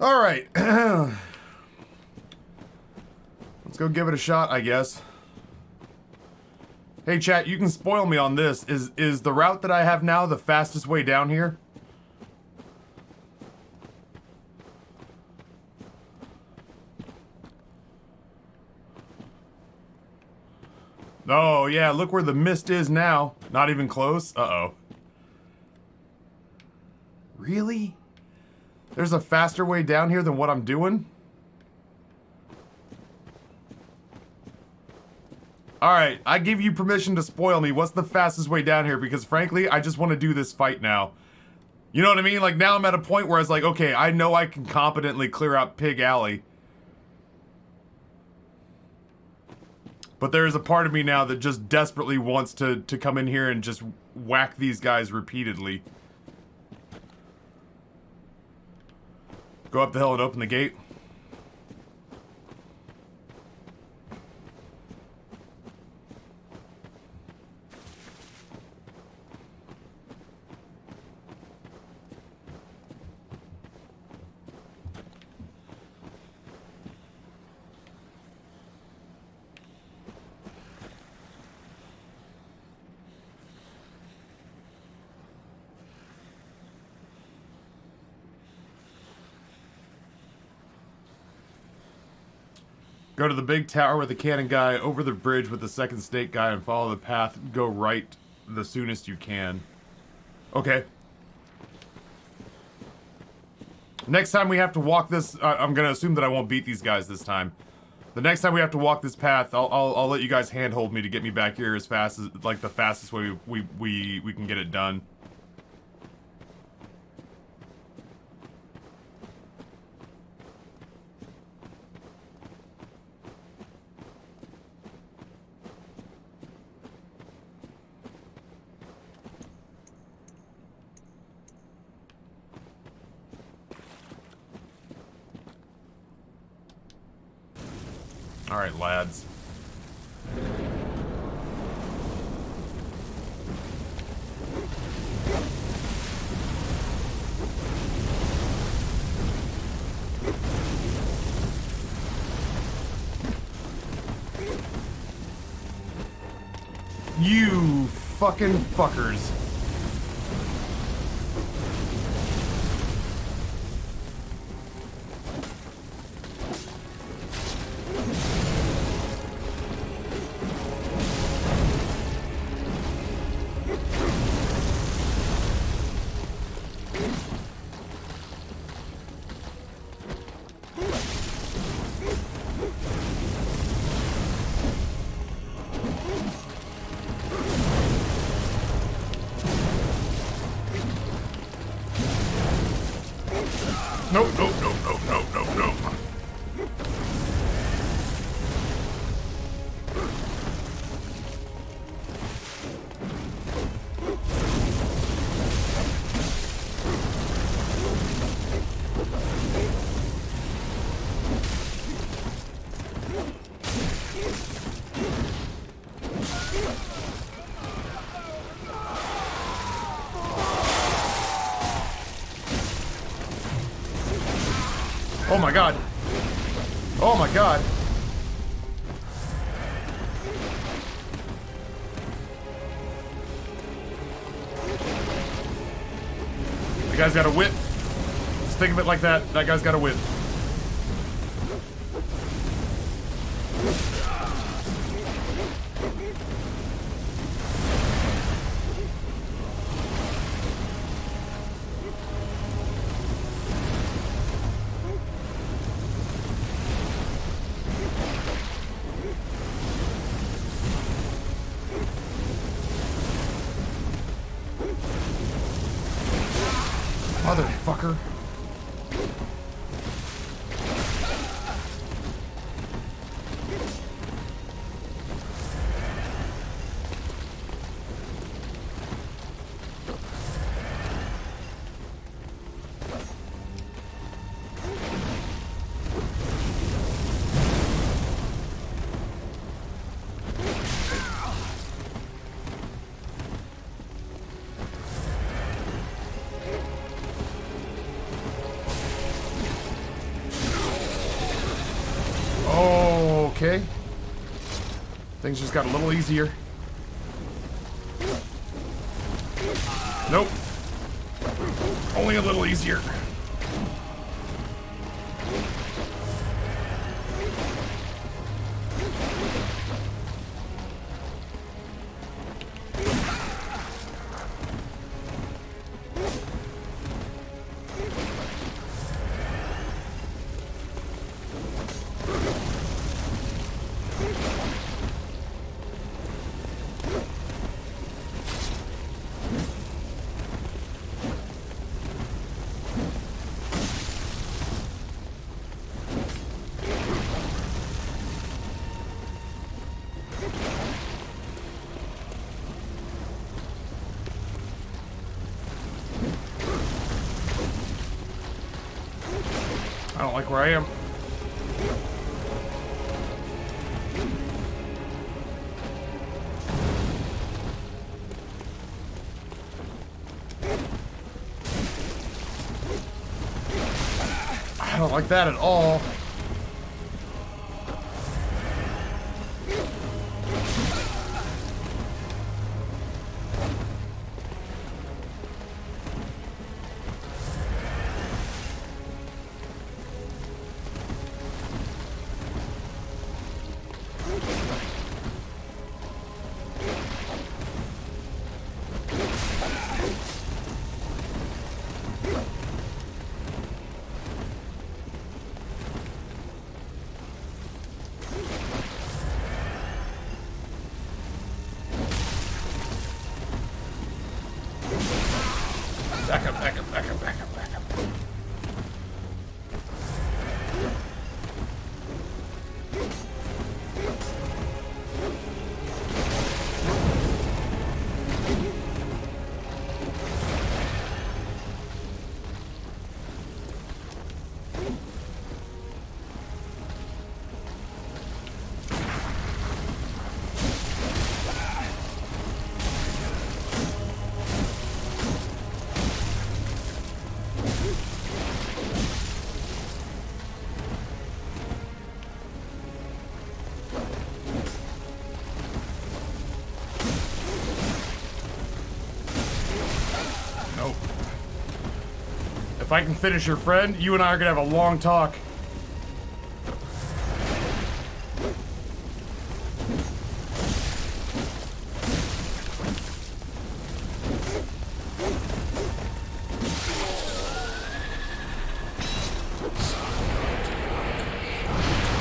Alright. Let's go give it a shot, I guess. Hey chat, you can spoil me on this. Is the route that I have now the fastest way down here? Oh yeah, look where the mist is now. Not even close? Uh-oh. Really? There's a faster way down here than what I'm doing? Alright, I give you permission to spoil me. What's the fastest way down here? Because frankly, I just want to do this fight now. You know what I mean? Like, now I'm at a point where it's like, okay, I know I can competently clear out Pig Alley. But there is a part of me now that just desperately wants to come in here and just whack these guys repeatedly. Go up the hill and open the gate. Go to the big tower with the cannon guy, over the bridge with the second snake guy, and follow the path. Go right the soonest you can. Okay. Next time we have to walk this, I'm gonna assume that I won't beat these guys this time. The next time we have to walk this path, I'll let you guys handhold me to get me back here as fast as, like, the fastest way we can get it done. Alright, lads. You fucking fuckers. Nope, nope, nope, nope, nope, nope, nope. Oh my god. Oh my god. The guy's got a whip. Just think of it like that. That guy's got a whip. Motherfucker. Okay. Things just got a little easier. Nope. Only a little easier. I don't like where I am. I don't like that at all. Back up, back up, back up, back up, back up. If I can finish your friend, you and I are gonna have a long talk.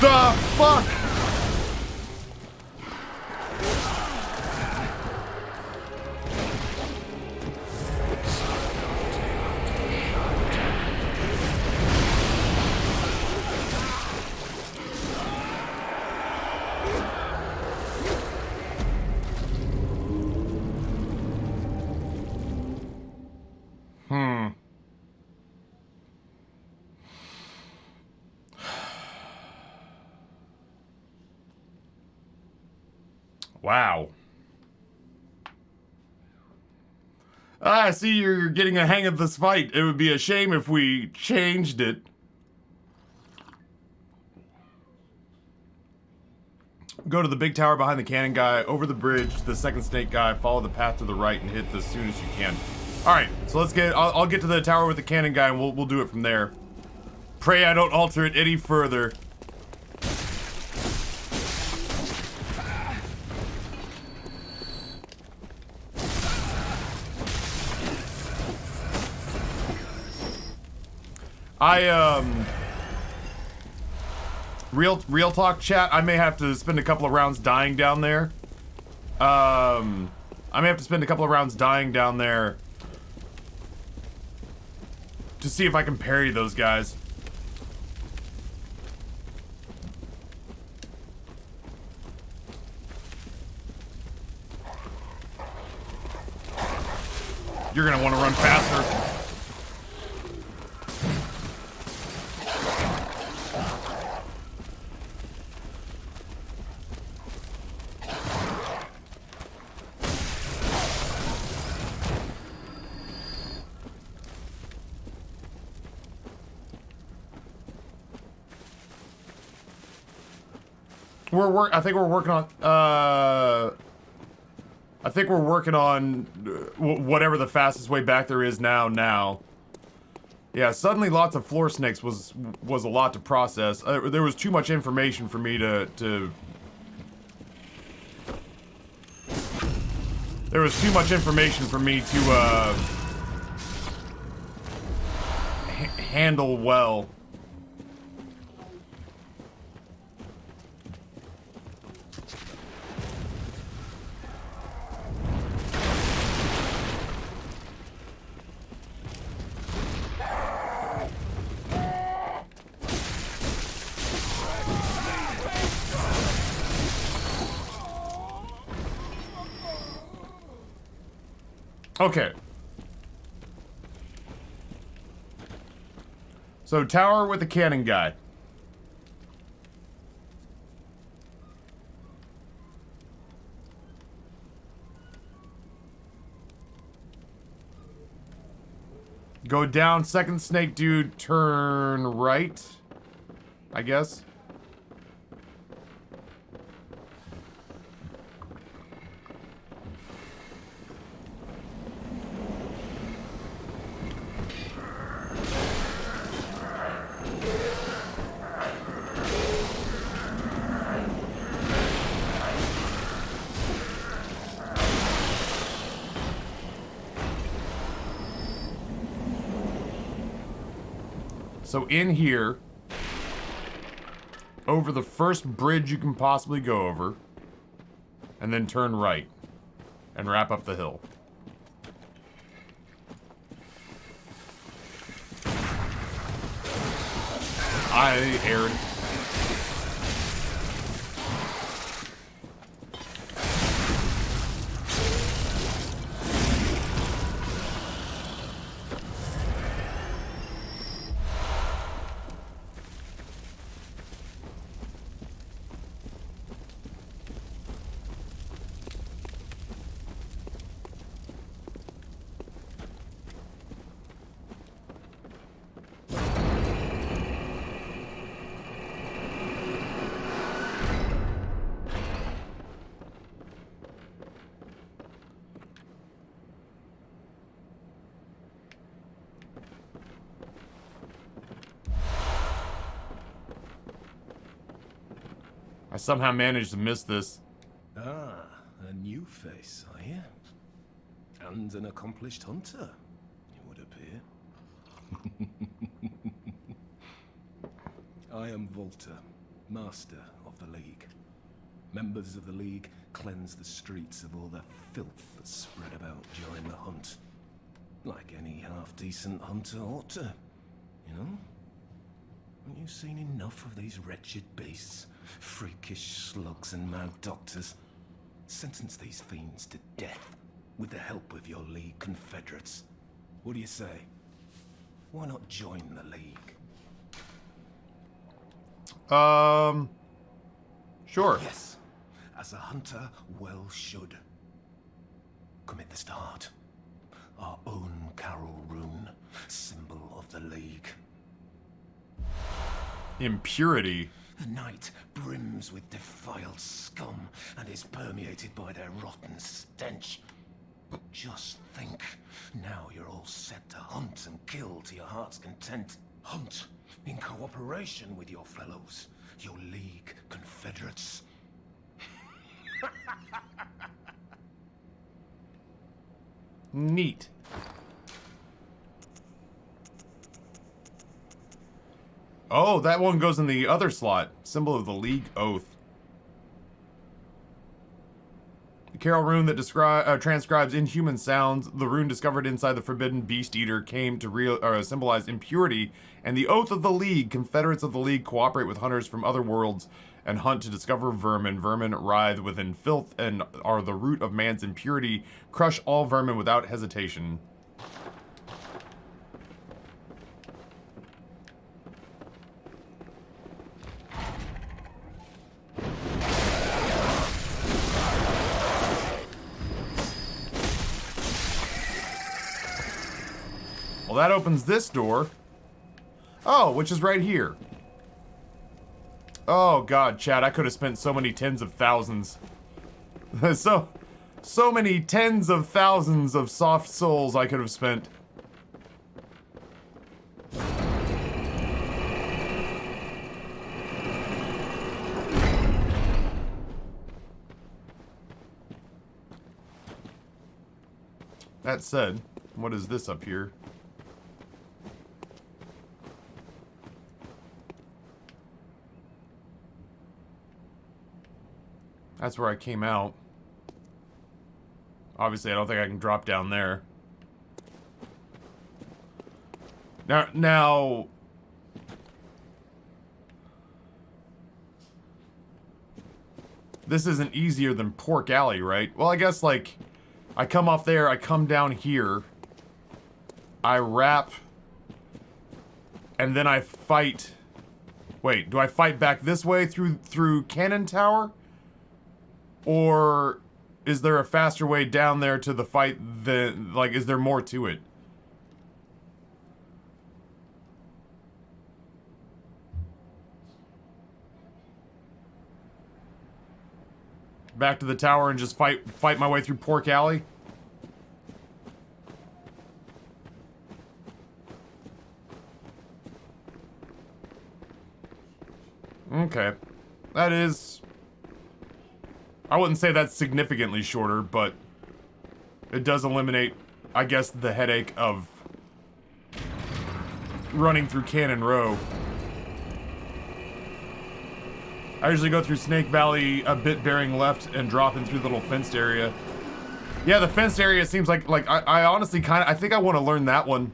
The fuck? Wow. I see you're getting a hang of this fight. It would be a shame if we changed it. Go to the big tower behind the cannon guy, over the bridge to the second snake guy, follow the path to the right and hit as soon as you can. Alright, so let's get, I'll get to the tower with the cannon guy and we'll do it from there. Pray I don't alter it any further. Real talk, chat, I may have to spend a couple of rounds dying down there. I may have to spend a couple of rounds dying down there to see if I can parry those guys. You're gonna want to run faster. I think we're working on, I think we're working on whatever the fastest way back there is now. Yeah, suddenly lots of floor snakes was a lot to process. There was too much information for me to There was too much information for me to, handle well. Okay. So, tower with the cannon guy. Go down, second snake dude, turn right, I guess. So in here, over the first bridge you can possibly go over, and then turn right, and wrap up the hill. I aired. I somehow managed to miss this. Ah, a new face, are you? And an accomplished hunter, it would appear. I am Volta, master of the League. Members of the League cleanse the streets of all the filth that's spread about during the hunt. Like any half-decent hunter ought to, you know? Haven't you seen enough of these wretched beasts? Freakish slugs and mad doctors. Sentence these fiends to death with the help of your League confederates. What do you say? Why not join the League? Sure. Yes, as a hunter well should. Commit this to heart. Our own Carol rune, symbol of the League. Impurity. The night brims with defiled scum and is permeated by their rotten stench. But just think, now you're all set to hunt and kill to your heart's content. Hunt in cooperation with your fellows, your League confederates. Neat. Oh, that one goes in the other slot. Symbol of the League Oath. The Carol rune that transcribes inhuman sounds. The rune discovered inside the forbidden beast eater came to symbolize impurity. And the Oath of the League. Confederates of the League cooperate with hunters from other worlds and hunt to discover vermin. Vermin writhe within filth and are the root of man's impurity. Crush all vermin without hesitation. Well, that opens this door. Oh, which is right here. Oh god, Chad, I could have spent so many tens of thousands. So many tens of thousands of soft souls I could have spent. That said, what is this up here? That's where I came out. Obviously, I don't think I can drop down there. Now... This isn't easier than Pork Alley, right? Well, I guess, like, I come off there, I come down here, I wrap, and then I fight... Wait, do I fight back this way through Cannon Tower? Or is there a faster way down there to the fight than, like, is there more to it? Back to the tower and just fight my way through Pork Alley? Okay. That is... I wouldn't say that's significantly shorter, but it does eliminate, I guess, the headache of running through Cannon Row. I usually go through Snake Valley a bit bearing left and dropping through the little fenced area. Yeah, the fenced area seems like I honestly I think I want to learn that one.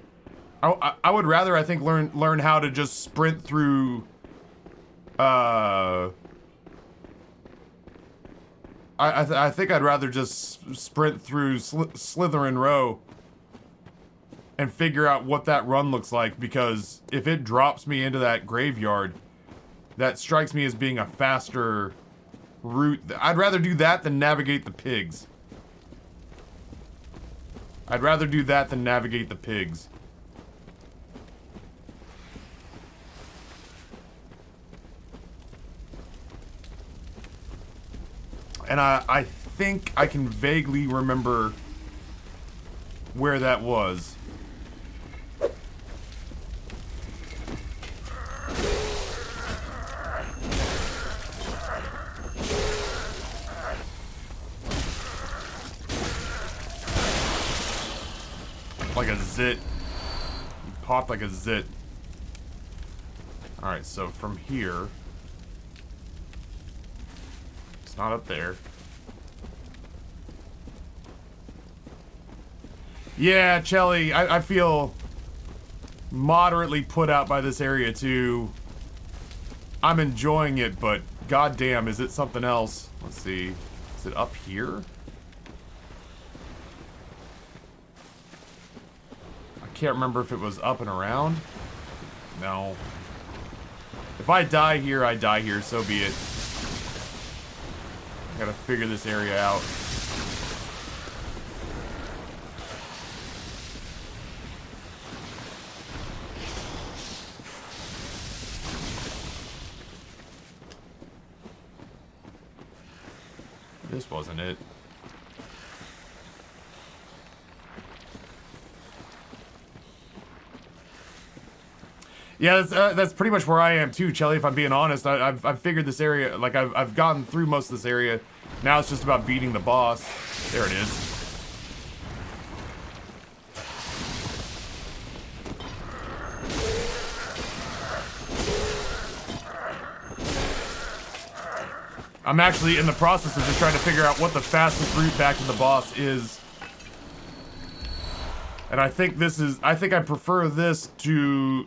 I would rather, I think, learn how to just sprint through I think I'd rather just sprint through Slytherin Row and figure out what that run looks like, because if it drops me into that graveyard, that strikes me as being a faster route. I'd rather do that than navigate the pigs. I'd rather do that than navigate the pigs. And I think I can vaguely remember where that was. Like a zit. You popped like a zit. Alright, so from here... It's not up there. Yeah, Chelly, I feel moderately put out by this area too. I'm enjoying it, but goddamn, is it something else? Let's see. Is it up here? I can't remember if it was up and around. No. If I die here, I die here, so be it. I gotta figure this area out. This wasn't it. Yeah, that's pretty much where I am too, Chelly, if I'm being honest. I've figured this area, like, I've gotten through most of this area. Now it's just about beating the boss. There it is. I'm actually in the process of just trying to figure out what the fastest route back to the boss is. And I think this is, I think I prefer this to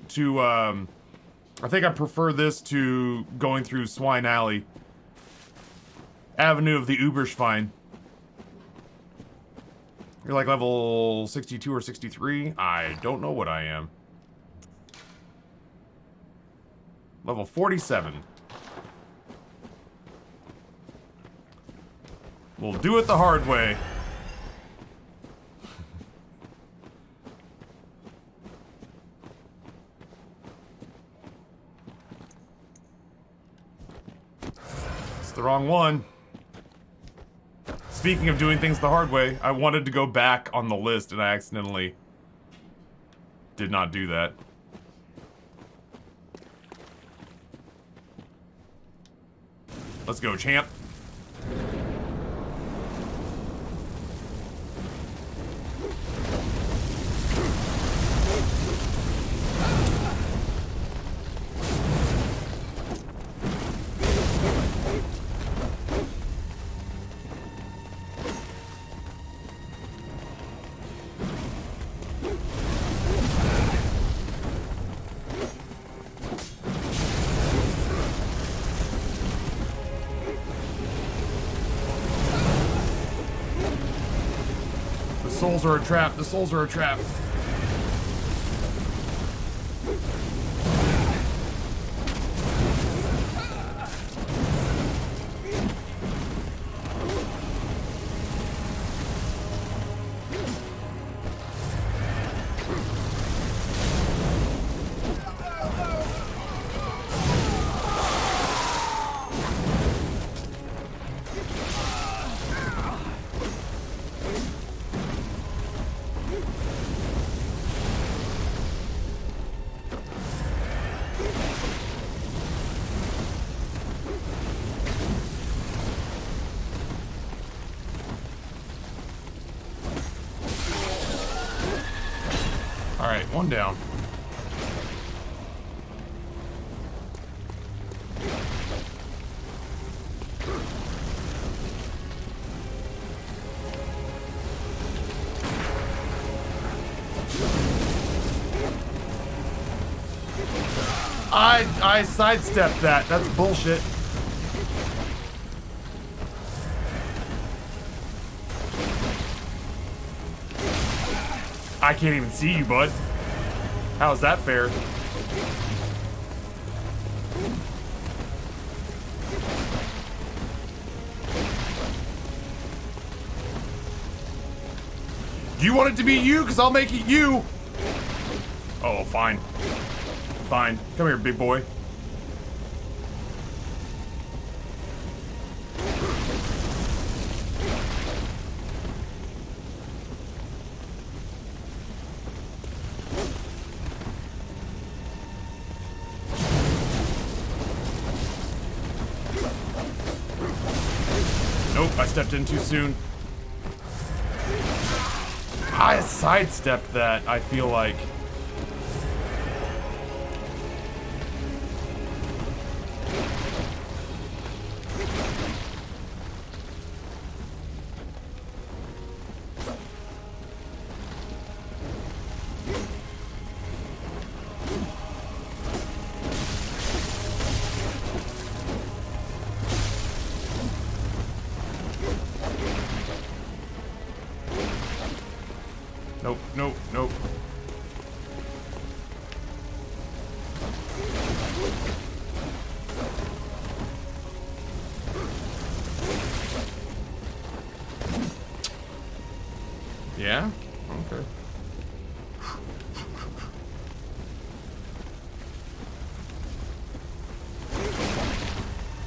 going through Swine Alley. Avenue of the Uberschwein. You're like level 62 or 63? I don't know what I am. Level 47. We'll do it the hard way. the wrong one. Speaking of doing things the hard way, I wanted to go back on the list and I accidentally did not do that. Let's go, champ. The souls are a trap. The souls are a trap. Alright, one down. I sidestepped that. That's bullshit. I can't even see you, bud. How is that fair? Do you want it to be you? Because I'll make it you. Oh, fine. Fine. Come here, big boy. Nope, I stepped in too soon. I sidestepped that, I feel like. Nope, nope, nope. Yeah? Okay.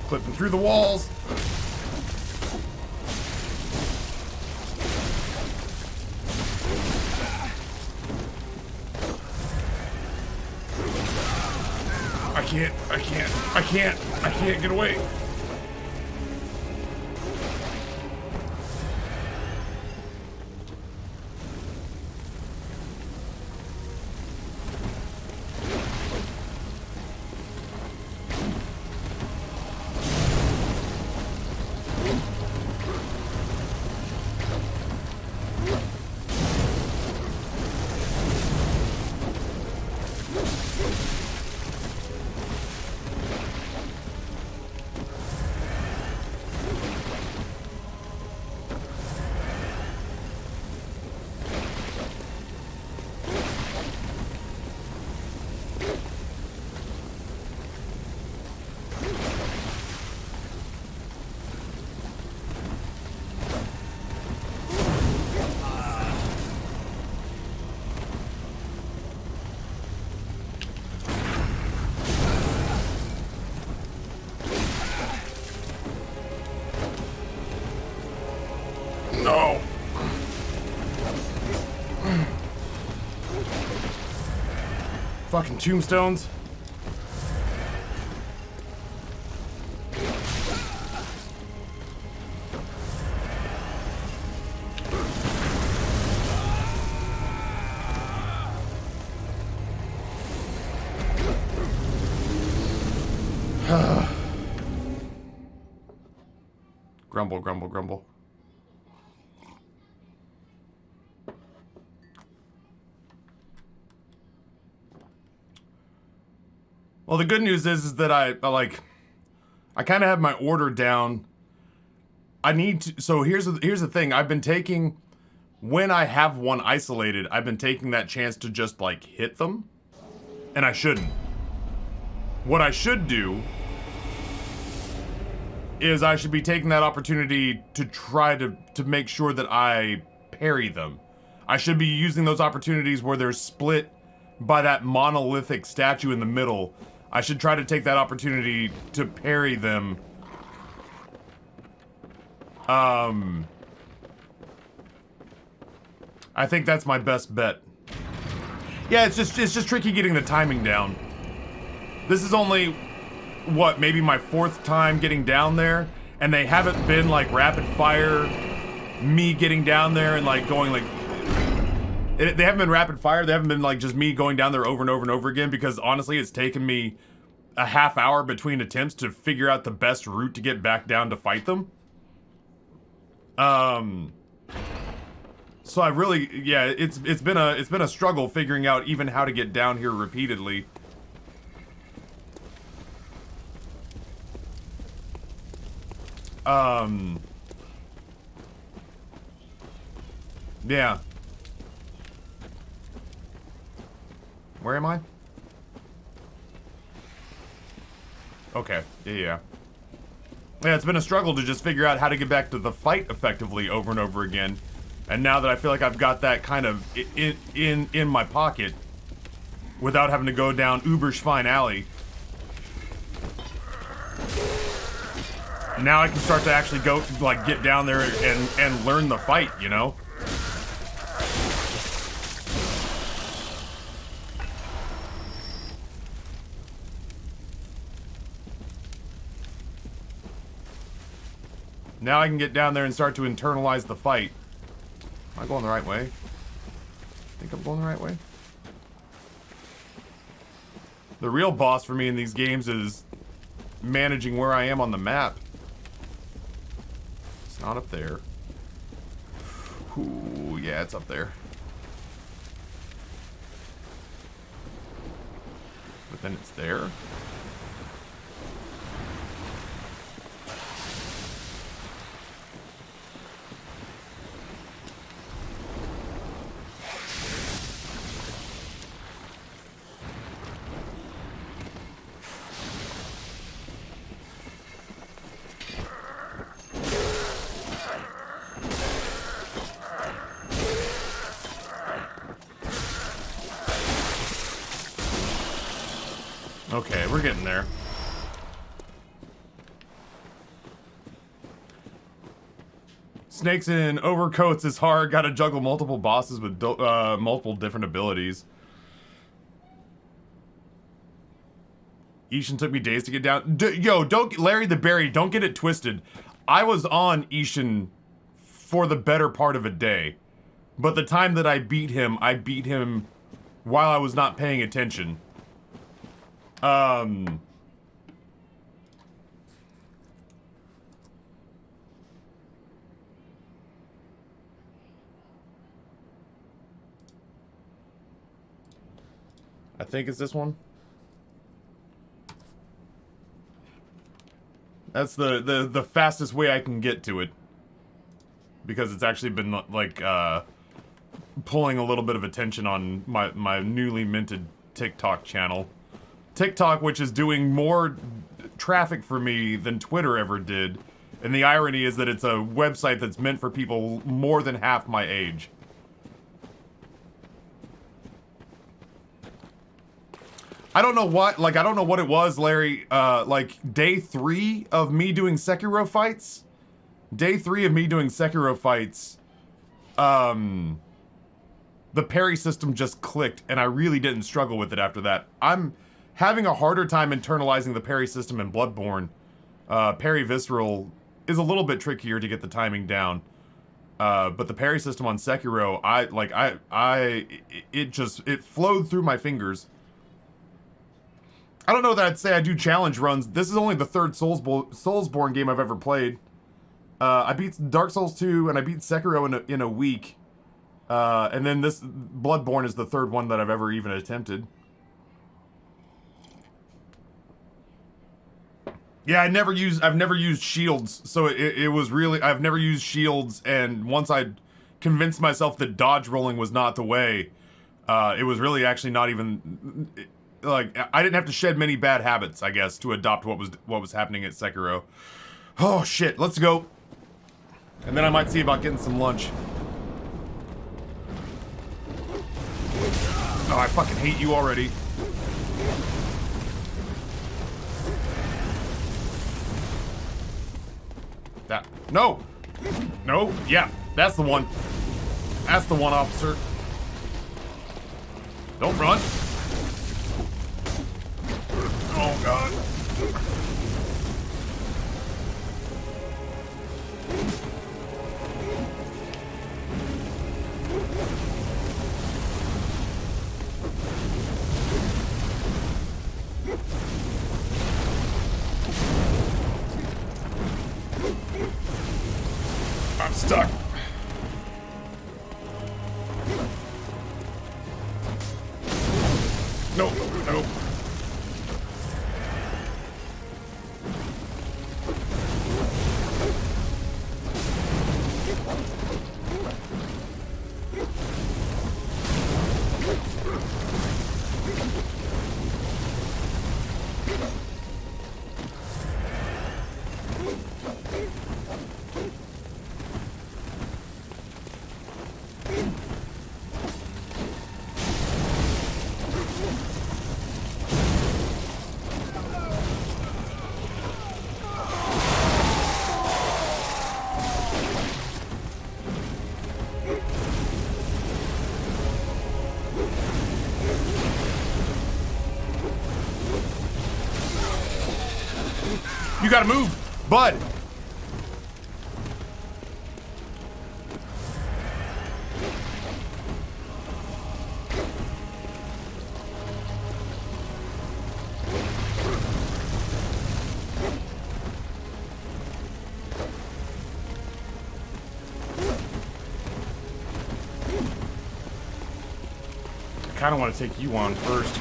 Clipping through the walls. I can't get away. Fucking tombstones. Grumble, grumble, grumble. Well, the good news is that I kind of have my order down. I need to, so here's the thing. I've been taking, when I have one isolated, I've been taking that chance to just like hit them, and I shouldn't. What I should do is I should be taking that opportunity to try to make sure that I parry them. I should be using those opportunities where they're split by that monolithic statue in the middle. I should try to take that opportunity to parry them. I think that's my best bet. Yeah, it's just tricky getting the timing down. This is only, what, maybe my 4th time getting down there, and they haven't been like rapid fire me getting down there and like going like, they haven't been rapid fire. They haven't been like just me going down there over and over and over again, because honestly it's taken me a half hour between attempts to figure out the best route to get back down to fight them. So I really, yeah, it's been a struggle figuring out even how to get down here repeatedly. Yeah. Where am I? Okay, yeah. Yeah, it's been a struggle to just figure out how to get back to the fight effectively over and over again. And now that I feel like I've got that kind of in my pocket, without having to go down Uberschwein Alley, now I can start to actually go, like, get down there and learn the fight, you know? Now I can get down there and start to internalize the fight. Am I going the right way? I think I'm going the right way. The real boss for me in these games is managing where I am on the map. It's not up there. Ooh, yeah, it's up there. But then it's there. Okay, we're getting there. Snakes in overcoats is hard. Gotta juggle multiple bosses with multiple different abilities. Ishin took me days to get down. Yo, don't, Larry the Berry, don't get it twisted. I was on Ishin for the better part of a day. But the time that I beat him while I was not paying attention. I think it's this one. That's the fastest way I can get to it. Because it's actually been, like, pulling a little bit of attention on my newly minted TikTok channel. TikTok, which is doing more traffic for me than Twitter ever did. And the irony is that it's a website that's meant for people more than half my age. I don't know what, like, I don't know what it was, Larry, like, day 3 of me doing Sekiro fights? Day 3 of me doing Sekiro fights, the parry system just clicked, and I really didn't struggle with it after that. I'm having a harder time internalizing the parry system in Bloodborne. Parry Visceral is a little bit trickier to get the timing down. But the parry system on Sekiro, it flowed through my fingers. I don't know that I'd say I do challenge runs. This is only the third Soulsborne game I've ever played. I beat Dark Souls 2 and I beat Sekiro in a week. And then this Bloodborne is the third one that I've ever even attempted. Yeah, I've never used shields, so it was really, I've never used shields, and once I convinced myself that dodge rolling was not the way, it was really actually not even, like, I didn't have to shed many bad habits, I guess, to adopt what was happening at Sekiro. Oh shit, let's go. And then I might see about getting some lunch. Oh, I fucking hate you already. That. No! No? Yeah, that's the one. That's the one, officer. Don't run. Oh, God. I'm stuck. No, no. You gotta move, bud. I kinda wanna take you on first.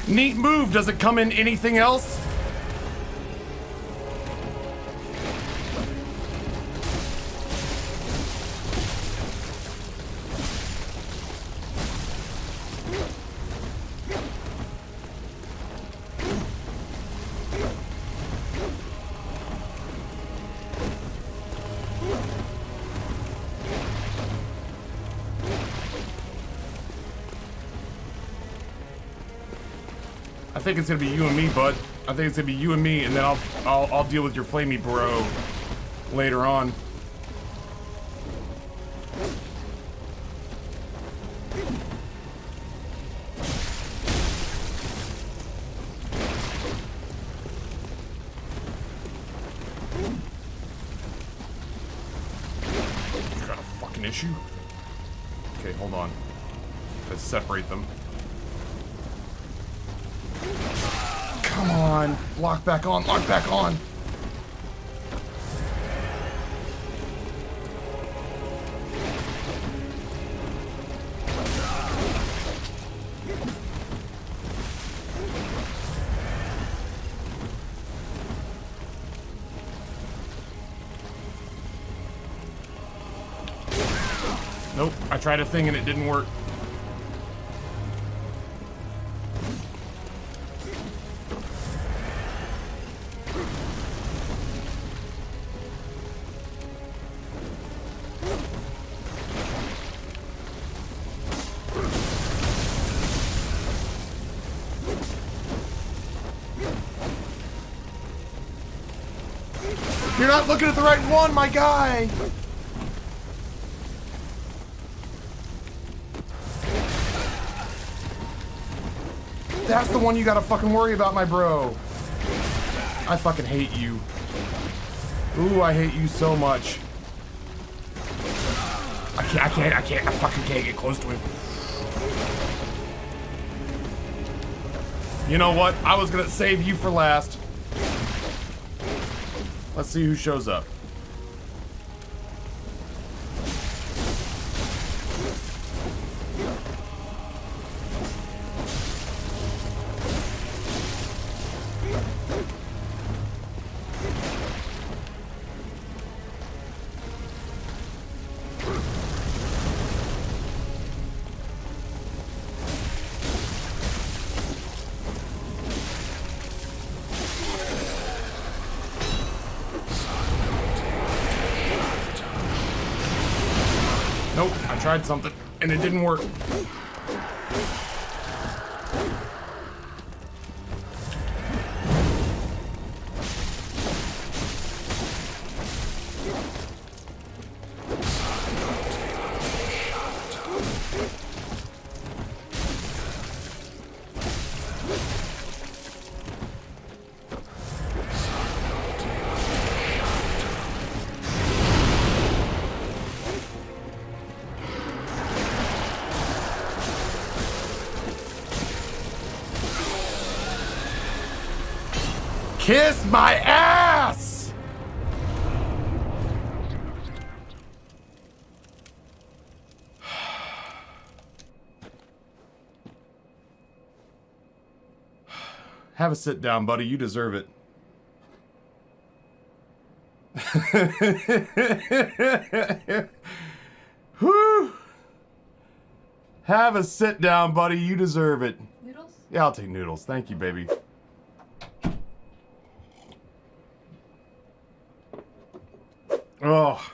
Neat move. Does it come in anything else? I think it's gonna be you and me, bud. I think it's gonna be you and me, and then I'll deal with your flamey bro later on. You got a fucking issue? Okay, hold on. Let's separate them. Come on, lock back on, lock back on. Nope, I tried a thing and it didn't work. You're not looking at the right one, my guy! That's the one you gotta fucking worry about, my bro. I fucking hate you. Ooh, I hate you so much. I fucking can't get close to him. You know what? I was gonna save you for last. Let's see who shows up. Nope, I tried something and it didn't work. Kiss my ass! Have a sit down, buddy. You deserve it. Whew. Have a sit down, buddy. You deserve it. Noodles? Yeah, I'll take noodles. Thank you, baby. Oh.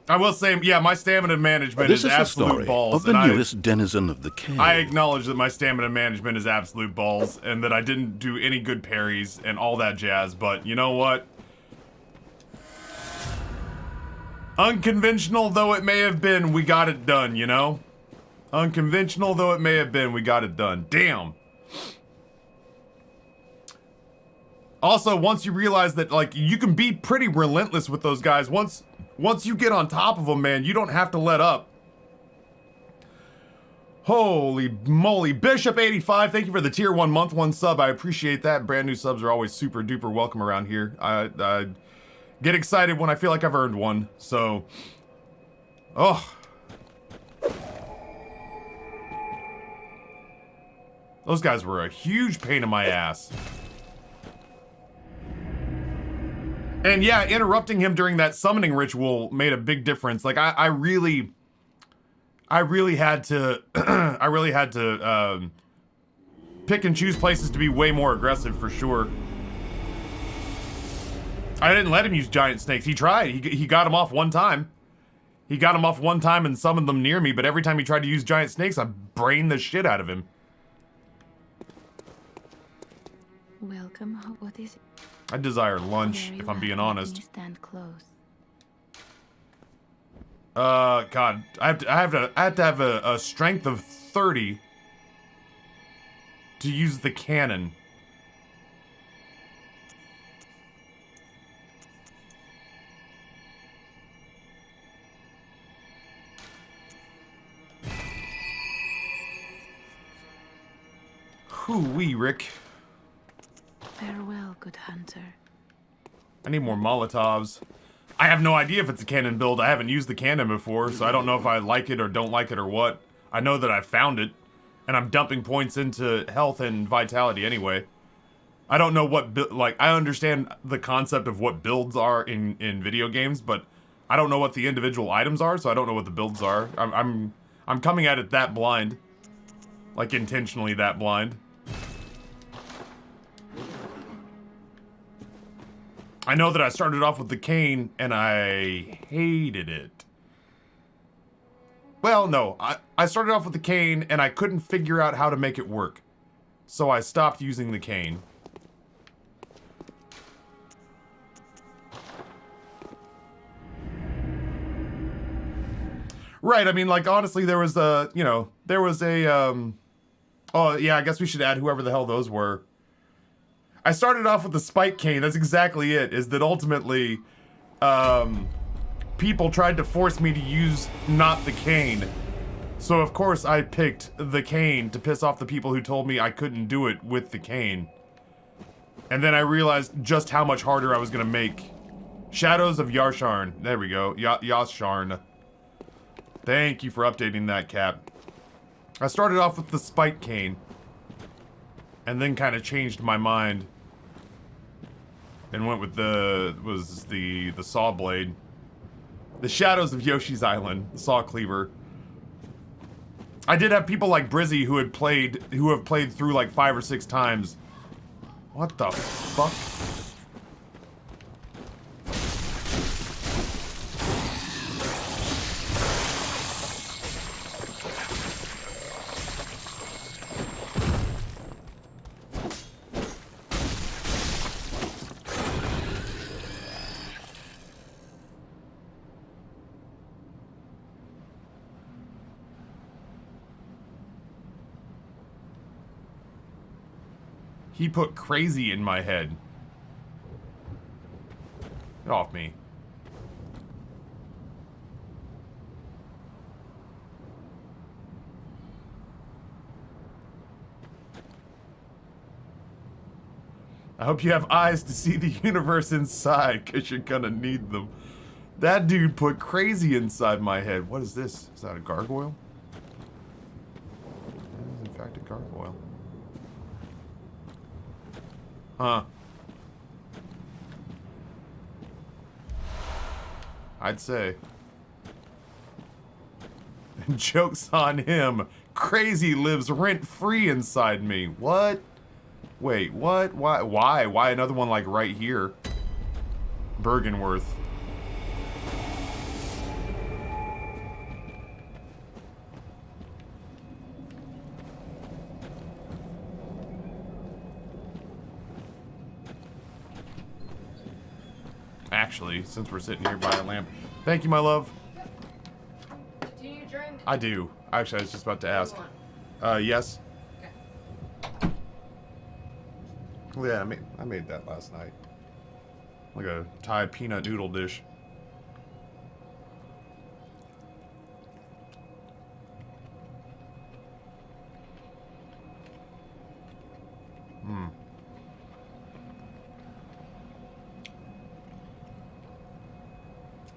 I will say, yeah, my stamina management is absolute balls. Of the newest denizen of the cave. I acknowledge that my stamina management is absolute balls, and that I didn't do any good parries and all that jazz, but you know what? Unconventional though it may have been, we got it done, you know? Unconventional though it may have been, we got it done. Damn. Also, once you realize that, like, you can be pretty relentless with those guys, once you get on top of them, man, you don't have to let up. Holy moly. Bishop85, thank you for the tier 1 month 1 sub. I appreciate that. Brand new subs are always super duper welcome around here. I get excited when I feel like I've earned one, so. Oh. Those guys were a huge pain in my ass. And yeah, interrupting him during that summoning ritual made a big difference. Like I really had to, pick and choose places to be way more aggressive for sure. I didn't let him use giant snakes. He tried. He got him off one time. He got him off one time and summoned them near me, but every time he tried to use giant snakes, I brained the shit out of him. Welcome. What is it? I desire lunch, if I'm being honest. Stand close. God, I have to have a strength of 30 to use the cannon. Hoo-wee, Rick. Farewell, good hunter. I need more Molotovs. I have no idea if it's a cannon build. I haven't used the cannon before, so I don't know if I like it or don't like it or what. I know that I found it, and I'm dumping points into health and vitality anyway. I don't know what like, I understand the concept of what builds are in video games, but I don't know what the individual items are, so I don't know what the builds are. I'm coming at it that blind. Like, intentionally that blind. I know that I started off with the cane, and I hated it. Well, no. I started off with the cane, and I couldn't figure out how to make it work. So I stopped using the cane. Right, I mean, like, honestly, there was a, you know, there was a, oh, yeah, I guess we should add whoever the hell those were. I started off with the spike cane, that's exactly it, is that ultimately, people tried to force me to use not the cane. So, of course, I picked the cane to piss off the people who told me I couldn't do it with the cane. And then I realized just how much harder I was gonna make. Shadows of Yarsharn. There we go. Yarsharn. Thank you for updating that, Cap. I started off with the spike cane. And then kind of changed my mind. And went with the saw blade. The Shadows of Yoshi's Island. The saw cleaver. I did have people like Brizzy who have played through like 5 or 6 times. What the fuck? He put crazy in my head. Get off me. I hope you have eyes to see the universe inside, because you're gonna need them. That dude put crazy inside my head. What is this? Is that a gargoyle? That is in fact a gargoyle. Huh. I'd say. Joke's on him. Crazy lives rent-free inside me. What? Wait, what? Why? Why another one like right here? Bergenworth. Actually, since we're sitting here by a lamp. Thank you, my love. Do you drink? I do. Actually, I was just about to ask. Yes. Okay. Yeah, I made that last night. Like a Thai peanut noodle dish.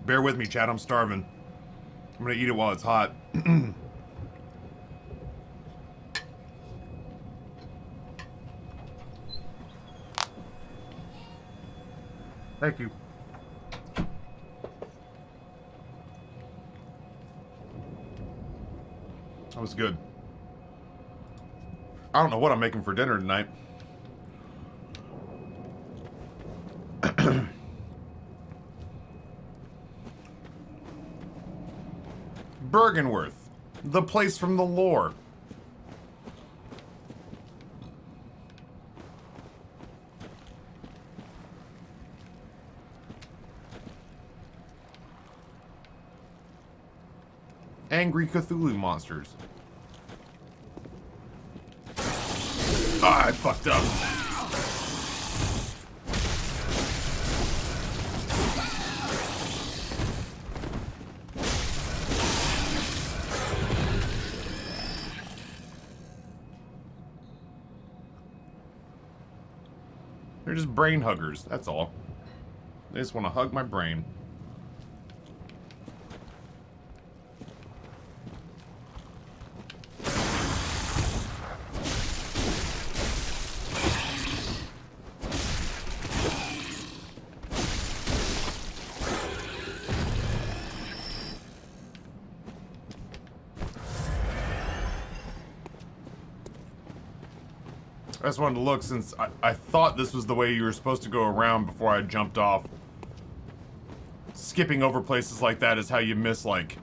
Bear with me, Chad. I'm starving. I'm gonna eat it while it's hot. Thank you. That was good. I don't know what I'm making for dinner tonight. Bergenworth, the place from the lore. Angry Cthulhu monsters. Ah, I fucked up. They're just brain huggers, that's all. They just want to hug my brain. I just wanted to look since I thought this was the way you were supposed to go around before I jumped off. Skipping over places like that is how you miss, like,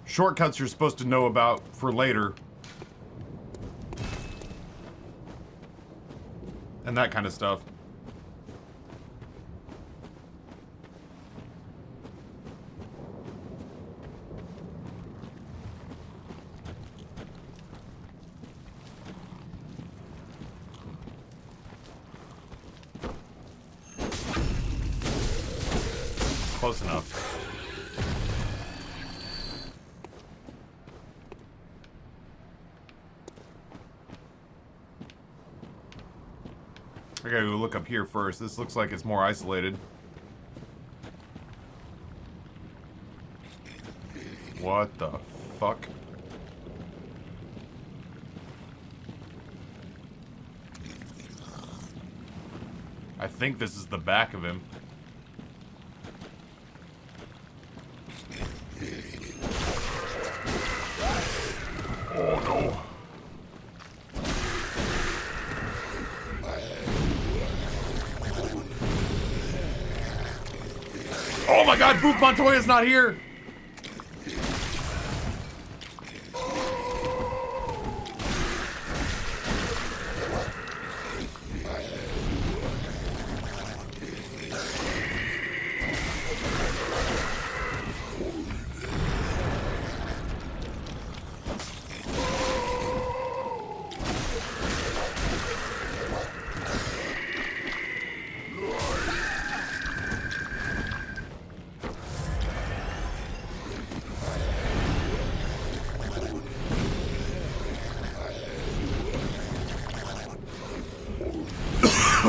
shortcuts you're supposed to know about for later. And that kind of stuff. Close enough. I gotta go look up here first. This looks like it's more isolated. What the fuck? I think this is the back of him. Oh no. Oh my god, Booth Montoya's not here!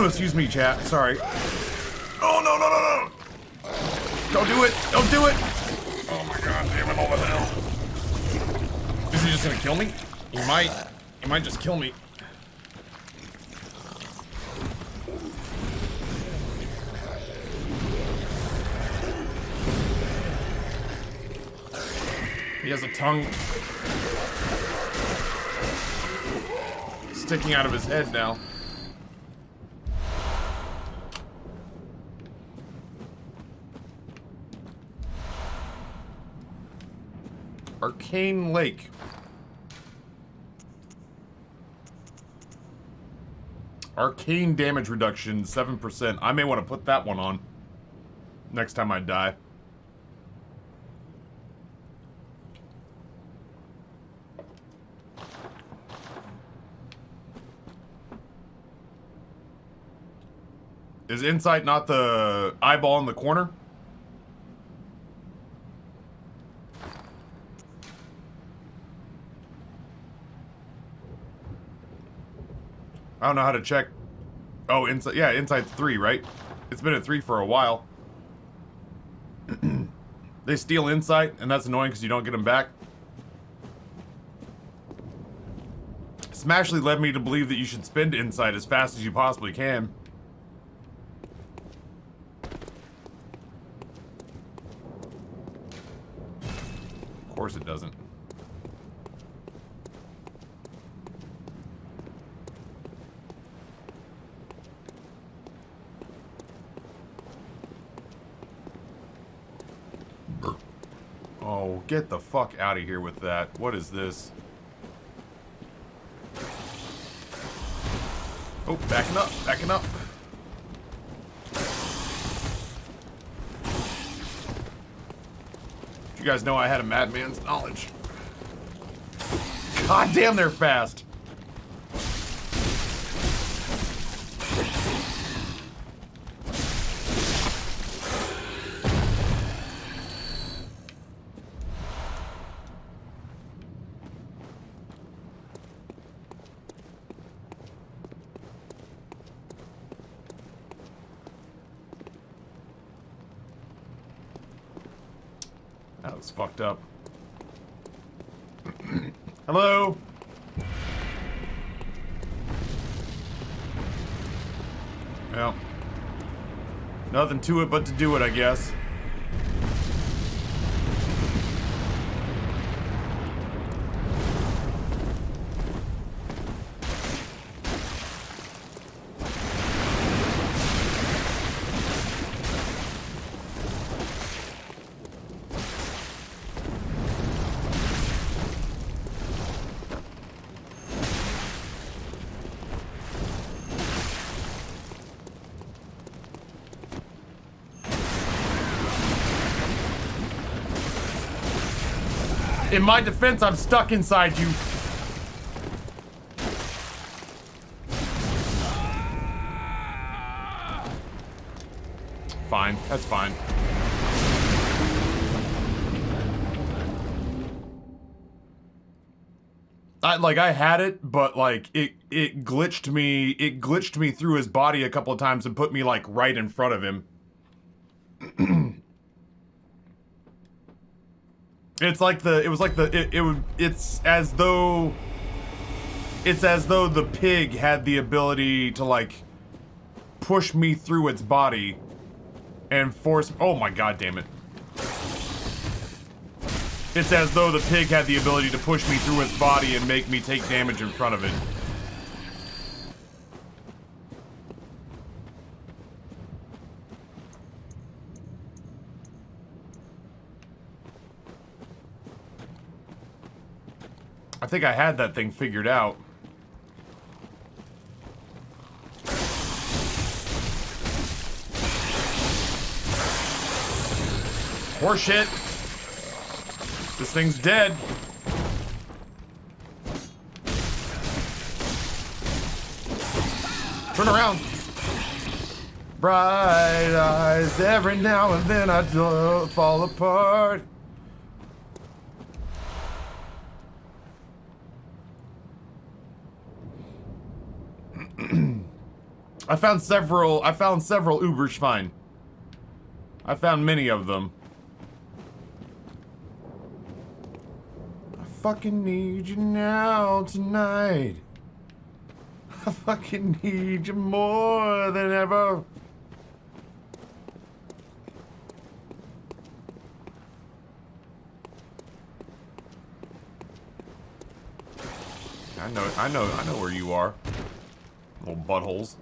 Excuse me, chat. Sorry. Oh, no, no, no, no! Don't do it! Don't do it! Oh my god, damn it, all the hell. Is he just gonna kill me? He might. He might just kill me. He has a tongue sticking out of his head now. Arcane Lake. Arcane damage reduction, 7%. I may want to put that one on next time I die. Is Insight not the eyeball in the corner? I don't know how to check. Oh, Insight. Yeah, Insight's 3, right? It's been at 3 for a while. They steal Insight, and that's annoying because you don't get them back. Smashly led me to believe that you should spend Insight as fast as you possibly can. Of course it doesn't. Oh, get the fuck out of here with that. What is this? Oh, backing up, backing up. You guys know I had a madman's knowledge. God damn, they're fast. That was fucked up. Hello? Well, nothing to it but to do it, I guess. In my defense, I'm stuck inside you. Fine, that's fine. I had it, but like it glitched me through his body a couple of times and put me like right in front of him. It's as though the pig had the ability to like push me through its body and force, oh my god damn it. It's as though the pig had the ability to push me through its body and make me take damage in front of it. I think I had that thing figured out. Horseshit. This thing's dead. Turn around. Bright eyes, every now and then I do fall apart. I found several Uberschwein. I found many of them. I fucking need you now tonight. I fucking need you more than ever. I know where you are. Little buttholes.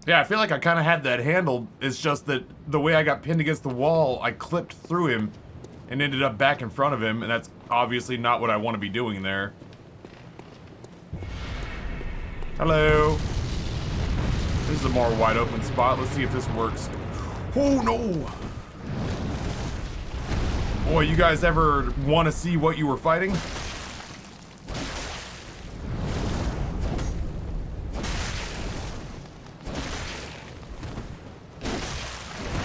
Yeah, I feel like I kind of had that handled. It's just that the way I got pinned against the wall, I clipped through him and ended up back in front of him, and that's obviously not what I want to be doing there. Hello. This is a more wide open spot. Let's see if this works. Oh no! Boy, you guys ever want to see what you were fighting?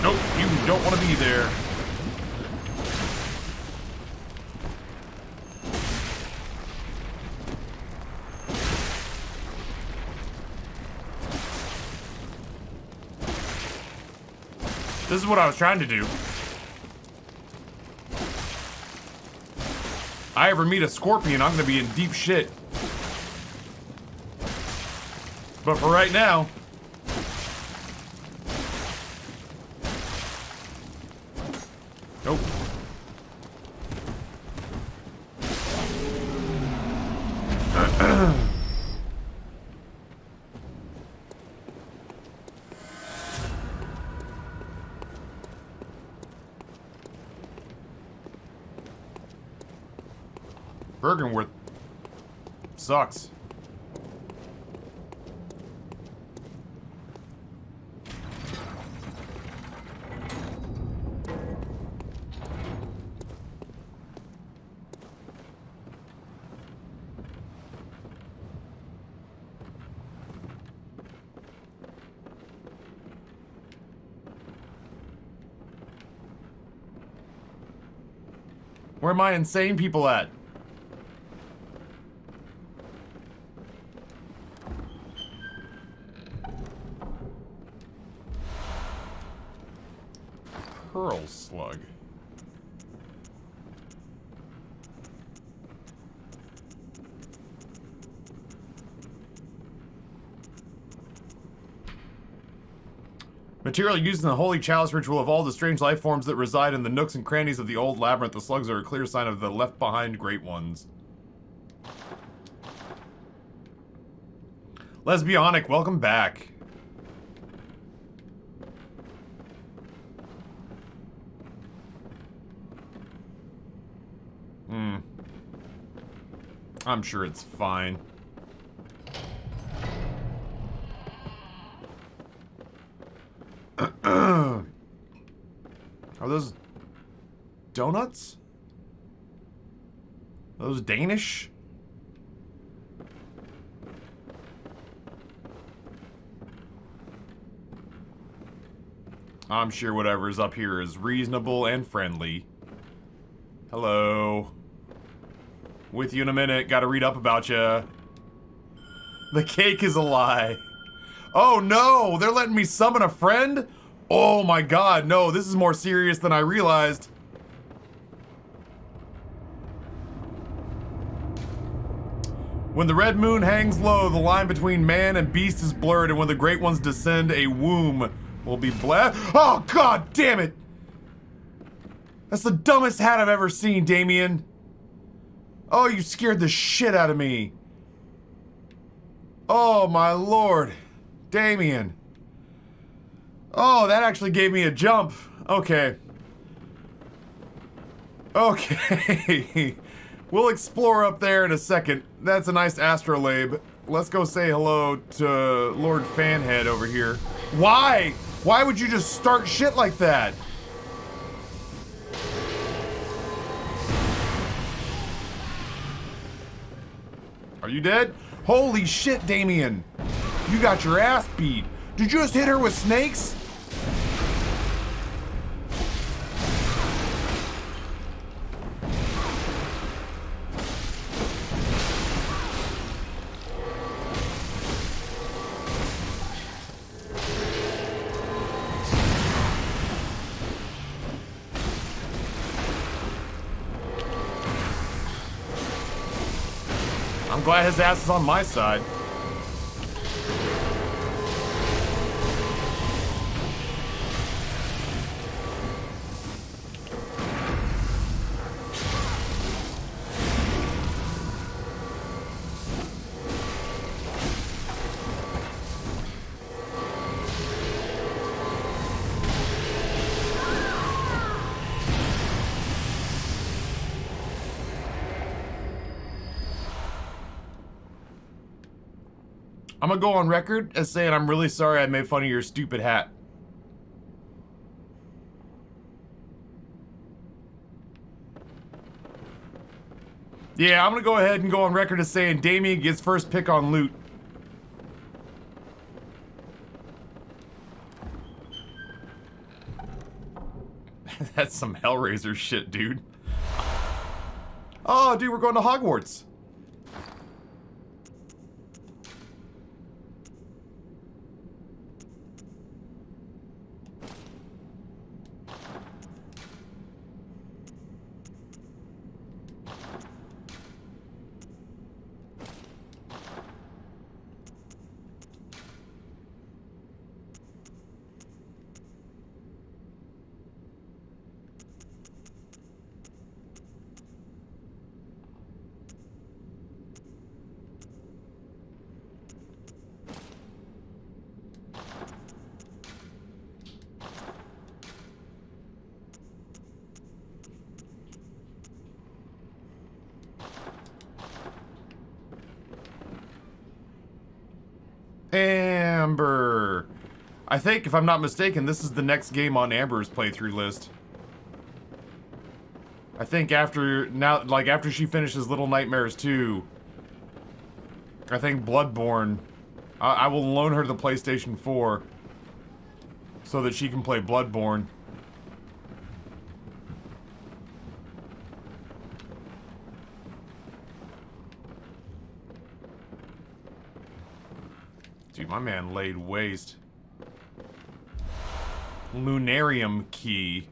Nope, you don't want to be there. This is what I was trying to do. I ever meet a scorpion, I'm gonna be in deep shit. But for right now... Nope. Bergenworth sucks. Where are my insane people at? Pearl slug. Material used in the Holy Chalice ritual of all the strange life forms that reside in the nooks and crannies of the old labyrinth. The slugs are a clear sign of the left behind great ones. Lesbionic, welcome back. I'm sure it's fine. Are those... donuts? Are those Danish? I'm sure whatever's up here is reasonable and friendly. Hello. With you in a minute. Gotta read up about ya. The cake is a lie. Oh no! They're letting me summon a friend? Oh my god, no. This is more serious than I realized. When the red moon hangs low, the line between man and beast is blurred, and when the great ones descend, a womb will be blessed. Oh, god damn it! That's the dumbest hat I've ever seen, Damien. Oh, you scared the shit out of me. Oh, my lord. Damien. Oh, that actually gave me a jump. Okay. Okay. We'll explore up there in a second. That's a nice astrolabe. Let's go say hello to Lord Fanhead over here. Why? Why would you just start shit like that? Are you dead? Holy shit, Damien. You got your ass beat. Did you just hit her with snakes? I'm glad his ass is on my side. I'm gonna go on record as saying I'm really sorry I made fun of your stupid hat. Yeah, I'm gonna go ahead and go on record as saying Damien gets first pick on loot. That's some Hellraiser shit, dude. Oh, dude, we're going to Hogwarts. Amber. I think, if I'm not mistaken, this is the next game on Amber's playthrough list. I think after she finishes Little Nightmares 2, I think BloodBorne, I will loan her the PlayStation 4 so that she can play BloodBorne. Dude, my man laid waste. Lunarium key.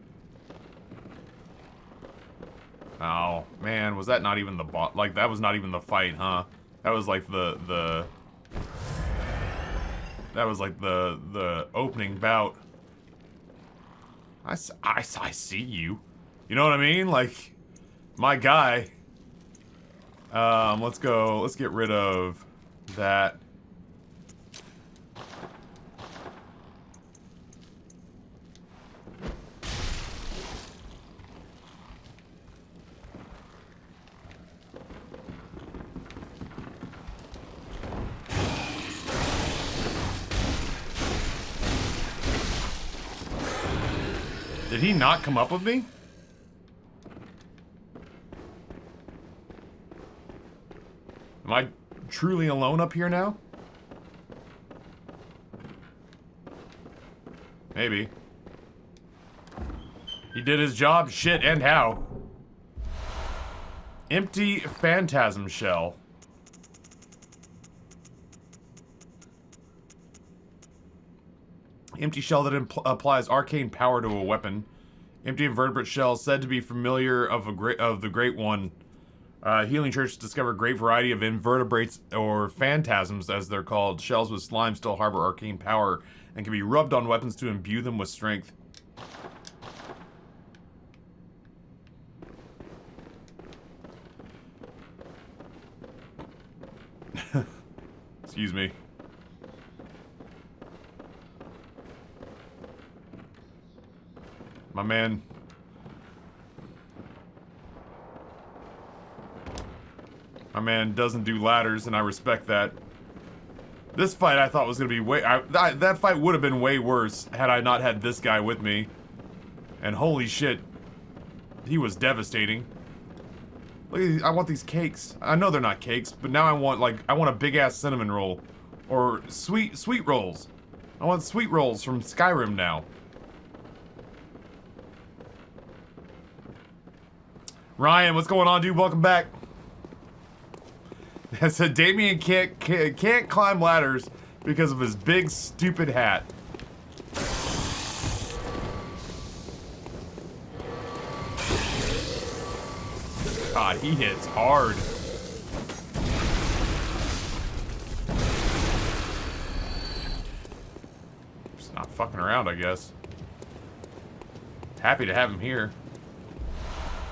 Oh, man, was that not even the boss? Like, that was not even the fight, huh? That was like the opening bout. I see you. You know what I mean? Like, my guy. Let's go. Let's get rid of that. Did he not come up with me? truly alone up here now? Maybe. He did his job, shit, and how. Empty phantasm shell. Empty shell that applies arcane power to a weapon. Empty invertebrate shell said to be familiar of the Great One. Healing Church discovered a great variety of invertebrates, or phantasms as they're called. Shells with slime still harbor arcane power and can be rubbed on weapons to imbue them with strength. Excuse me. My man. My man doesn't do ladders, and I respect that. This fight I thought was going to be way... that fight would have been way worse had I not had this guy with me. And holy shit. He was devastating. Look at these, I want these cakes. I know they're not cakes, but now I want, like, I want a big-ass cinnamon roll. Or sweet rolls. I want sweet rolls from Skyrim now. Ryan, what's going on, dude? Welcome back. I said Damien can't climb ladders because of his big, stupid hat. God, he hits hard. Just not fucking around, I guess. Happy to have him here.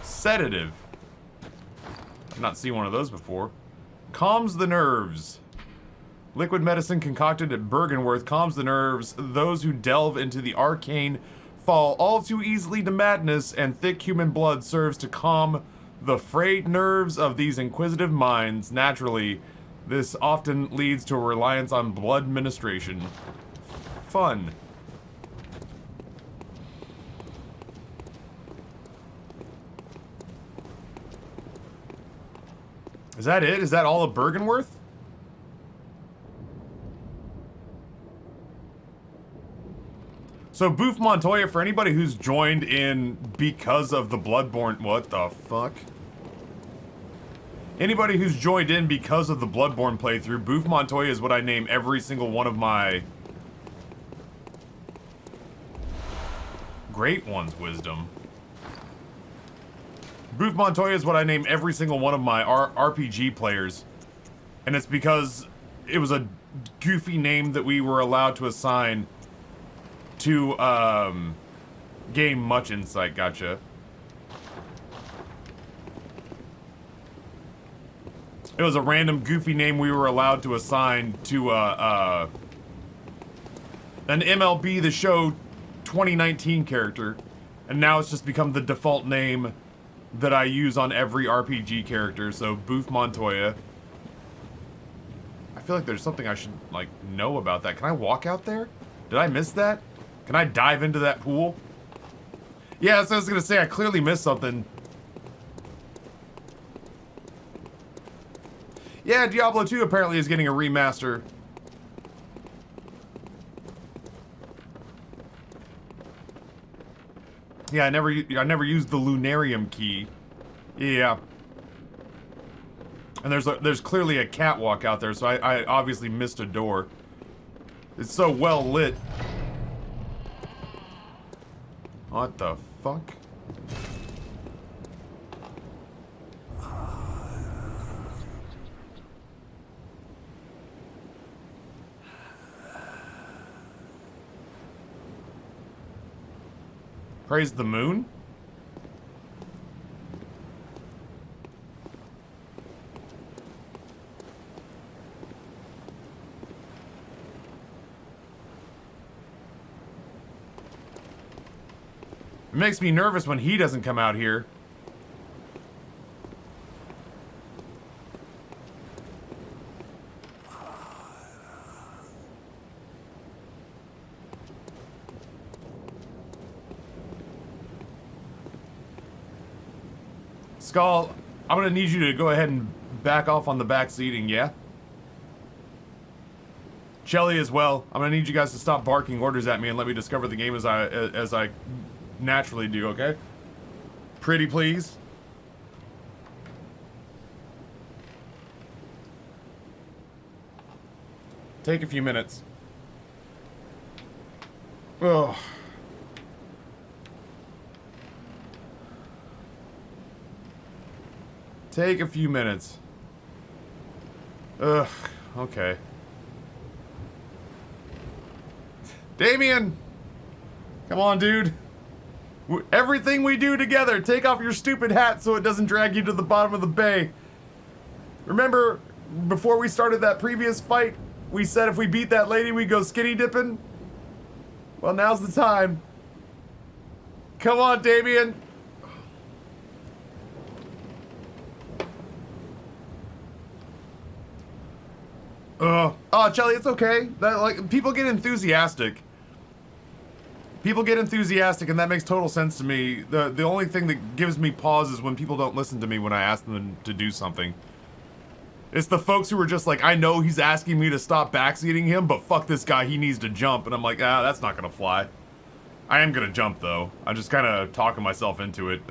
Sedative. I've not seen one of those before. Calms the nerves. Liquid medicine concocted at Bergenworth calms the nerves. Those who delve into the arcane fall all too easily to madness, and thick human blood serves to calm the frayed nerves of these inquisitive minds. Naturally, this often leads to a reliance on blood ministration. Fun. Is that it? Is that all of Bergenworth? So Boof Montoya, for anybody who's joined in because of the BloodBorne... What the fuck? Anybody who's joined in because of the BloodBorne playthrough, Boof Montoya is what I name every single one of my... Great One's wisdom. Boof Montoya is what I name every single one of my RPG players. And it's because it was a goofy name that we were allowed to assign to gain much insight. Gotcha. It was a random goofy name we were allowed to assign to an MLB The Show 2019 character. And now it's just become the default name that I use on every RPG character, so Boof Montoya. I feel like there's something I should, like, know about that. Can I walk out there? Did I miss that? Can I dive into that pool? Yeah, that's what I was gonna say. I clearly missed something. Yeah, Diablo 2 apparently is getting a remaster. Yeah, I never used the Lunarium key. Yeah. And there's clearly a catwalk out there, so I obviously missed a door. It's so well lit. What the fuck? Praise the moon? It makes me nervous when he doesn't come out here. Skull, I'm gonna need you to go ahead and back off on the back seating, yeah? Shelly as well. I'm gonna need you guys to stop barking orders at me and let me discover the game as I naturally do, okay? Pretty please. Take a few minutes. Ugh. Take a few minutes. Ugh, okay. Damien! Come on, dude. Everything we do together, take off your stupid hat so it doesn't drag you to the bottom of the bay. Remember, before we started that previous fight, we said if we beat that lady, we'd go skinny dipping? Well, now's the time. Come on, Damien. Oh, Chelly, it's okay. That, like, people get enthusiastic. People get enthusiastic, and that makes total sense to me. The only thing that gives me pause is when people don't listen to me when I ask them to do something. It's the folks who are just like, I know he's asking me to stop backseating him, but fuck this guy, he needs to jump. And I'm like, ah, that's not gonna fly. I am gonna jump, though. I'm just kind of talking myself into it.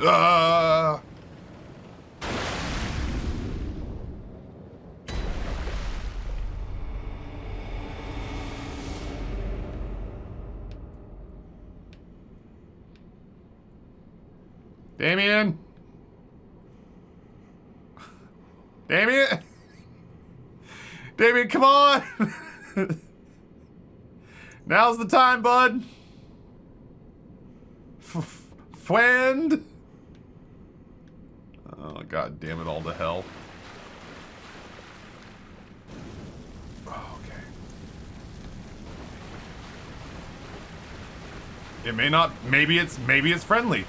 Damien? Damien? Damien, come on! Now's the time, bud. Friend? Oh, god damn it all to hell. Oh, okay. It may not, maybe it's friendly.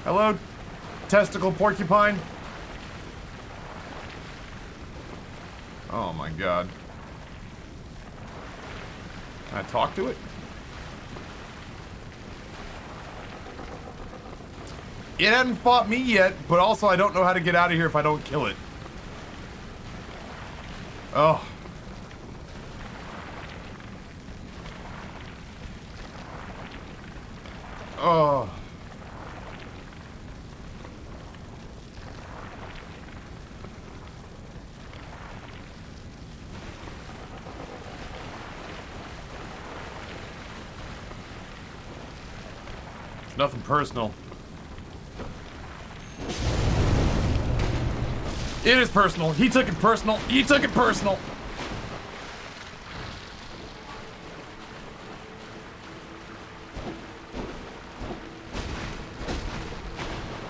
Hello, testicle porcupine. Oh my god. Can I talk to it? It hadn't fought me yet, but also I don't know how to get out of here if I don't kill it. Oh. Oh. Nothing personal. It is personal. He took it personal. He took it personal.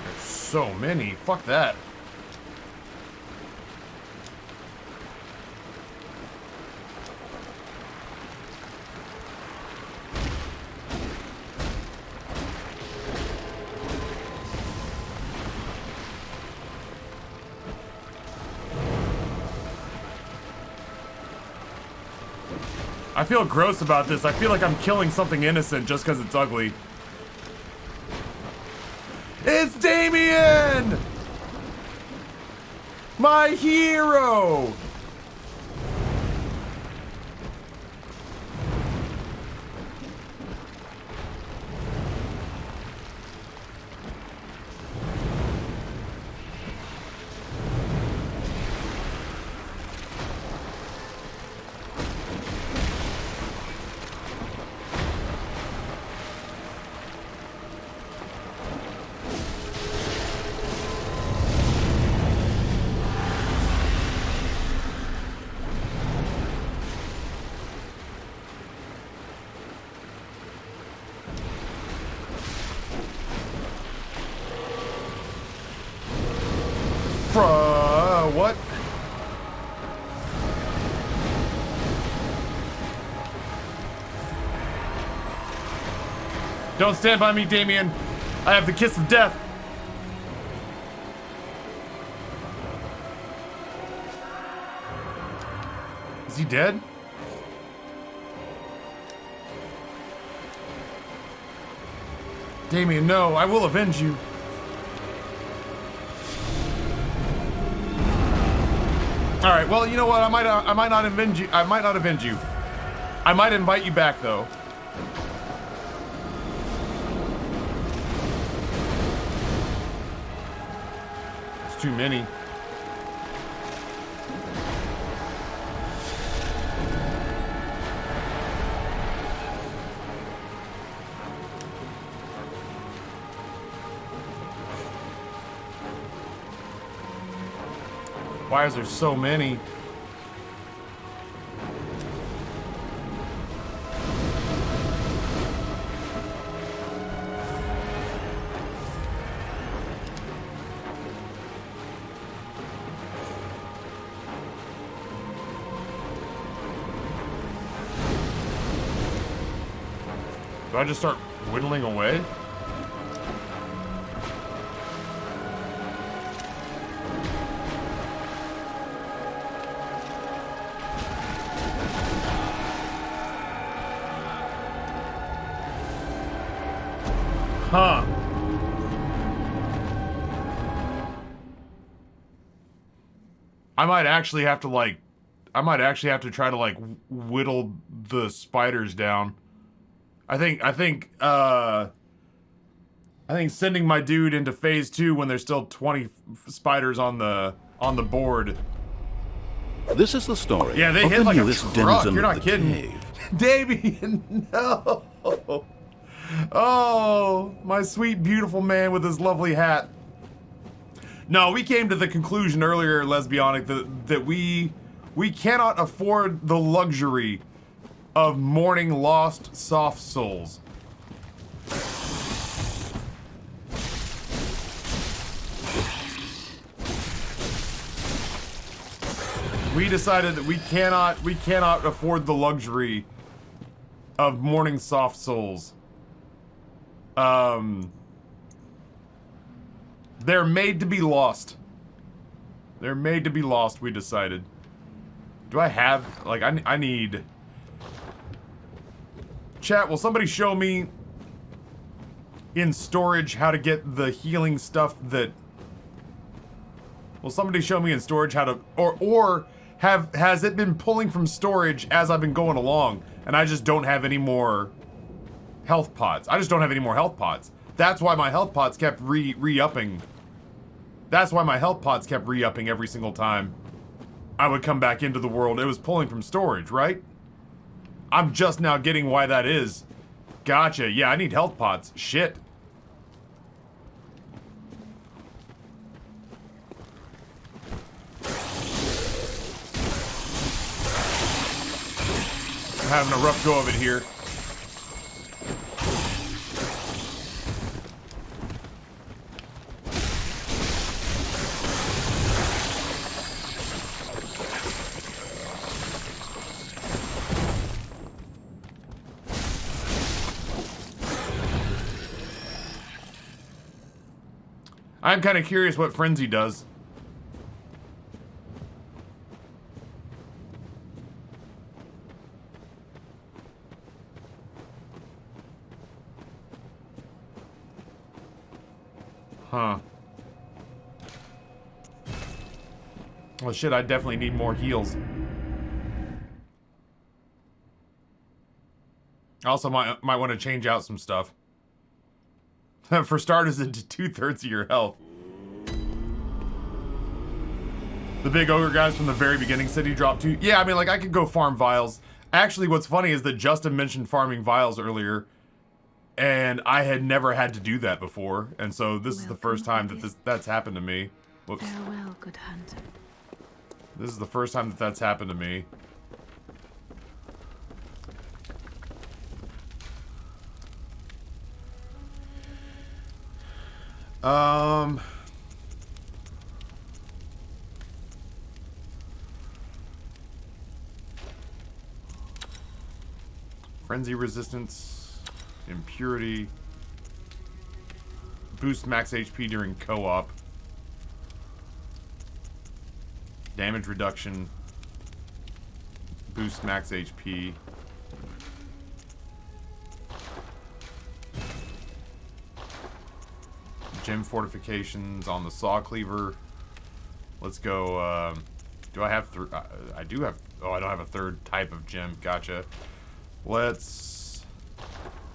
There's so many. Fuck that. I feel gross about this. I feel like I'm killing something innocent just because it's ugly. It's Damien! My hero! What? Don't stand by me, Damien. I have the kiss of death. Is he dead? Damien, no, I will avenge you. All right. Well, you know what? I might not avenge you. I might not avenge you. I might invite you back though. It's too many. Why is there so many? Do I just start whittling away? Huh. I might actually have to try to like whittle the spiders down. I think sending my dude into phase 2 when there's still 20 spiders on the board. This is the story. Yeah, they of hit the like a newest truck. denizen You're of not the kidding. cave. Damien, no. Oh, my sweet, beautiful man with his lovely hat. No, we came to the conclusion earlier, Lesbionic, that we cannot afford the luxury of mourning lost soft souls. We decided that we cannot afford the luxury of mourning soft souls. They're made to be lost. They're made to be lost, we decided. Do I have, like, I need... Chat, will somebody show me in storage how to get the healing stuff that... Will somebody show me in storage how to... Or has it been pulling from storage as I've been going along, and I just don't have any more health pods. I just don't have any more health pods. That's why my health pods kept re-upping. That's why my health pods kept re-upping every single time I would come back into the world. It was pulling from storage, right? I'm just now getting why that is. Gotcha. Yeah, I need health pods. Shit. I'm having a rough go of it here. I'm kind of curious what Frenzy does. Huh. Well, shit, I definitely need more heals. I also might want to change out some stuff. For starters, into 2/3 of your health. The big ogre guys from the very beginning said he dropped 2. Yeah, I mean, like, I could go farm vials. Actually, what's funny is that Justin mentioned farming vials earlier, and I had never had to do that before, and so this is the first time that that's happened to me. Whoops. Farewell, good hunter. This is the first time that that's happened to me. Frenzy resistance, impurity, boost max HP during co-op, damage reduction, boost max HP. Gem fortifications on the saw cleaver. Let's go Do I have I do have... Oh, I don't have a third type of gem. Gotcha. Let's...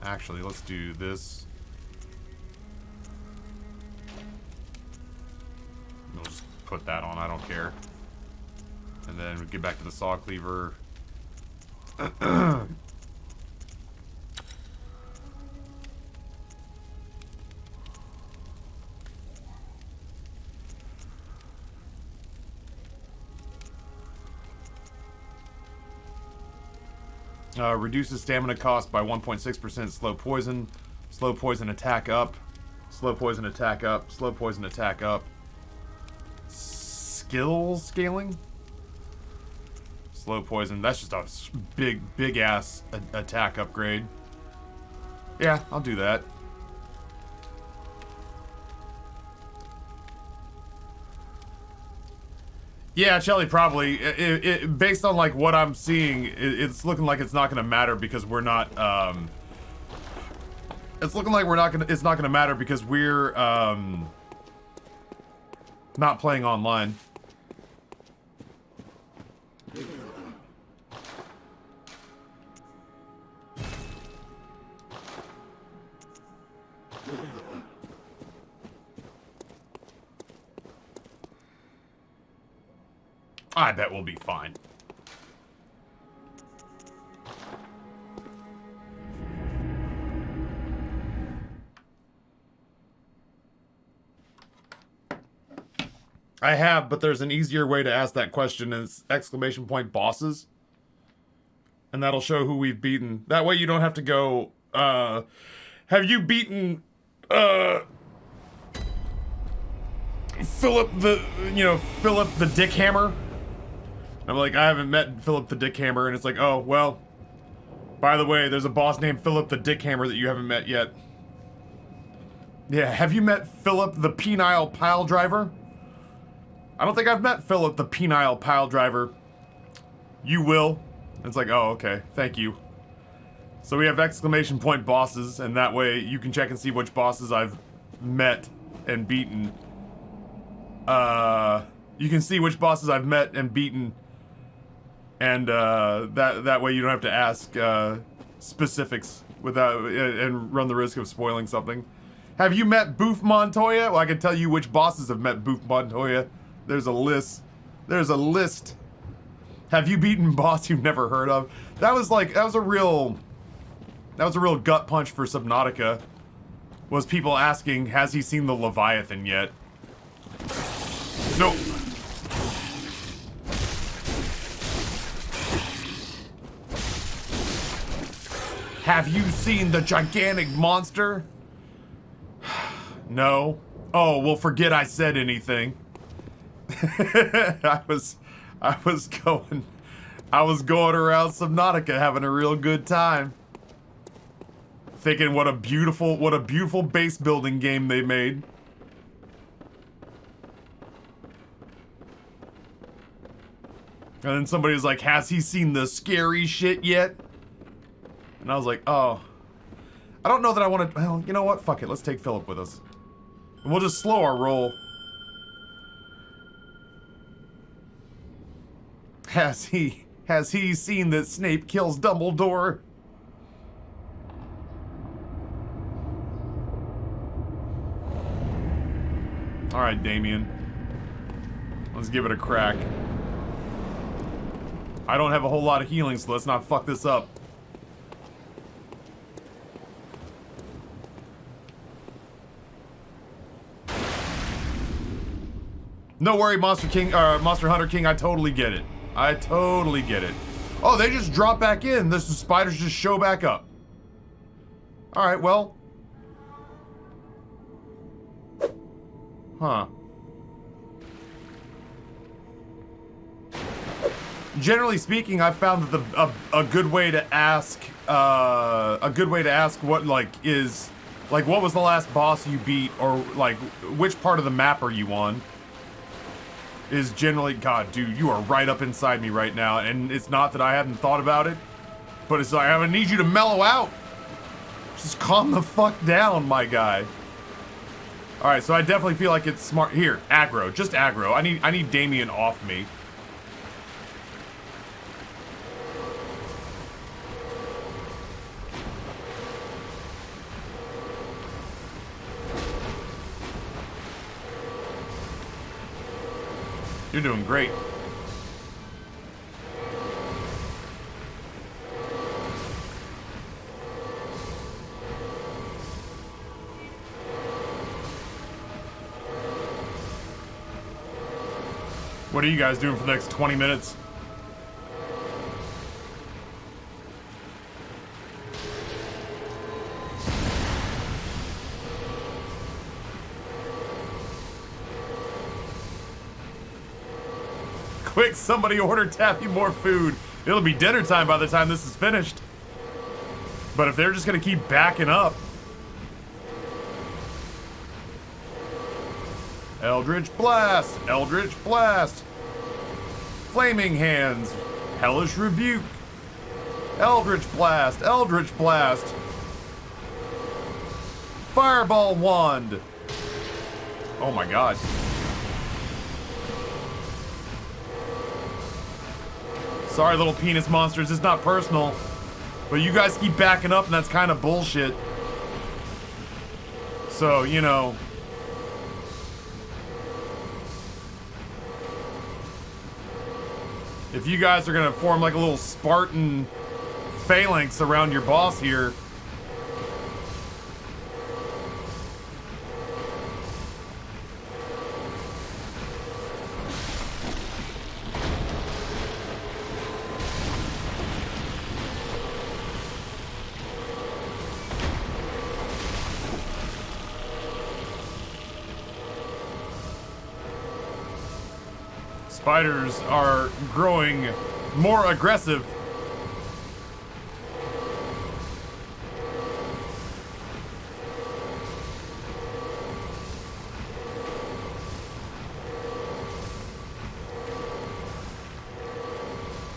Actually, let's do this. We'll just put that on. I don't care. And then we get back to the saw cleaver. Reduces stamina cost by 1.6%. Slow poison. Slow poison attack up. Slow poison attack up. Slow poison attack up. Skill scaling? Slow poison. That's just a big ass attack upgrade. Yeah, I'll do that. Yeah, Shelly, probably. Based on like what I'm seeing, it's looking like it's not going to matter because we're not. It's looking like we're not gonna. It's not going to matter because we're not playing online. I bet we'll be fine. I have, but there's an easier way to ask that question, and it's exclamation point bosses. And that'll show who we've beaten. That way you don't have to go, have you beaten, Philip the Dick Hammer? I'm like, I haven't met Philip the Dick Hammer, and it's like, oh, well, by the way, there's a boss named Philip the Dick Hammer that you haven't met yet. Yeah, have you met Philip the Penile Pile Driver? I don't think I've met Philip the Penile Pile Driver. You will. It's like, oh, okay, thank you. So we have exclamation point bosses, and that way you can check and see which bosses I've met and beaten. You can see which bosses I've met and beaten. And that way you don't have to ask specifics without and run the risk of spoiling something. Have you met Boof Montoya? Well, I can tell you which bosses have met Boof Montoya. There's a list. There's a list. Have you beaten boss you've never heard of? That was a real gut punch for Subnautica. Was people asking, has he seen the Leviathan yet? Nope. Have you seen the gigantic monster? No. Oh, well, forget I said anything. I was going around Subnautica having a real good time. Thinking what a beautiful base building game they made. And then somebody was like, has he seen the scary shit yet? And I was like, oh. I don't know that I want to... Well, you know what? Fuck it. Let's take Philip with us. And we'll just slow our roll. Has he seen that Snape kills Dumbledore? Alright, Damien. Let's give it a crack. I don't have a whole lot of healing, so let's not fuck this up. No worry, Monster Hunter King, I totally get it. I totally get it. Oh, they just drop back in. The spiders just show back up. Alright, well. Huh. Generally speaking, I've found that a good way to ask what what was the last boss you beat, or like which part of the map are you on, is generally, God, dude, you are right up inside me right now, and it's not that I haven't thought about it, but it's like, I need you to mellow out. Just calm the fuck down, my guy. Alright, so I definitely feel like it's smart. Here, aggro. Just aggro. I need Damien off me. You're doing great. What are you guys doing for the next 20 minutes? Quick, somebody order Taffy more food. It'll be dinner time by the time this is finished. But if they're just gonna keep backing up. Eldritch Blast! Eldritch Blast! Flaming Hands! Hellish Rebuke! Eldritch Blast! Eldritch Blast! Fireball Wand! Oh my god. Sorry, little penis monsters, it's not personal. But you guys keep backing up and that's kind of bullshit. So, you know. If you guys are gonna form like a little Spartan phalanx around your boss here. Spiders are growing more aggressive.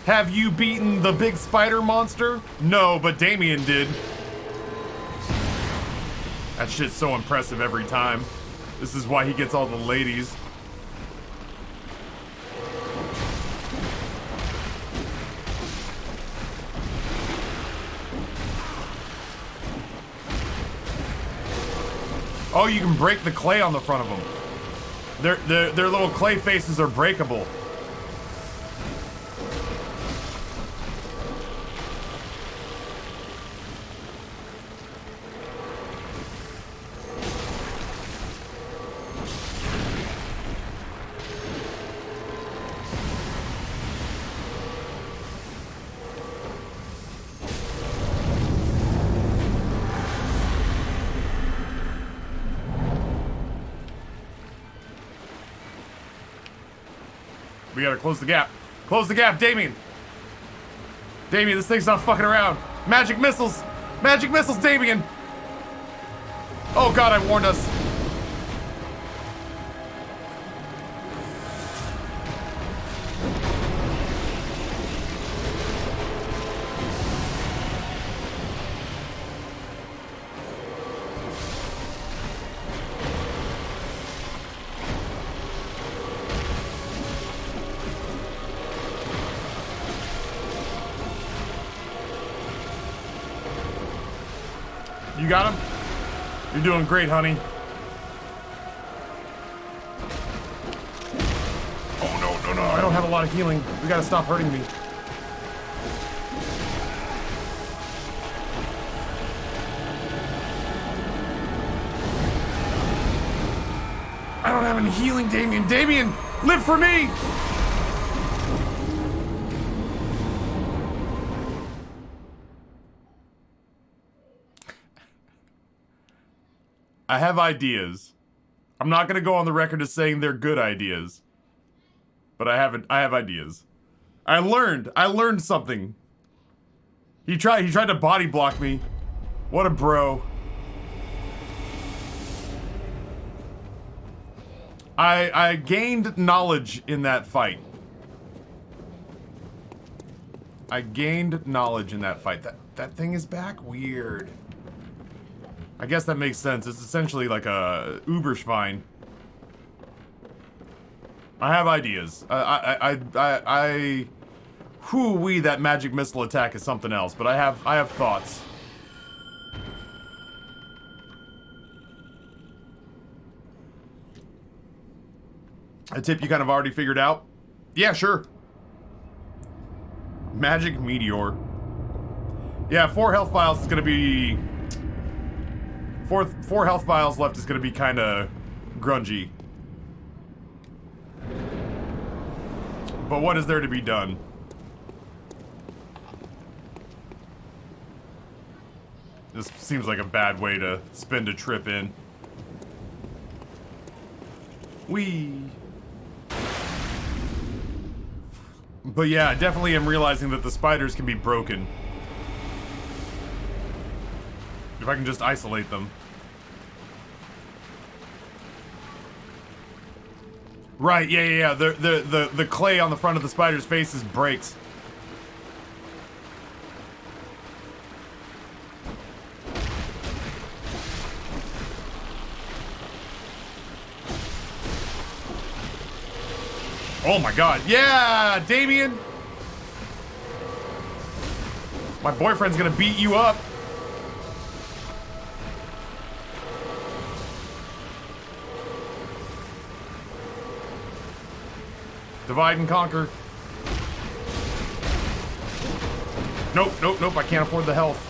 Have you beaten the big spider monster? No, but Damien did. That shit's so impressive every time. This is why he gets all the ladies. Oh, you can break the clay on the front of them. Their little clay faces are breakable. We gotta close the gap. Close the gap, Damien! Damien, this thing's not fucking around. Magic missiles! Magic missiles, Damien! Oh god, I warned us. You got him? You're doing great, honey. Oh, no, I don't have a lot of healing. We gotta stop hurting me. I don't have any healing, Damien. Damien, live for me! I have ideas. I'm not gonna go on the record as saying they're good ideas. But I have ideas. I learned something. He tried to body block me. What a bro. I gained knowledge in that fight. That thing is back? Weird. I guess that makes sense. It's essentially like a Uberschwein. I have ideas. Whoo-wee, that magic missile attack is something else, but I have thoughts. A tip you kind of already figured out. Yeah, sure. Magic Meteor. Yeah, 4 health vials is gonna be... Four health vials left is gonna be kinda grungy. But what is there to be done? This seems like a bad way to spend a trip in. Whee! But yeah, I definitely am realizing that the spiders can be broken. If I can just isolate them. Right, yeah. The clay on the front of the spider's faces breaks. Oh my god. Yeah, Damien! My boyfriend's gonna beat you up. Divide and conquer. Nope, I can't afford the health.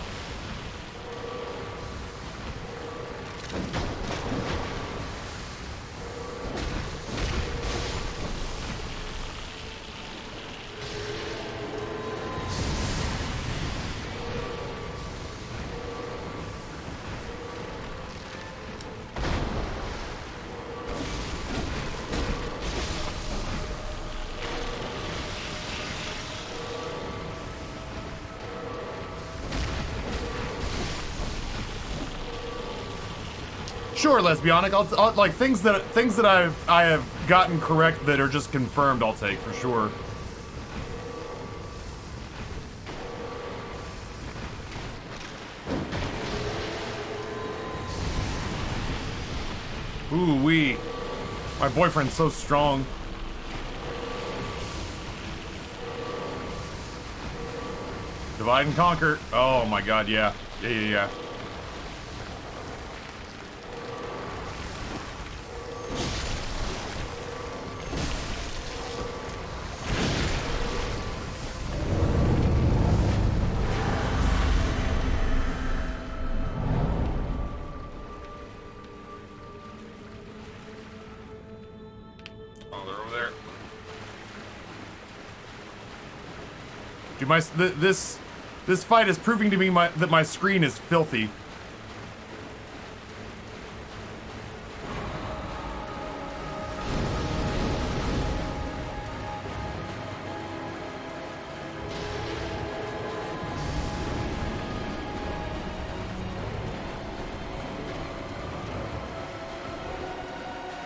Sure, Lesbionic. I'll like things that I have gotten correct that are just confirmed. I'll take for sure. Ooh wee, my boyfriend's so strong. Divide and conquer. Oh my god, yeah. Yeah. Dude, this fight is proving to me that my screen is filthy.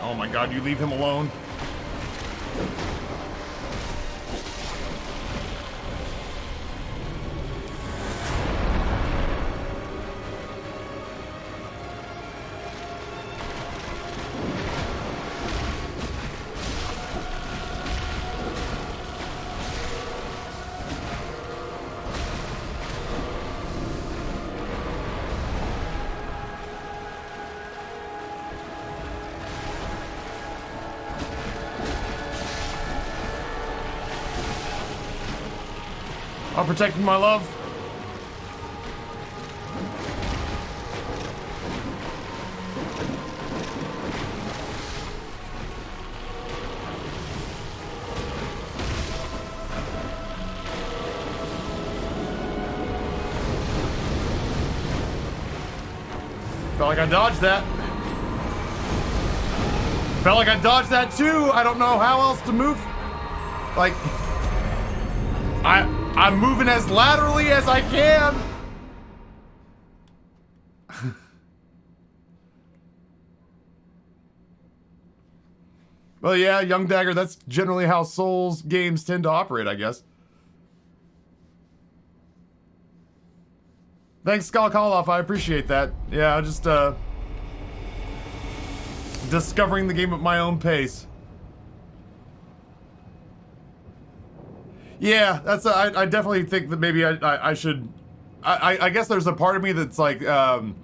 Oh my god, you leave him alone. I'll protect my love. Felt like I dodged that. Felt like I dodged that too. I don't know how else to move. Like, I'm moving as laterally as I can. Well, yeah, Young Dagger, that's generally how Souls games tend to operate, I guess. Thanks, Skull Call-Off, I appreciate that. Yeah, just, discovering the game at my own pace. Yeah, that's I definitely think that maybe I should. I guess there's a part of me that's like I'm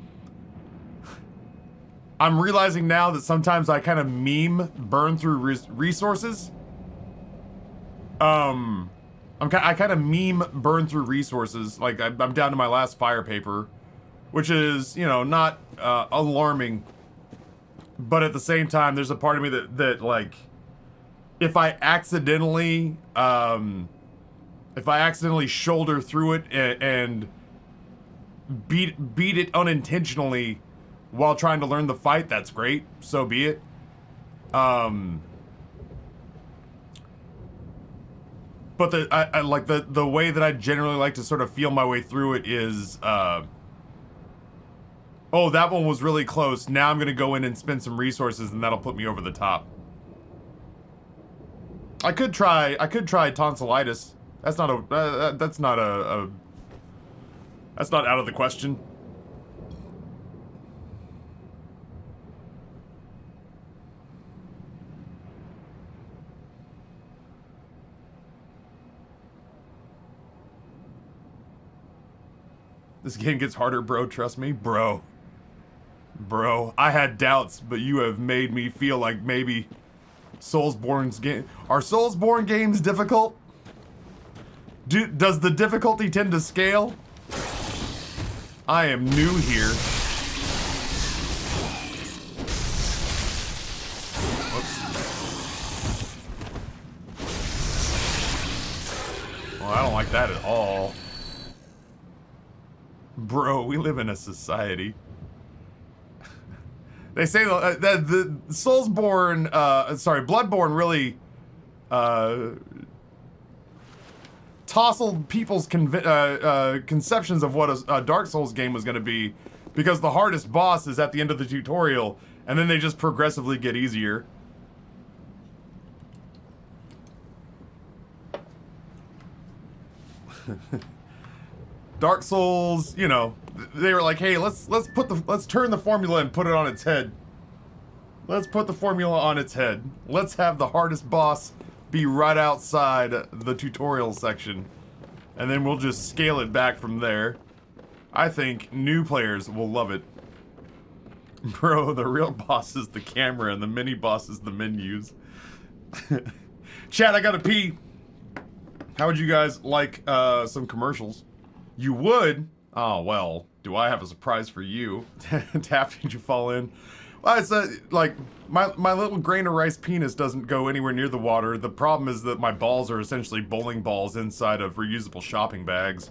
realizing now that sometimes I kind of meme burn through resources. I kind of meme burn through resources. Like, I'm down to my last fire paper, which is, you know, not alarming. But at the same time, there's a part of me that like, if I accidentally shoulder through it and beat it unintentionally while trying to learn the fight, that's great. So be it. But I like the way that I generally like to sort of feel my way through it is, oh, that one was really close. Now I'm gonna go in and spend some resources, and that'll put me over the top. I could try tonsillitis. That's not that's not out of the question. This game gets harder, bro. Trust me, bro. Bro, I had doubts, but you have made me feel like maybe Soulsborne's game. Are Soulsborne games difficult? Does the difficulty tend to scale? I am new here. Whoops. Well, I don't like that at all. Bro, we live in a society. They say that the Soulsborne, BloodBorne really tousled people's conceptions of what a Dark Souls game was going to be, because the hardest boss is at the end of the tutorial, and then they just progressively get easier. Dark Souls, you know, they were like, hey, let's turn the formula and put it on its head. Let's put the formula on its head. Let's have the hardest boss be right outside the tutorial section, and then we'll just scale it back from there. I think new players will love it. Bro, the real boss is the camera and the mini boss is the menus. Chat, I gotta pee. How would you guys like some commercials? You would? Oh, well, do I have a surprise for you? Taffy, did you fall in? Well, it's like, my little grain of rice penis doesn't go anywhere near the water. The problem is that my balls are essentially bowling balls inside of reusable shopping bags.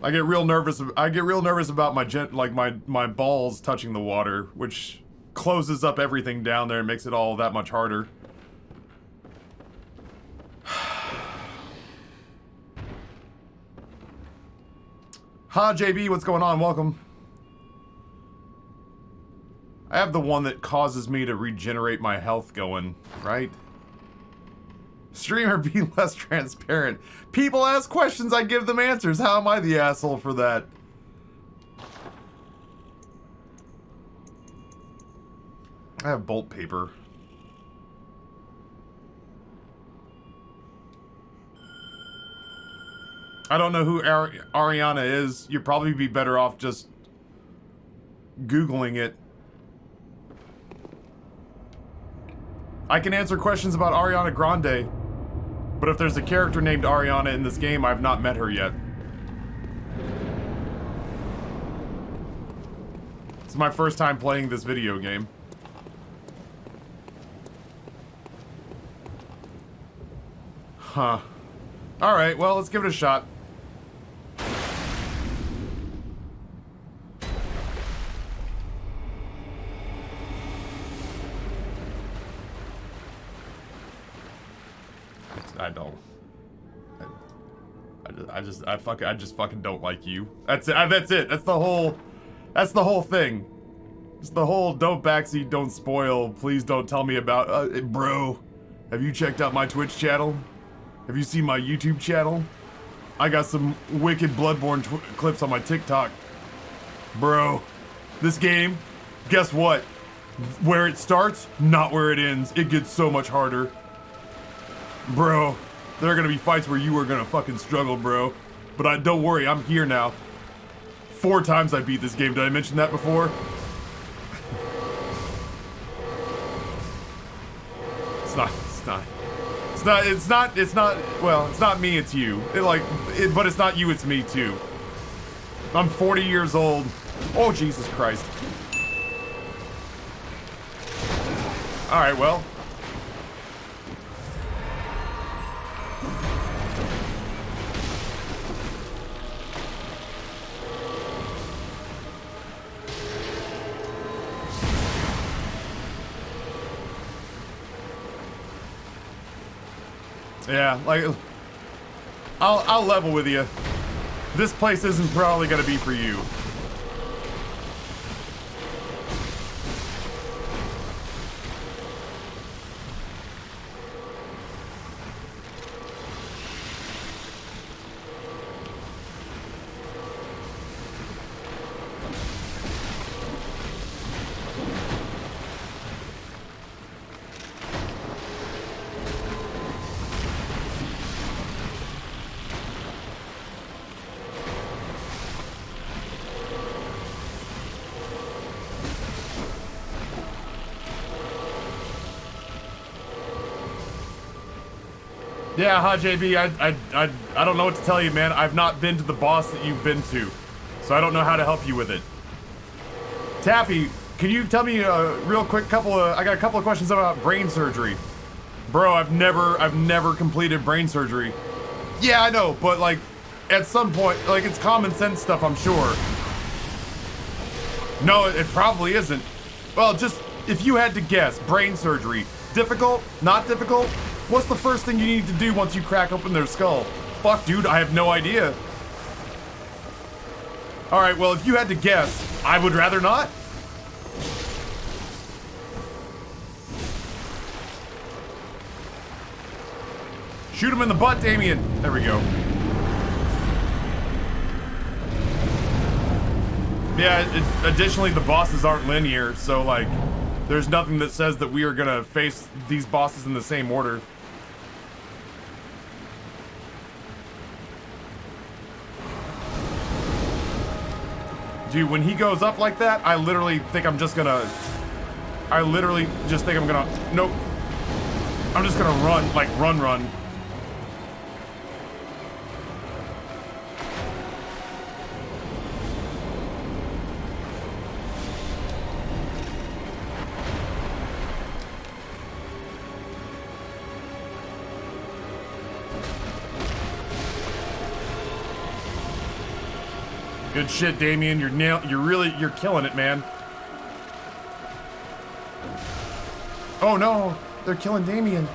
I get real nervous about my balls touching the water, which closes up everything down there and makes it all that much harder. Ha, JB, what's going on? Welcome. I have the one that causes me to regenerate my health going, right? Streamer, be less transparent. People ask questions, I give them answers. How am I the asshole for that? I have bolt paper. I don't know who Ariana is. You'd probably be better off just Googling it. I can answer questions about Ariana Grande, but if there's a character named Ariana in this game, I've not met her yet. It's my first time playing this video game. Huh. Alright, well, let's give it a shot. I don't. I just fucking don't like you. That's it. That's it. That's the whole thing. It's the whole don't backseat, don't spoil. Please don't tell me about bro. Have you checked out my Twitch channel? Have you seen my YouTube channel? I got some wicked BloodBorne clips on my TikTok. Bro, this game, guess what? Where it starts, not where it ends. It gets so much harder. Bro, there are gonna be fights where you are gonna fucking struggle, bro. But don't worry, I'm here now. 4 times I beat this game. Did I mention that before? It's not. It's not, well, it's not me, it's you. But it's not you, it's me too. I'm 40 years old. Oh, Jesus Christ. Alright, well. Yeah, like, I'll level with you. This place isn't probably gonna be for you. Yeah, hi JB, I don't know what to tell you, man. I've not been to the boss that you've been to, so I don't know how to help you with it. Taffy, can you tell me a real quick I got a couple of questions about brain surgery. Bro, I've never completed brain surgery. Yeah, I know, but like, at some point, like, it's common sense stuff, I'm sure. No, it probably isn't. Well, just, if you had to guess, brain surgery, difficult, not difficult? What's the first thing you need to do once you crack open their skull? Fuck, dude, I have no idea. Alright, well, if you had to guess, I would rather not. Shoot him in the butt, Damien. There we go. Yeah, additionally, the bosses aren't linear, so, like, there's nothing that says that we are gonna face these bosses in the same order. Dude, when he goes up like that, I literally think I'm just gonna... Nope. I'm just gonna run, like, run. Good shit, Damien. You're killing it, man. Oh no, they're killing Damien.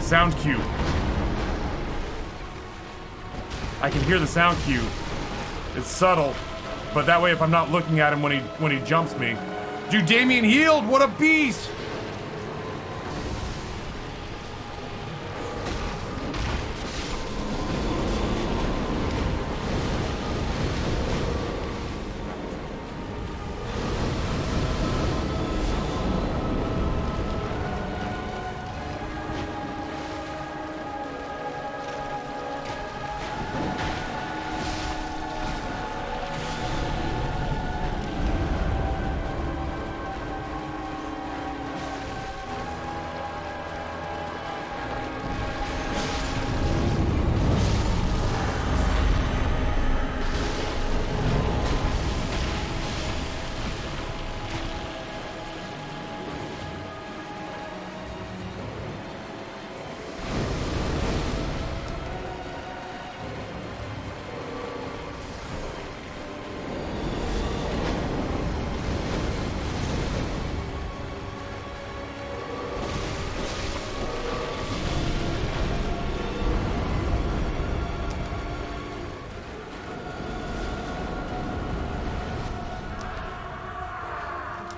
Sound cue. I can hear the sound cue. It's subtle, but that way if I'm not looking at him when he jumps me. Dude, Damien healed! What a beast!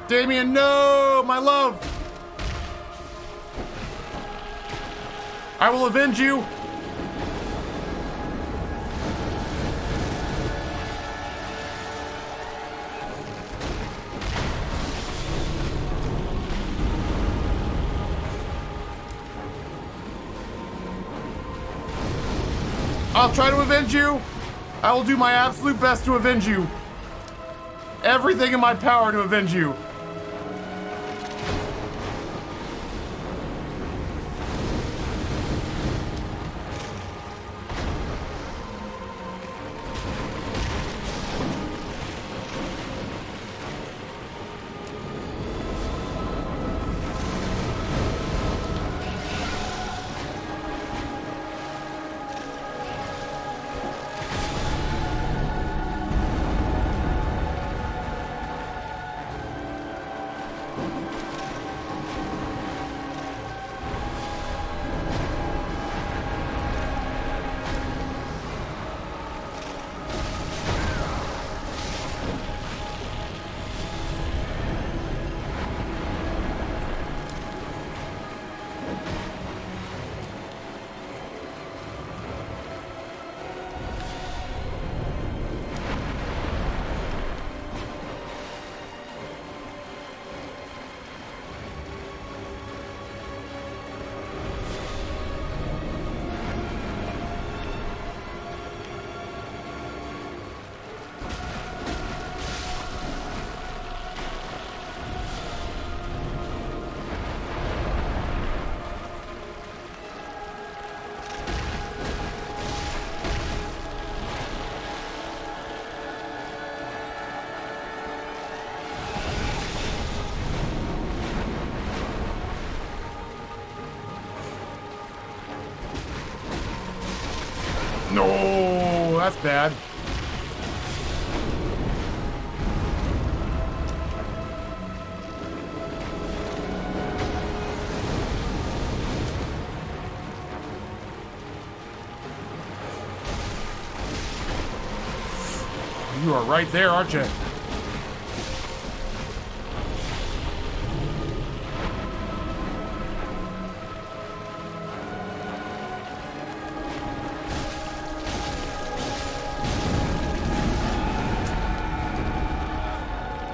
Damien, no! My love! I will avenge you! I'll try to avenge you. I will do my absolute best to avenge you. Everything in my power to avenge you. No, that's bad. You are right there, aren't you?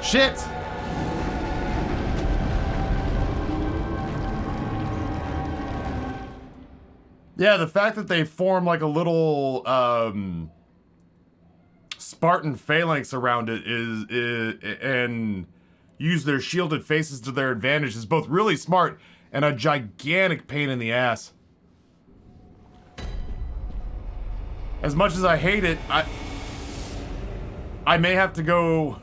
Shit! Yeah, the fact that they form like a little Spartan phalanx around it is and use their shielded faces to their advantage is both really smart and a gigantic pain in the ass. As much as I hate it, I may have to go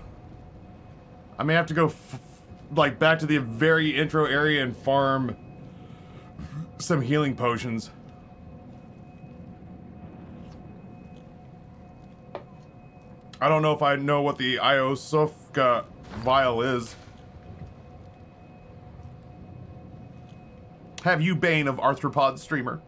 like back to the very intro area and farm some healing potions. I don't know if I know what the Iosofka vial is. Have you, Bane of Arthropod Streamer?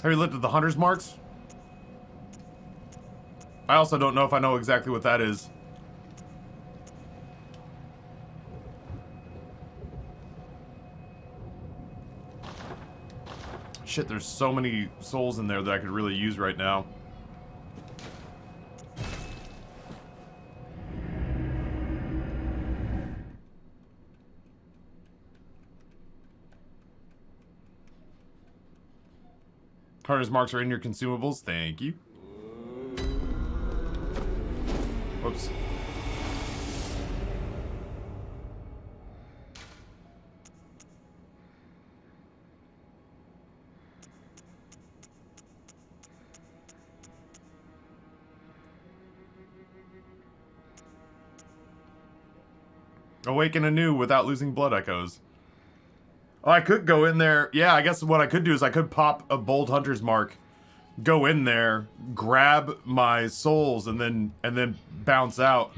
Have you looked at the Hunter's Marks? I also don't know if I know exactly what that is. Shit, there's so many souls in there that I could really use right now. Hunter's Marks are in your consumables. Thank you. Whoops. Awaken anew without losing blood echoes. Oh, I could go in there. Yeah, I guess what I could do is I could pop a bold hunter's mark, go in there, grab my souls, and then bounce out.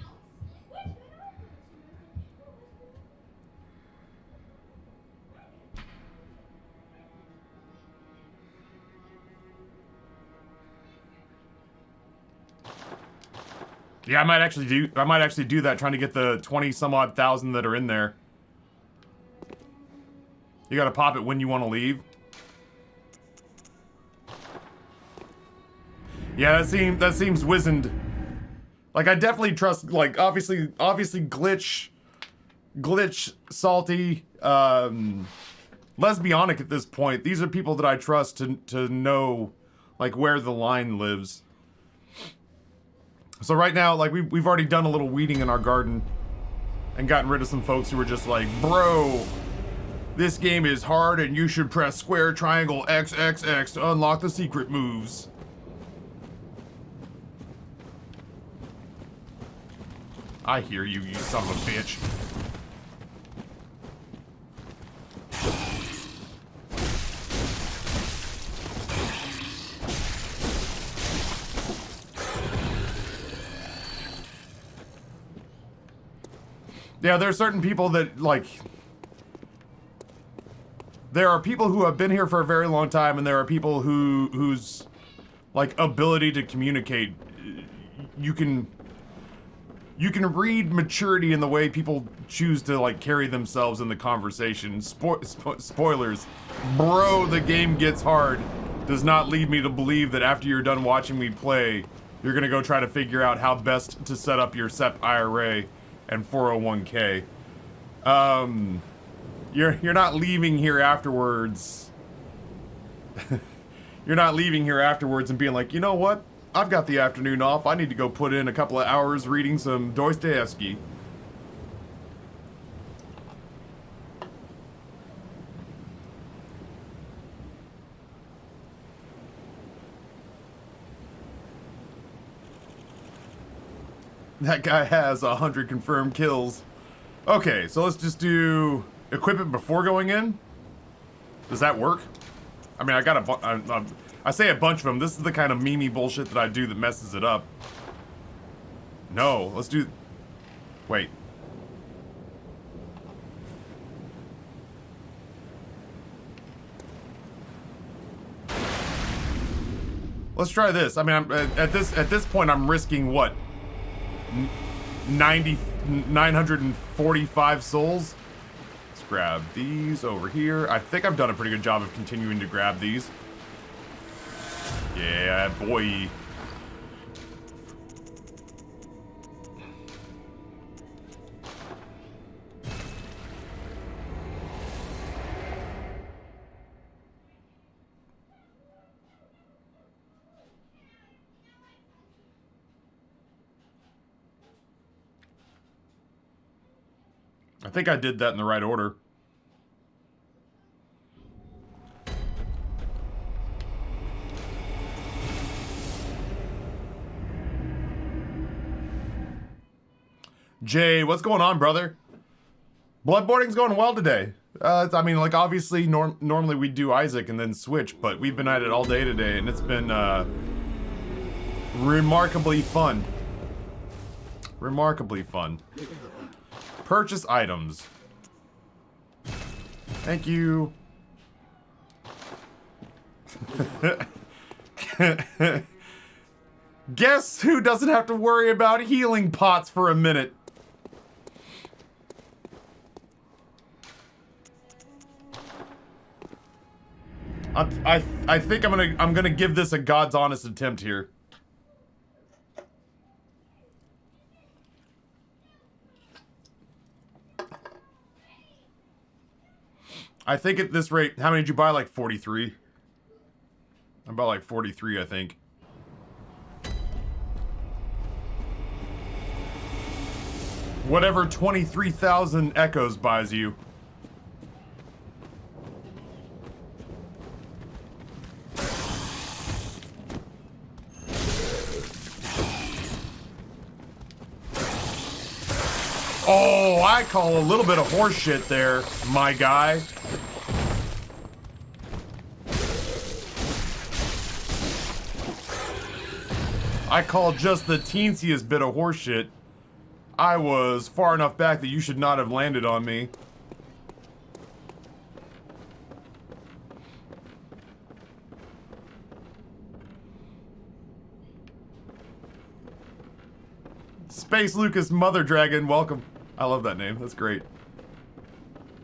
Yeah, I might actually do that, trying to get the 20 some odd thousand that are in there. You gotta pop it when you want to leave. Yeah, that seems wizened. Like, I definitely trust, like, obviously Glitch, Salty, Lesbionic at this point. These are people that I trust to know, like, where the line lives. So right now, like, we've already done a little weeding in our garden and gotten rid of some folks who were just like, bro, this game is hard and you should press square, triangle, X, X, X to unlock the secret moves. I hear you, you son of a bitch. Yeah, there are certain people that, like... There are people who have been here for a very long time, and there are people whose, like, ability to communicate, you can read maturity in the way people choose to, like, carry themselves in the conversation. Spoilers. Bro, the game gets hard does not lead me to believe that after you're done watching me play, you're gonna go try to figure out how best to set up your SEP IRA and 401k. You're not leaving here afterwards. You're not leaving here afterwards and being like, you know what? I've got the afternoon off. I need to go put in a couple of hours reading some Dostoevsky. That guy has 100 confirmed kills. Okay, so let's just do equipment before going in. Does that work? I mean, I got I say a bunch of them. This is the kind of memey bullshit that I do that messes it up. No, let's do... Wait. Let's try this. I mean, at this point, I'm risking what? 945 souls? Let's grab these over here. I think I've done a pretty good job of continuing to grab these. Yeah, boy. I think I did that in the right order. Jay, what's going on, brother? Bloodboarding's going well today. I mean, like, obviously, normally we do Isaac and then switch, but we've been at it all day today, and it's been, remarkably fun. Remarkably fun. Purchase items. Thank you. Guess who doesn't have to worry about healing pots for a minute? I think I'm gonna give this a God's honest attempt here. I think at this rate, how many did you buy? Like 43? I bought like 43, I think. Whatever 23,000 echoes buys you. Oh, I call a little bit of horse shit there, my guy. I call just the teensiest bit of horse shit. I was far enough back that you should not have landed on me. Space Lucas Mother Dragon, welcome. I love that name. That's great.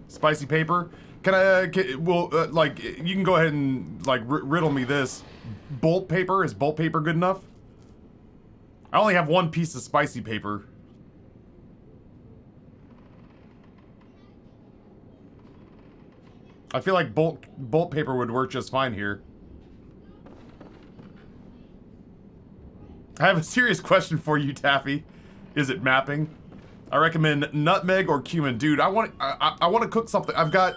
Spicy paper. Can I? Like, you can go ahead and like riddle me this. Bolt paper, is bolt paper good enough? I only have one piece of spicy paper. I feel like bolt paper would work just fine here. I have a serious question for you, Taffy. Is it mapping? I recommend nutmeg or cumin. Dude, I want to cook something. I've got...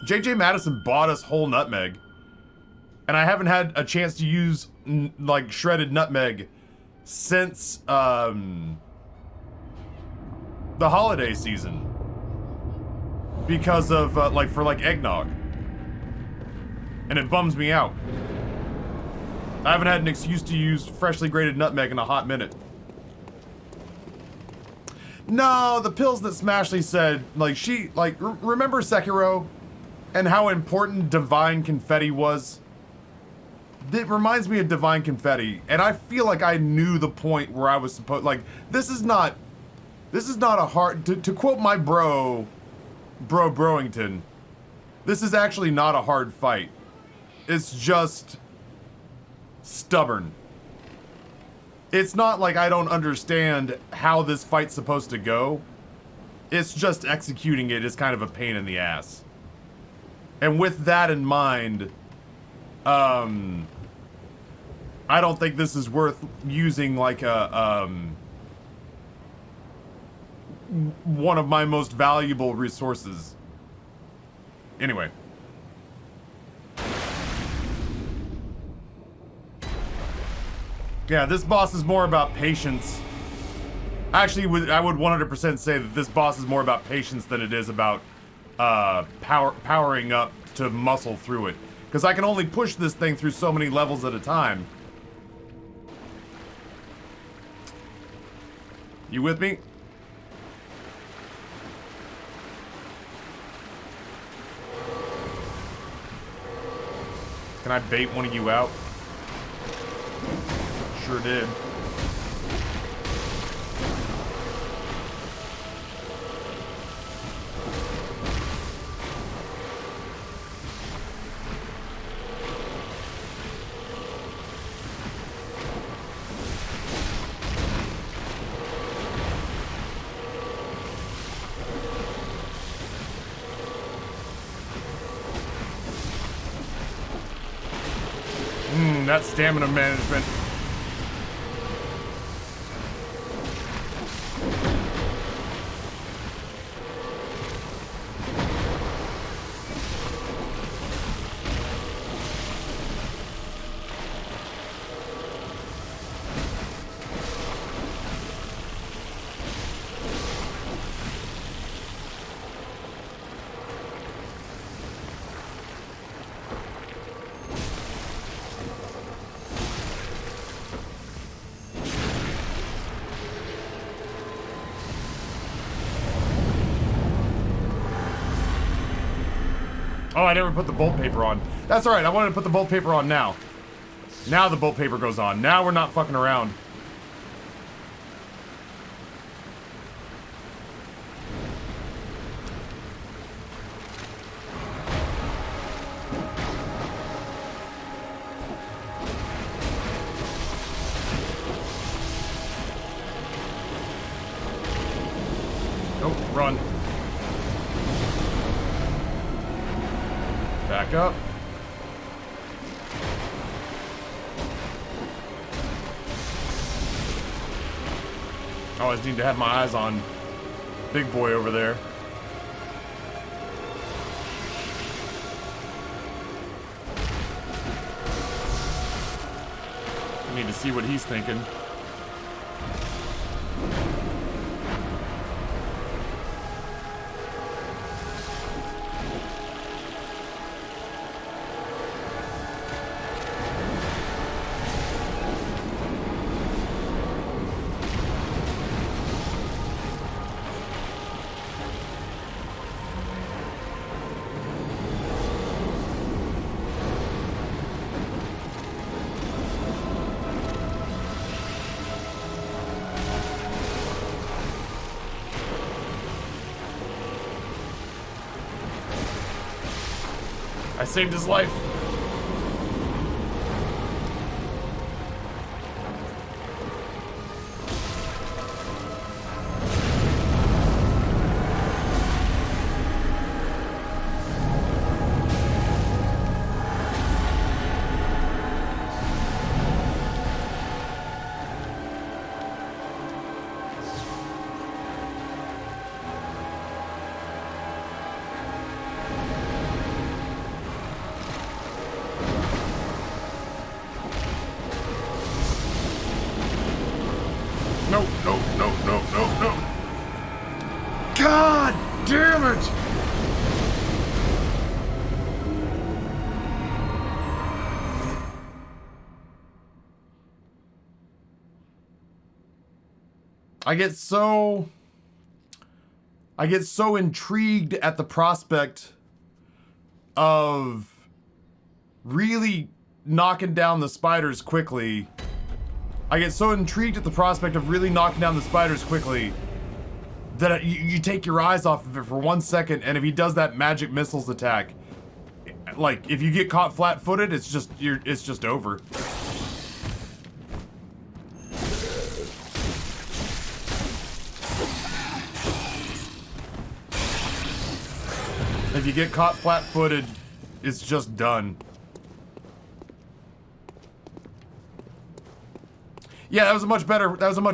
JJ Madison bought us whole nutmeg. And I haven't had a chance to use, like, shredded nutmeg since, the holiday season. Because of, for eggnog. And it bums me out. I haven't had an excuse to use freshly grated nutmeg in a hot minute. No, the pills that Smashley said, remember Sekiro? And how important Divine Confetti was? It reminds me of Divine Confetti, and I feel like I knew the point where I was supposed, this is not a hard, to quote my bro Broington, this is actually not a hard fight. It's just stubborn. It's not like I don't understand how this fight's supposed to go. It's just executing it is kind of a pain in the ass. And with that in mind, I don't think this is worth using like a, one of my most valuable resources. Anyway. Yeah, this boss is more about patience. Actually, I would 100% say that this boss is more about patience than it is about powering up to muscle through it. Because I can only push this thing through so many levels at a time. You with me? Can I bait one of you out? Sure did. That stamina management. Oh, I never put the bolt paper on. That's alright, I wanted to put the bolt paper on now. Now the bolt paper goes on. Now we're not fucking around. Nope, run. Back up. I always need to have my eyes on big boy over there. I need to see what he's thinking. I saved his life. No, no, no, no, no, no. God damn it! I get so intrigued at the prospect of really knocking down the spiders quickly. I get so intrigued at the prospect of really knocking down the spiders quickly that you take your eyes off of it for 1 second, and if he does that magic missiles attack, like if you get caught flat-footed, it's just over. If you get caught flat-footed, it's just done. Yeah, that was a much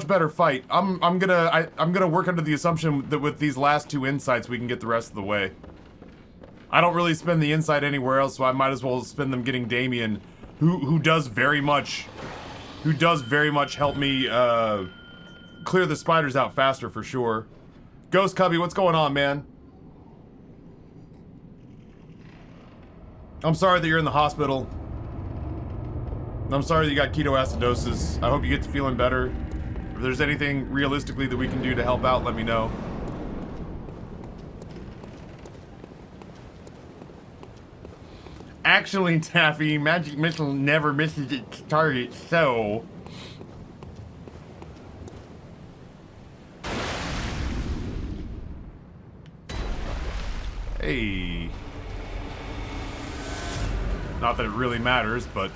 better fight. I'm gonna work under the assumption that with these last 2 insights we can get the rest of the way. I don't really spend the insight anywhere else, so I might as well spend them getting Damien, who does very much help me clear the spiders out faster for sure. Ghost Cubby, what's going on, man? I'm sorry that you're in the hospital. I'm sorry that you got ketoacidosis. I hope you get to feeling better. If there's anything realistically that we can do to help out, let me know. Actually, Taffy, magic missile never misses its target, so... Hey. Not that it really matters, but...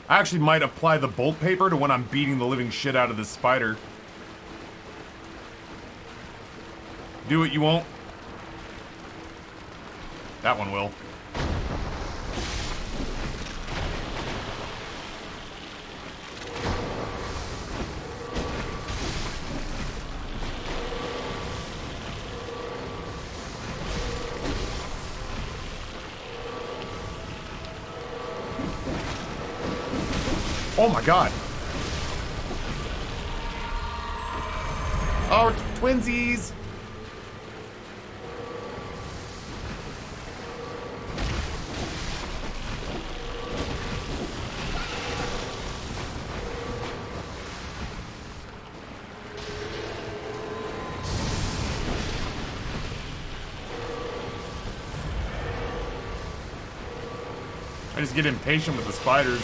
I actually might apply the bolt paper to when I'm beating the living shit out of this spider. Do it, you won't. That one will. Oh my god. Oh, it's twinsies. I just get impatient with the spiders.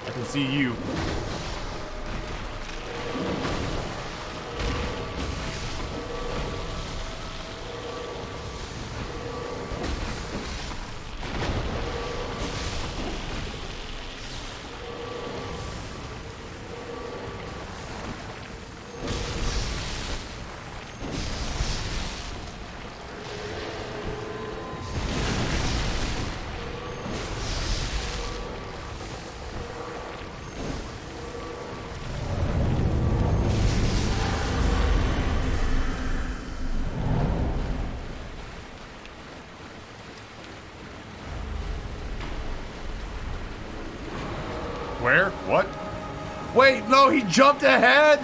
I can see you. Where? What? Wait, no, he jumped ahead?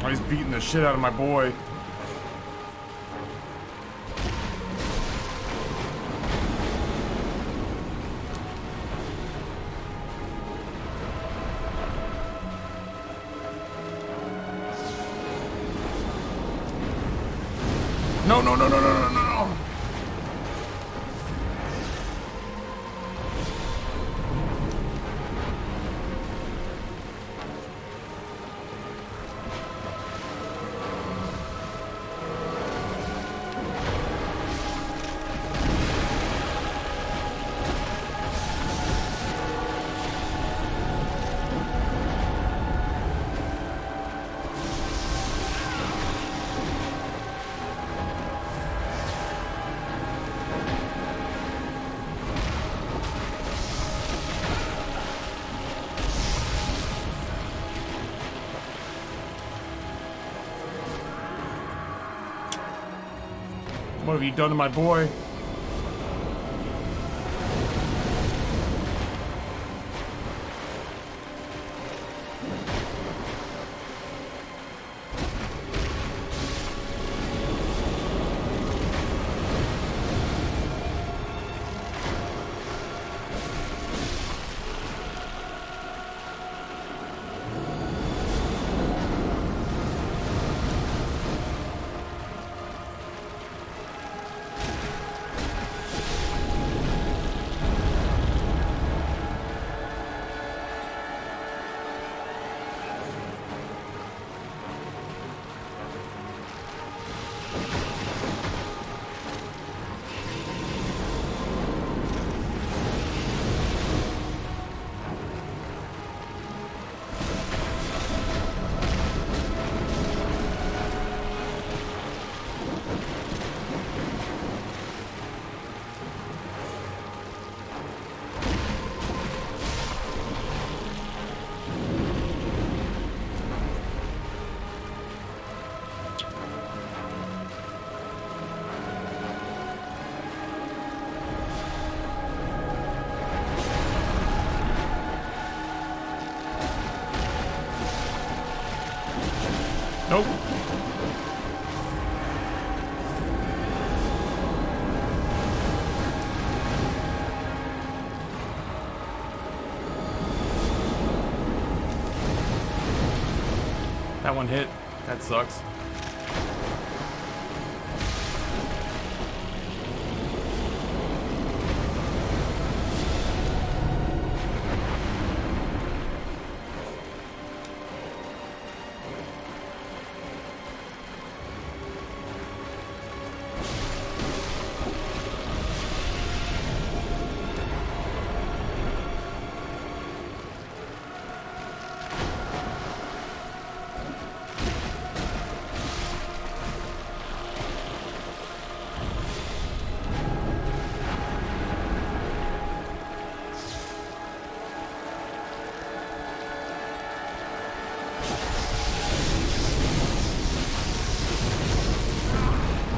Oh, he's beating the shit out of my boy. No, no, no, no, no, no, no, no. What have you done to my boy? Nope. That one hit. That sucks.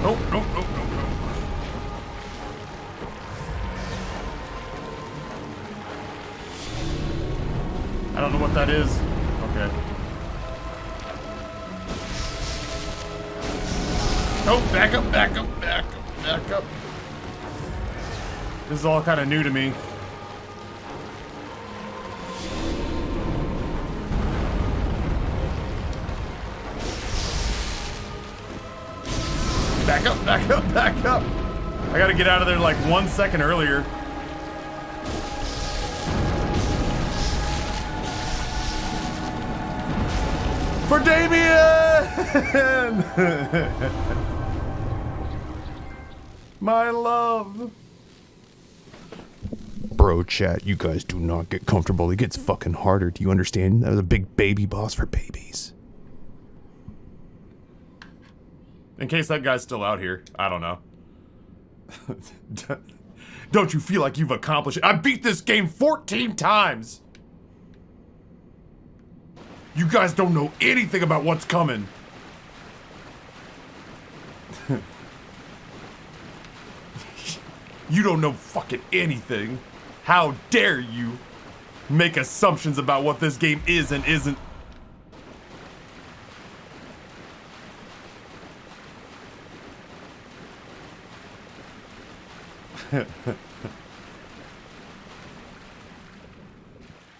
Nope, nope, nope, nope, nope. I don't know what that is. Okay. Oh, back up, back up, back up, back up. This is all kind of new to me. Back up, back up, back up. I gotta get out of there like 1 second earlier. For Damien! My love. Bro, chat, you guys do not get comfortable. It gets fucking harder. Do you understand? That was a big baby boss for babies. In case that guy's still out here. I don't know. Don't you feel like you've accomplished it? I beat this game 14 times! You guys don't know anything about what's coming. You don't know fucking anything. How dare you make assumptions about what this game is and isn't.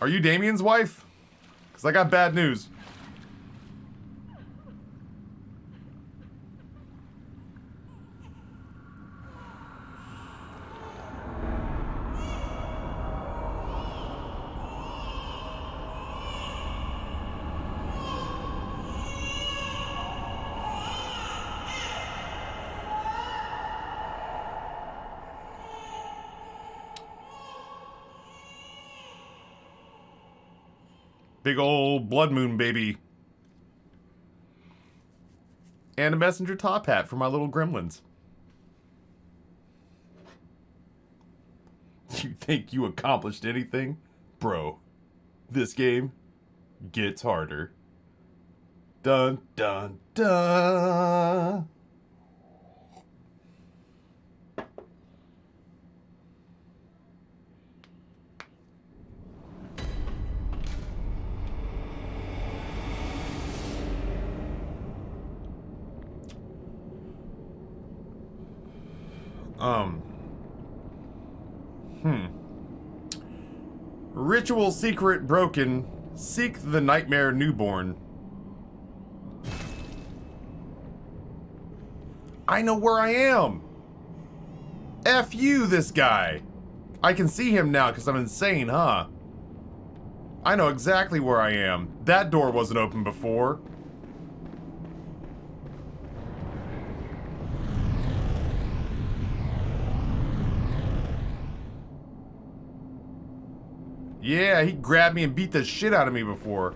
Are you Damien's wife? Because I got bad news. Big old blood moon baby. And a messenger top hat for my little gremlins. You think you accomplished anything? Bro, this game gets harder. Dun dun dun. Ritual secret broken. Seek the nightmare newborn. I know where I am. F you, this guy. I can see him now because I'm insane, huh? I know exactly where I am. That door wasn't open before. Yeah, he grabbed me and beat the shit out of me before.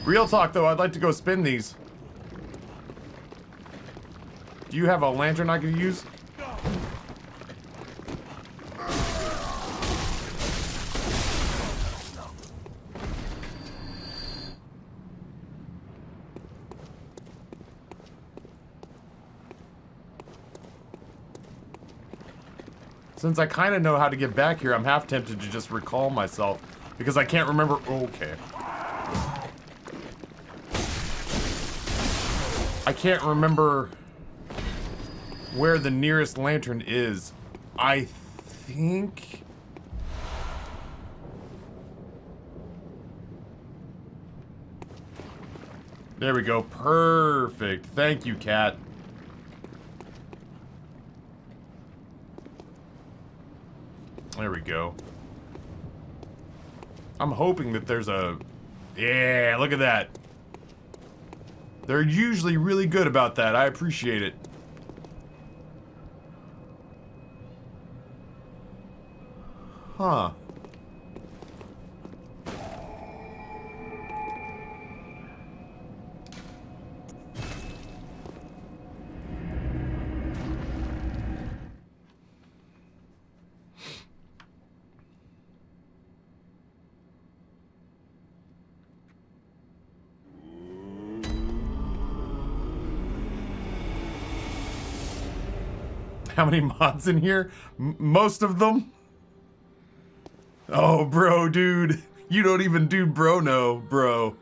Real talk though, I'd like to go spin these. Do you have a lantern I could use? Since I kind of know how to get back here, I'm half tempted to just recall myself because I can't remember. Okay. I can't remember where the nearest lantern is. I think... There we go. Perfect. Thank you, cat. There we go. I'm hoping that there's a... Yeah, look at that. They're usually really good about that. I appreciate it. Huh. How many mods in here? Most of them? Oh, bro, dude. You don't even do bro, bro.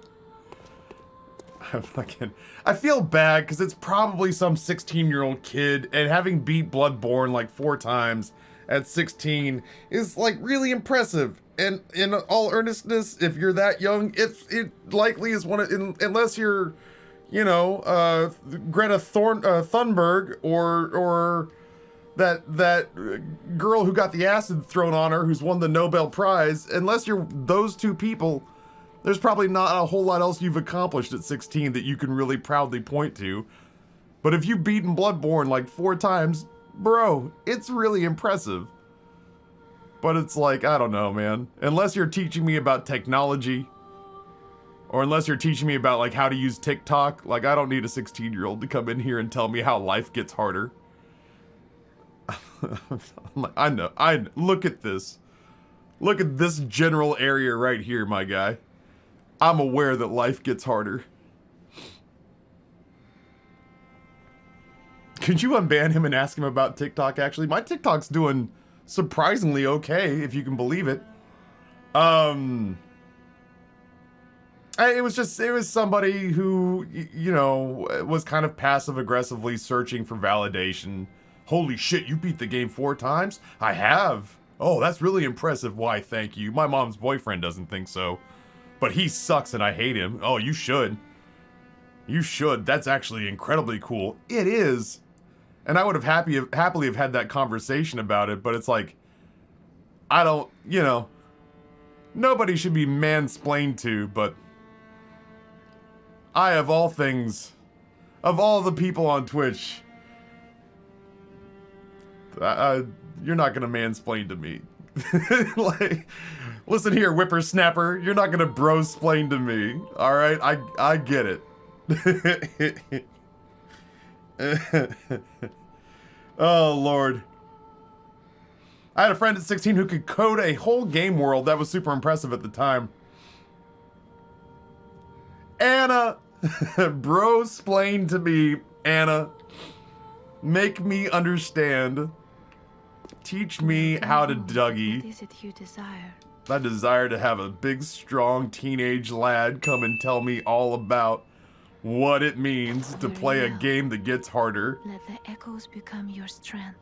I feel bad because it's probably some 16-year-old kid, and having beat BloodBorne like 4 times at 16 is like really impressive. And in all earnestness, if you're that young, it likely is one of, unless you're, you know, Greta Thunberg or that girl who got the acid thrown on her, who's won the Nobel Prize, unless you're those two people, there's probably not a whole lot else you've accomplished at 16 that you can really proudly point to. But if you've beaten BloodBorne like 4 times, bro, it's really impressive. But it's like, I don't know, man. Unless you're teaching me about technology, or unless you're teaching me about like how to use TikTok, like I don't need a 16-year-old to come in here and tell me how life gets harder. I know. Look at this. Look at this general area right here, my guy. I'm aware that life gets harder. Could you unban him and ask him about TikTok, actually? My TikTok's doing surprisingly okay, if you can believe it. It was somebody who, you know, was kind of passive-aggressively searching for validation. Holy shit, you beat the game 4 times? I have. Oh, that's really impressive. Why, thank you. My mom's boyfriend doesn't think so. But he sucks and I hate him. Oh, you should. You should. That's actually incredibly cool. It is. And I would have happily have had that conversation about it, but it's like, I don't, you know, nobody should be mansplained to, but I, of all things, of all the people on Twitch, you're not gonna mansplain to me. Like, listen here, whippersnapper, you're not gonna bro-splain to me. All right, I get it. Oh Lord. I had a friend at 16 who could code a whole game world. That was super impressive at the time. Anna, bro-splain to me, Anna. Make me understand. Teach me how to What Dougie. is it you desire? I desire to have a big, strong teenage lad come and tell me all about what it means to Very play a well. game that gets harder. Let the echoes become your strength.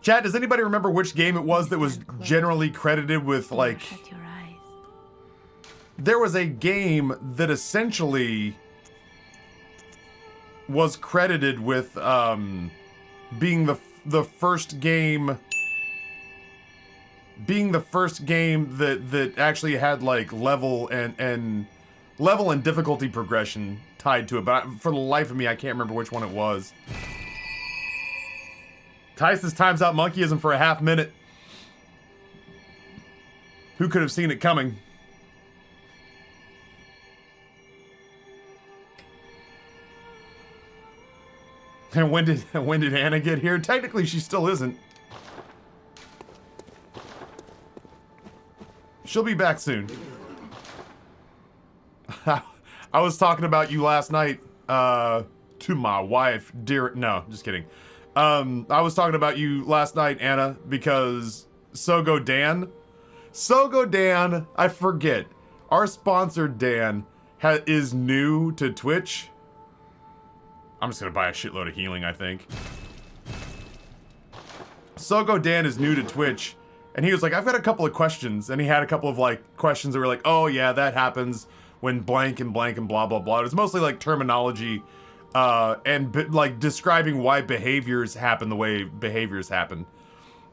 Chat, does anybody remember which game it was that was generally credited with, like... Shut your eyes. There was a game that essentially was credited with, being the first game... Being the first game that actually had, like, level and difficulty progression tied to it. But for the life of me, I can't remember which one it was. Tyson's times out monkeyism for a half minute. Who could have seen it coming? And when did Anna get here? Technically, she still isn't. She'll be back soon. I was talking about you last night to my wife, dear. No, just kidding. I was talking about you last night, Anna, because Sogo Dan, I forget. Our sponsor Dan is new to Twitch. I'm just gonna buy a shitload of healing, I think. Sogo Dan is new to Twitch, and he was like, I've got a couple of questions, and he had a couple of like questions that were like, oh yeah, that happens when blank and blank and blah blah blah. It was mostly like terminology, and like describing why behaviors happen the way behaviors happen.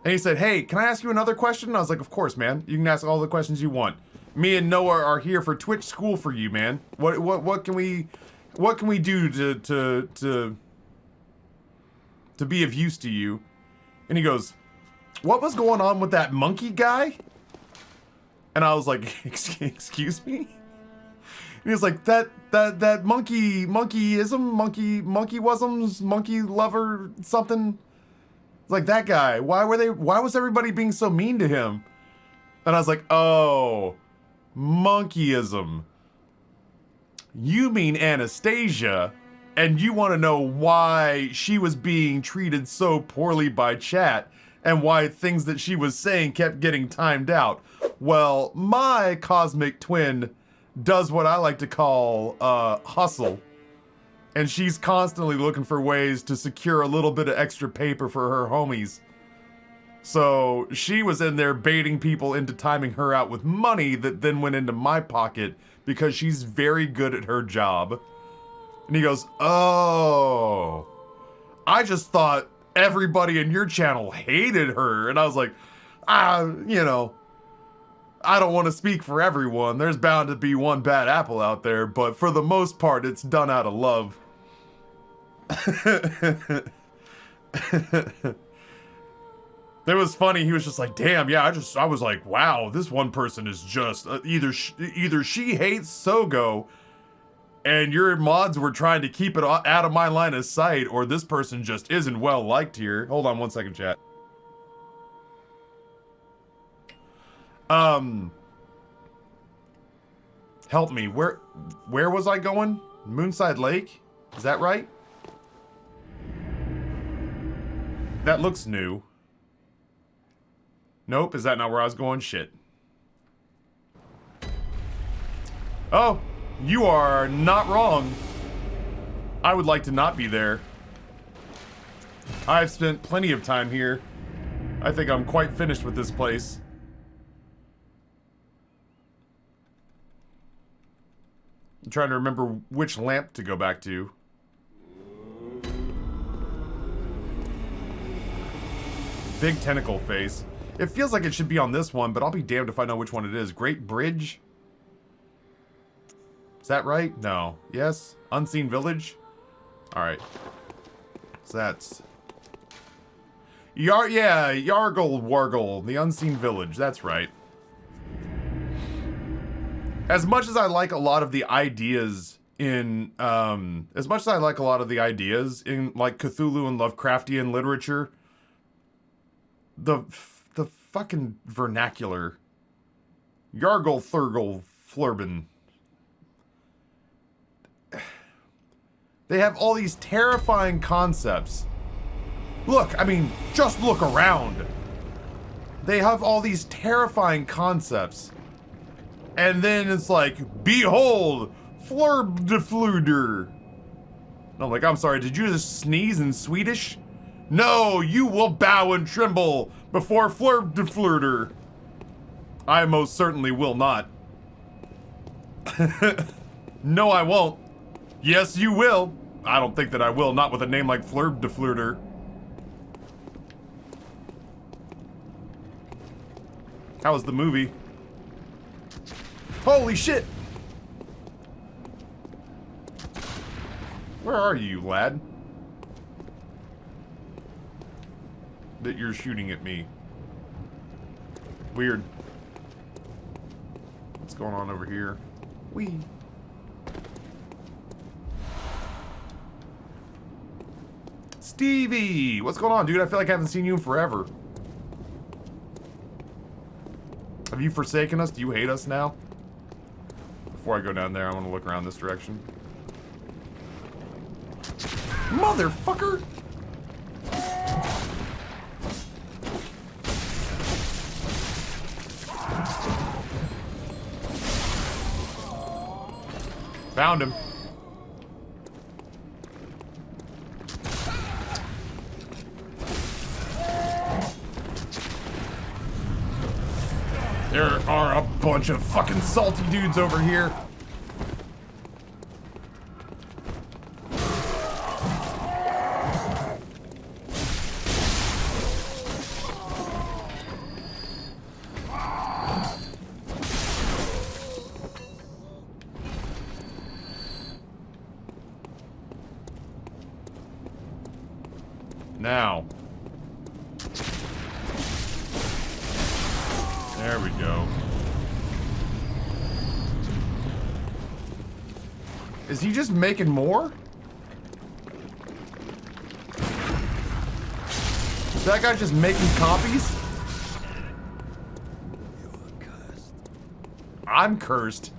And he said, hey, can I ask you another question? And I was like, of course, man. You can ask all the questions you want. Me and Noah are here for Twitch school for you, man. What can we do to be of use to you? And he goes, what was going on with that monkey guy? And I was like, excuse me? And he was like, that monkeyism, monkey-wasms, monkey lover, something. Like that guy. Why was everybody being so mean to him? And I was like, oh, monkeyism. You mean Anastasia, and you want to know why she was being treated so poorly by chat, and why things that she was saying kept getting timed out. Well, my cosmic twin does what I like to call hustle, and she's constantly looking for ways to secure a little bit of extra paper for her homies. So she was in there baiting people into timing her out with money that then went into my pocket because she's very good at her job. And he goes, oh, I just thought everybody in your channel hated her. And I was like, you know, I don't want to speak for everyone. There's bound to be one bad apple out there, but for the most part, it's done out of love. It was funny. He was just like, damn, yeah, I was like, wow, this one person is just either she hates Sogo and your mods were trying to keep it out of my line of sight, or this person just isn't well liked here. Hold on one second, chat. Help me. Where was I going? Moonside Lake? Is that right? That looks new. Nope, is that not where I was going? Shit. Oh, you are not wrong. I would like to not be there. I've spent plenty of time here. I think I'm quite finished with this place. I'm trying to remember which lamp to go back to. Big tentacle face. It feels like it should be on this one, but I'll be damned if I know which one it is. Great Bridge? Is that right? No. Yes? Unseen Village? Alright. So that's... Yargle Wargle, the Unseen Village. That's right. As much as I like a lot of the ideas in, like, Cthulhu and Lovecraftian literature, the fucking vernacular. Yargle Thurgle Flurbin. They have all these terrifying concepts. Look, I mean, just look around. They have all these terrifying concepts. And then it's like, behold, Flurb de Fluder. I'm like, I'm sorry, did you just sneeze in Swedish? No, you will bow and tremble before Flurb de Fluder. I most certainly will not. No, I won't. Yes, you will. I don't think that I will, not with a name like Flurb de Fluder. How was the movie? Holy shit! Where are you, lad? That you're shooting at me. Weird. What's going on over here? Wee. Stevie! What's going on, dude? I feel like I haven't seen you in forever. Have you forsaken us? Do you hate us now? Before I go down there, I want to look around this direction. Motherfucker! Found him. There are a bunch of fucking salty dudes over here. Now. There we go. Is he just making more? Is that guy just making copies? You're cursed. I'm cursed.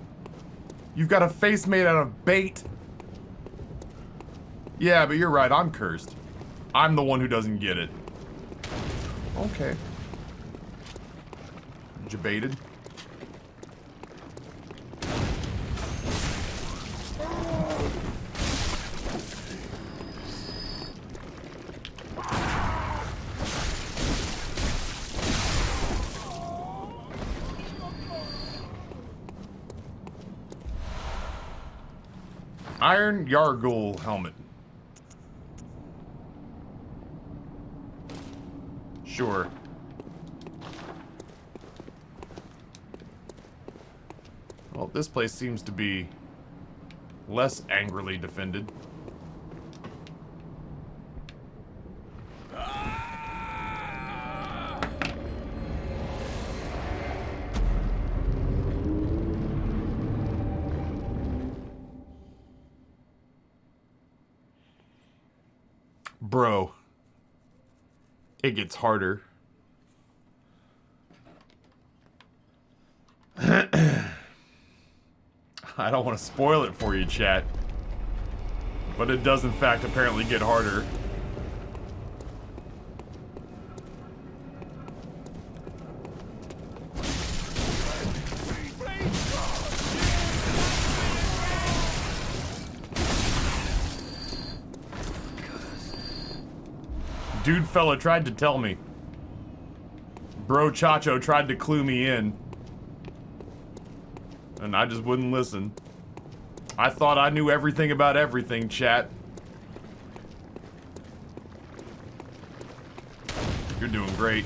You've got a face made out of bait. Yeah, but you're right, I'm cursed. I'm the one who doesn't get it. Okay. Debated. Iron Yargle helmet. Sure. Well, this place seems to be less angrily defended. Bro. It gets harder. I don't want to spoil it for you, chat. But it does, in fact, apparently get harder. Dude fella tried to tell me. Bro Chacho tried to clue me in. And I just wouldn't listen. I thought I knew everything about everything, chat. You're doing great.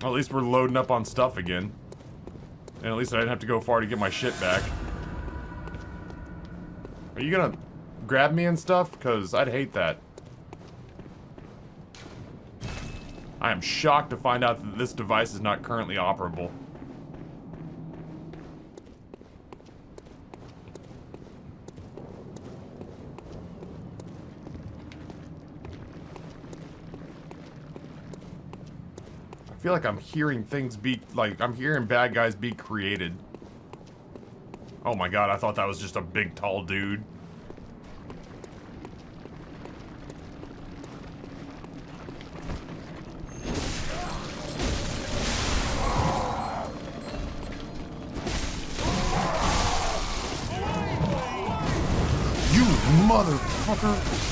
Well, at least we're loading up on stuff again. And at least I didn't have to go far to get my shit back. Are you gonna grab me and stuff? Because I'd hate that. I am shocked to find out that this device is not currently operable. I feel like I'm hearing things be, like, I'm hearing bad guys be created. Oh my god, I thought that was just a big, tall dude. You motherfucker!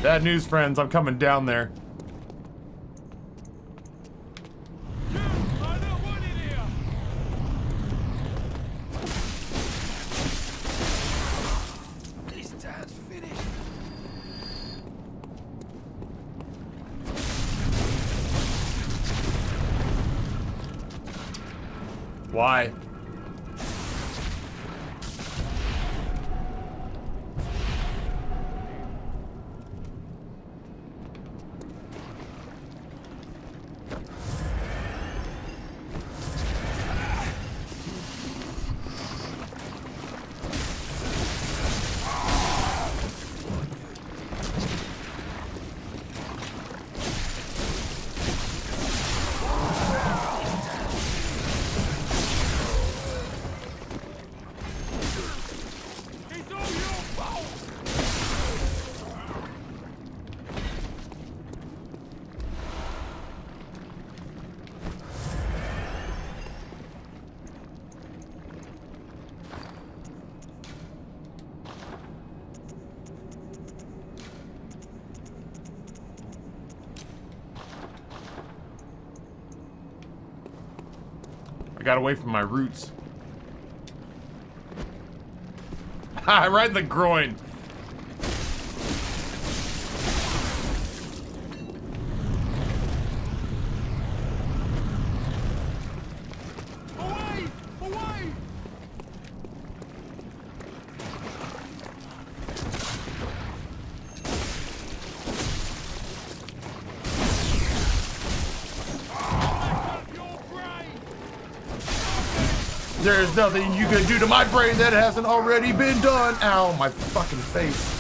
Bad news, friends. I'm coming down there. Why? I got away from my roots. Ha! Right in the groin. Away! Away! There's nothing you can do to my brain that hasn't already been done. Ow, my fucking face.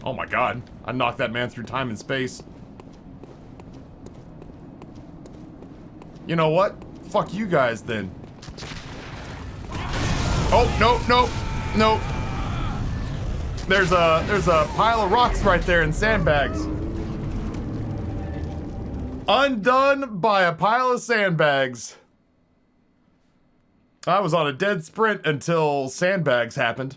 Oh my god. I knocked that man through time and space. You know what? Fuck you guys then. Oh, no, no, no. There's a pile of rocks right there and sandbags. Undone by a pile of sandbags. I was on a dead sprint until sandbags happened.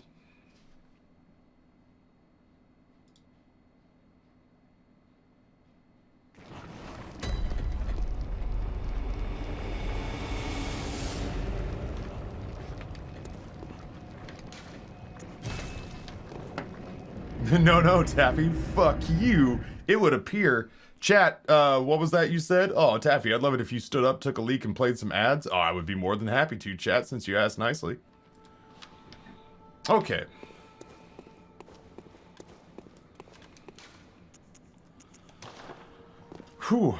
No, Taffy. Fuck you. It would appear. Chat, what was that you said? Oh, Taffy, I'd love it if you stood up, took a leak, and played some ads. Oh, I would be more than happy to, chat, since you asked nicely. Okay. Whew.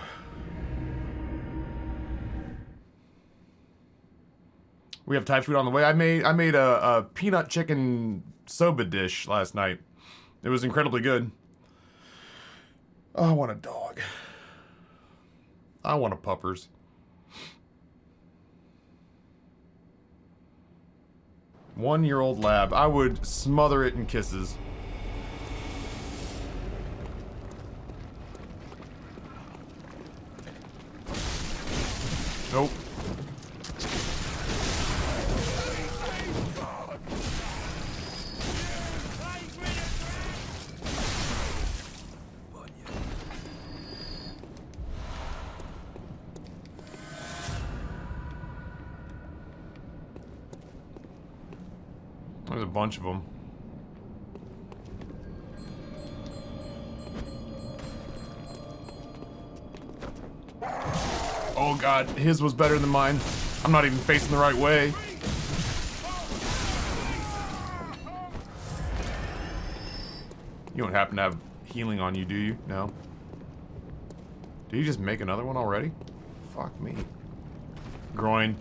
We have Thai food on the way. I made a peanut chicken soba dish last night. It was incredibly good. Oh, I want a dog. I want a puppers. One-year-old lab. I would smother it in kisses. Nope. There's a bunch of them. Oh god, his was better than mine. I'm not even facing the right way. You don't happen to have healing on you, do you? No. Did you just make another one already? Fuck me. Groin.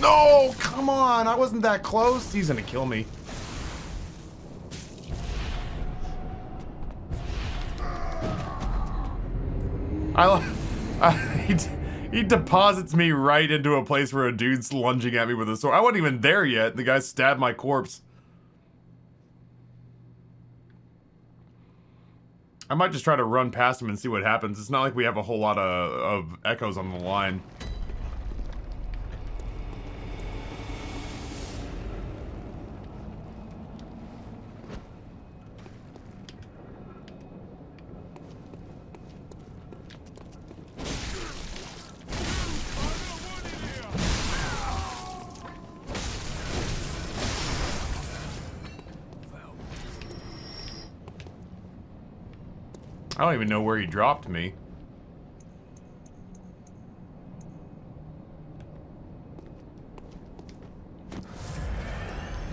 No, come on. I wasn't that close. He's gonna kill me. He deposits me right into a place where a dude's lunging at me with a sword. I wasn't even there yet. The guy stabbed my corpse. I might just try to run past him and see what happens. It's not like we have a whole lot of echoes on the line. I don't even know where he dropped me.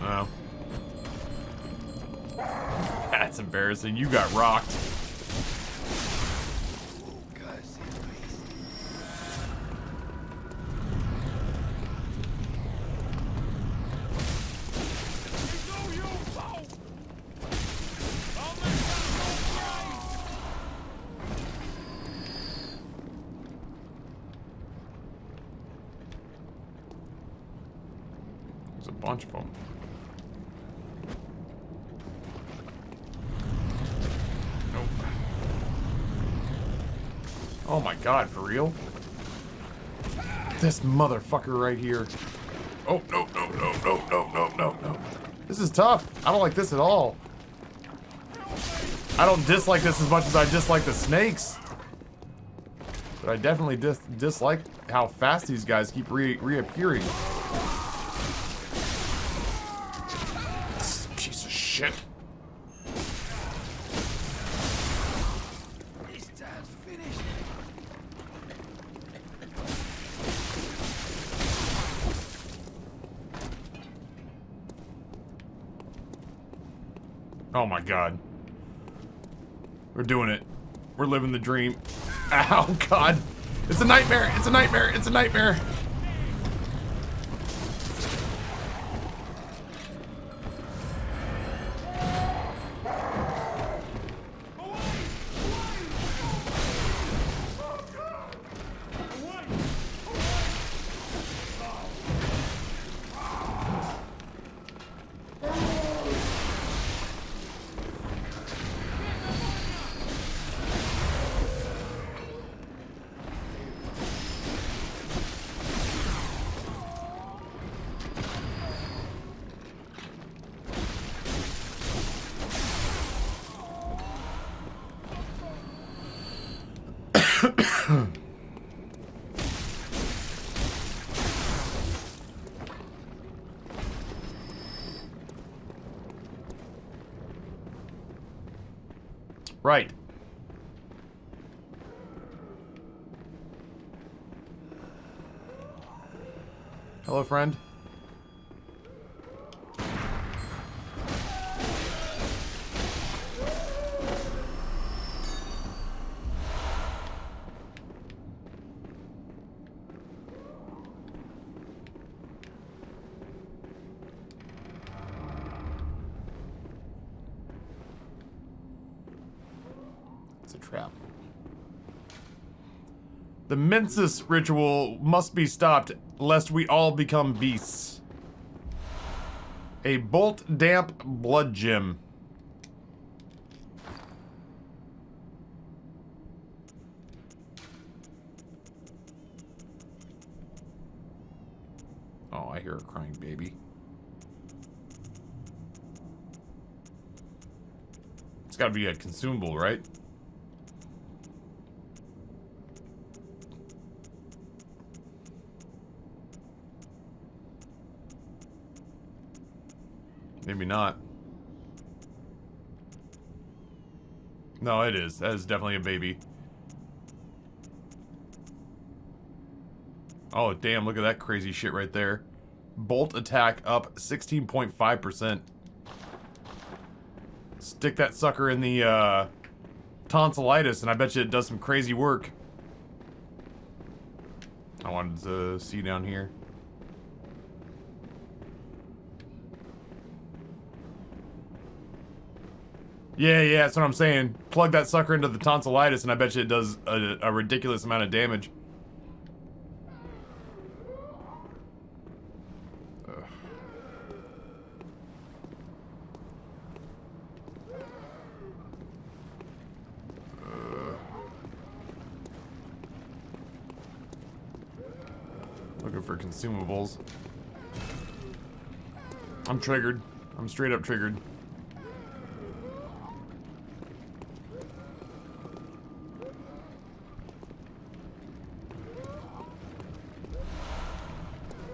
Oh. That's embarrassing. You got rocked. There's a bunch of them. Nope. Oh my god, for real? This motherfucker right here. Oh, no, no, no, no, no, no, no, no. This is tough. I don't like this at all. I don't dislike this as much as I dislike the snakes. But I definitely dislike how fast these guys keep reappearing. Piece of shit. His dad's finished. Oh my god. We're doing it. We're living the dream. Ow, god. It's a nightmare. It's a nightmare. It's a nightmare. Right. Hello, friend. It's a trap. The Mensis ritual must be stopped, lest we all become beasts. A bolt damp blood gem. Oh, I hear a crying baby. It's gotta be a consumable, right? Maybe not. No, it is. That is definitely a baby. Oh, damn, look at that crazy shit right there. Bolt attack up 16.5%. Stick that sucker in the, tonsillitis, and I bet you it does some crazy work. I wanted to see down here. Yeah, that's what I'm saying. Plug that sucker into the tonsillitis and I bet you it does a ridiculous amount of damage. Ugh. Looking for consumables. I'm triggered. I'm straight up triggered.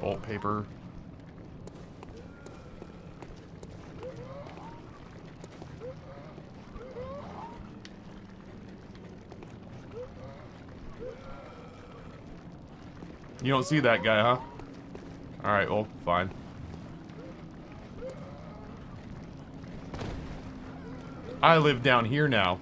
Bolt paper. You don't see that guy, huh? Alright, well, fine. I live down here now.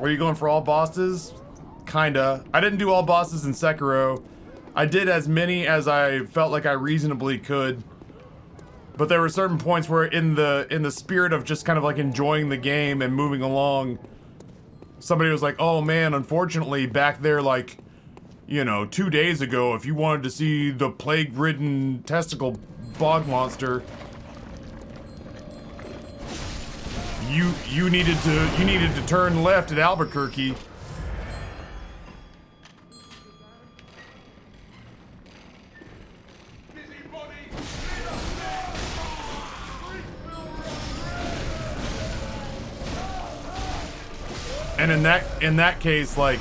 Are you going for all bosses? Kinda. I didn't do all bosses in Sekiro. I did as many as I felt like I reasonably could. But there were certain points where in the spirit of just kind of like enjoying the game and moving along, somebody was like, oh man, unfortunately back there like, you know, 2 days ago, if you wanted to see the plague-ridden testicle bog monster, you needed to turn left at Albuquerque. And in that case, like,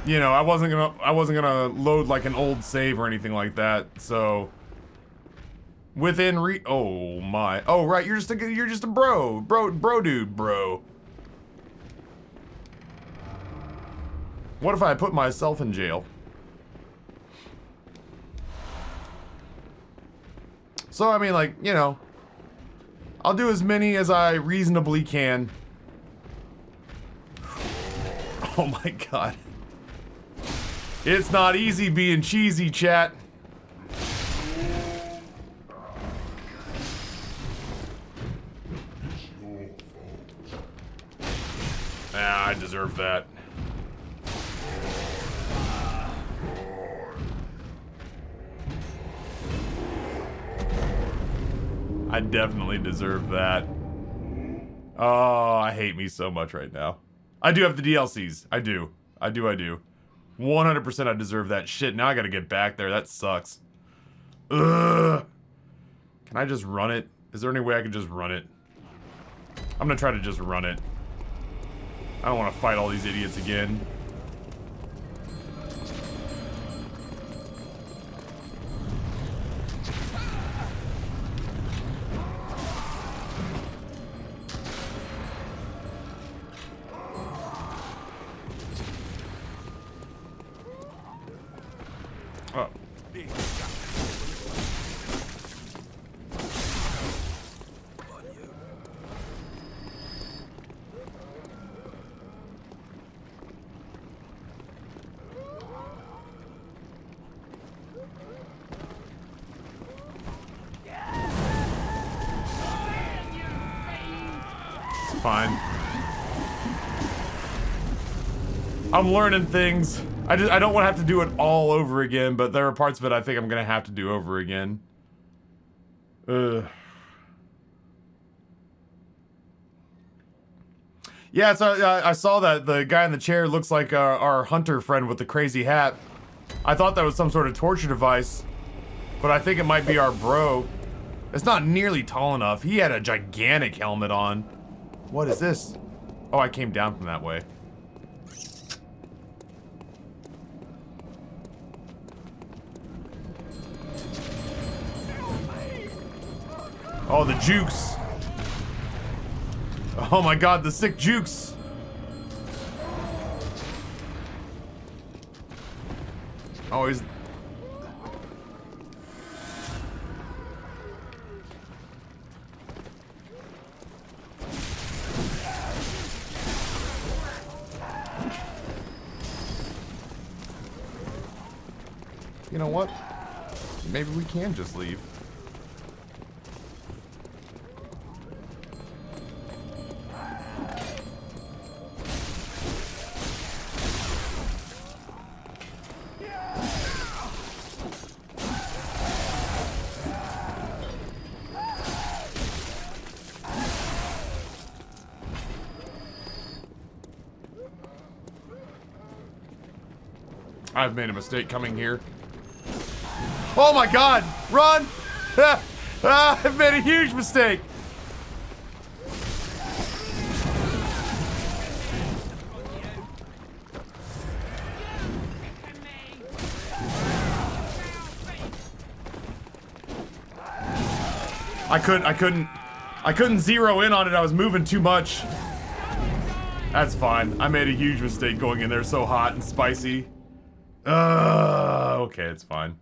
you know, I wasn't gonna load like an old save or anything like that. So within oh my, oh right, you're just a bro dude. What if I put myself in jail? So I mean, like, you know, I'll do as many as I reasonably can. Oh my god. It's not easy being cheesy, chat. Ah, I deserve that. I definitely deserve that. Oh, I hate me so much right now. I do have the DLCs. I do. 100% I deserve that shit. Now I gotta get back there. That sucks. Ugh. Can I just run it? Is there any way I can just run it? I'm gonna try to just run it. I don't want to fight all these idiots again. Oh. It's fine. I'm learning things. I don't want to have to do it all over again, but there are parts of it I think I'm gonna have to do over again. Ugh. Yeah, so I saw that the guy in the chair looks like our hunter friend with the crazy hat. I thought that was some sort of torture device, but I think it might be our bro. It's not nearly tall enough. He had a gigantic helmet on. What is this? Oh, I came down from that way. Oh, the jukes. Oh my god, the sick jukes. Oh, he's... You know what? Maybe we can just leave. I've made a mistake coming here. Oh my god! Run! I've made a huge mistake! I couldn't zero in on it. I was moving too much. That's fine. I made a huge mistake going in there so hot and spicy. Okay, it's fine.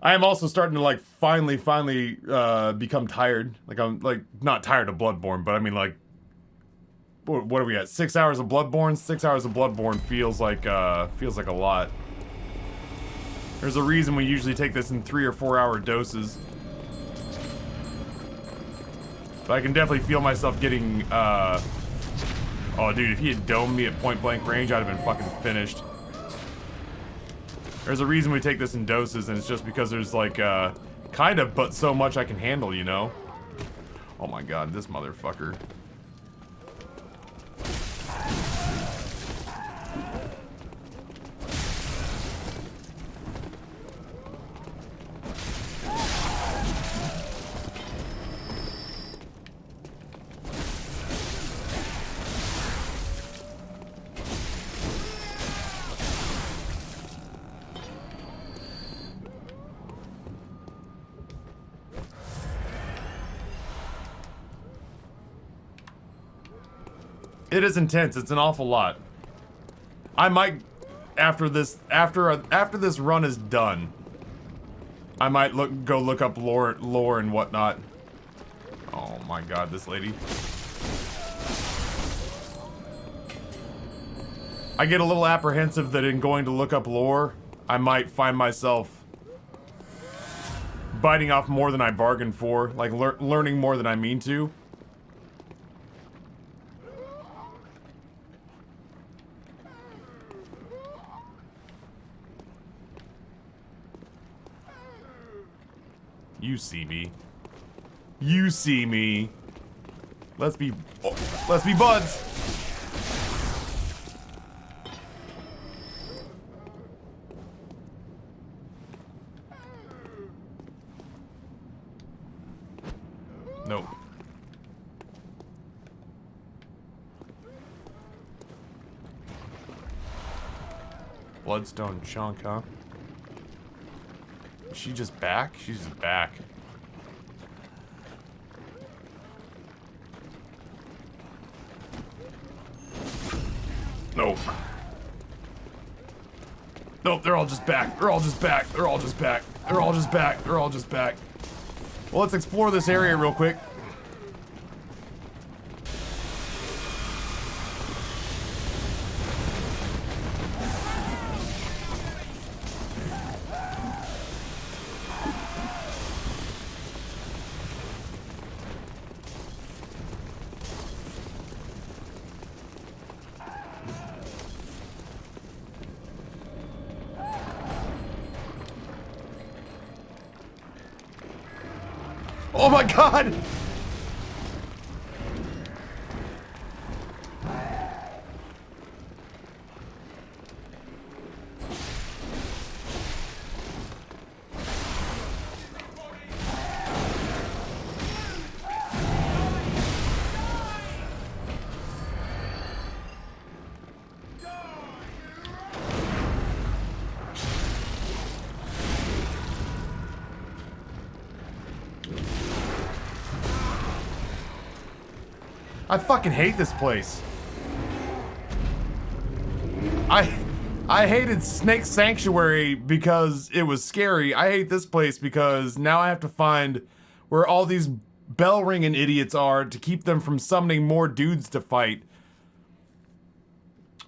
I am also starting to like finally become tired. Like I'm like not tired of BloodBorne, but I mean like what are we at? 6 hours of BloodBorne? 6 hours of BloodBorne feels like a lot. There's a reason we usually take this in 3 or 4 hour doses. But I can definitely feel myself getting oh dude, if he had domed me at point blank range, I'd have been fucking finished. There's a reason we take this in doses, and it's just because there's like, kind of, but so much I can handle, you know? Oh my god, this motherfucker. It is intense. It's an awful lot. I might, after this run is done, I might go look up lore and whatnot. Oh my god, this lady. I get a little apprehensive that in going to look up lore, I might find myself biting off more than I bargained for, like learning more than I mean to. You see me. You see me. Let's be buds. Nope. Bloodstone chunk, huh? Is she just back? She's just back. Nope. Nope, they're all just back. They're all just back. They're all just back. They're all just back. They're all just back. Well, let's explore this area real quick. Oh my god! I fucking hate this place. I hated Snake Sanctuary because it was scary. I hate this place because now I have to find where all these bell ringing idiots are to keep them from summoning more dudes to fight.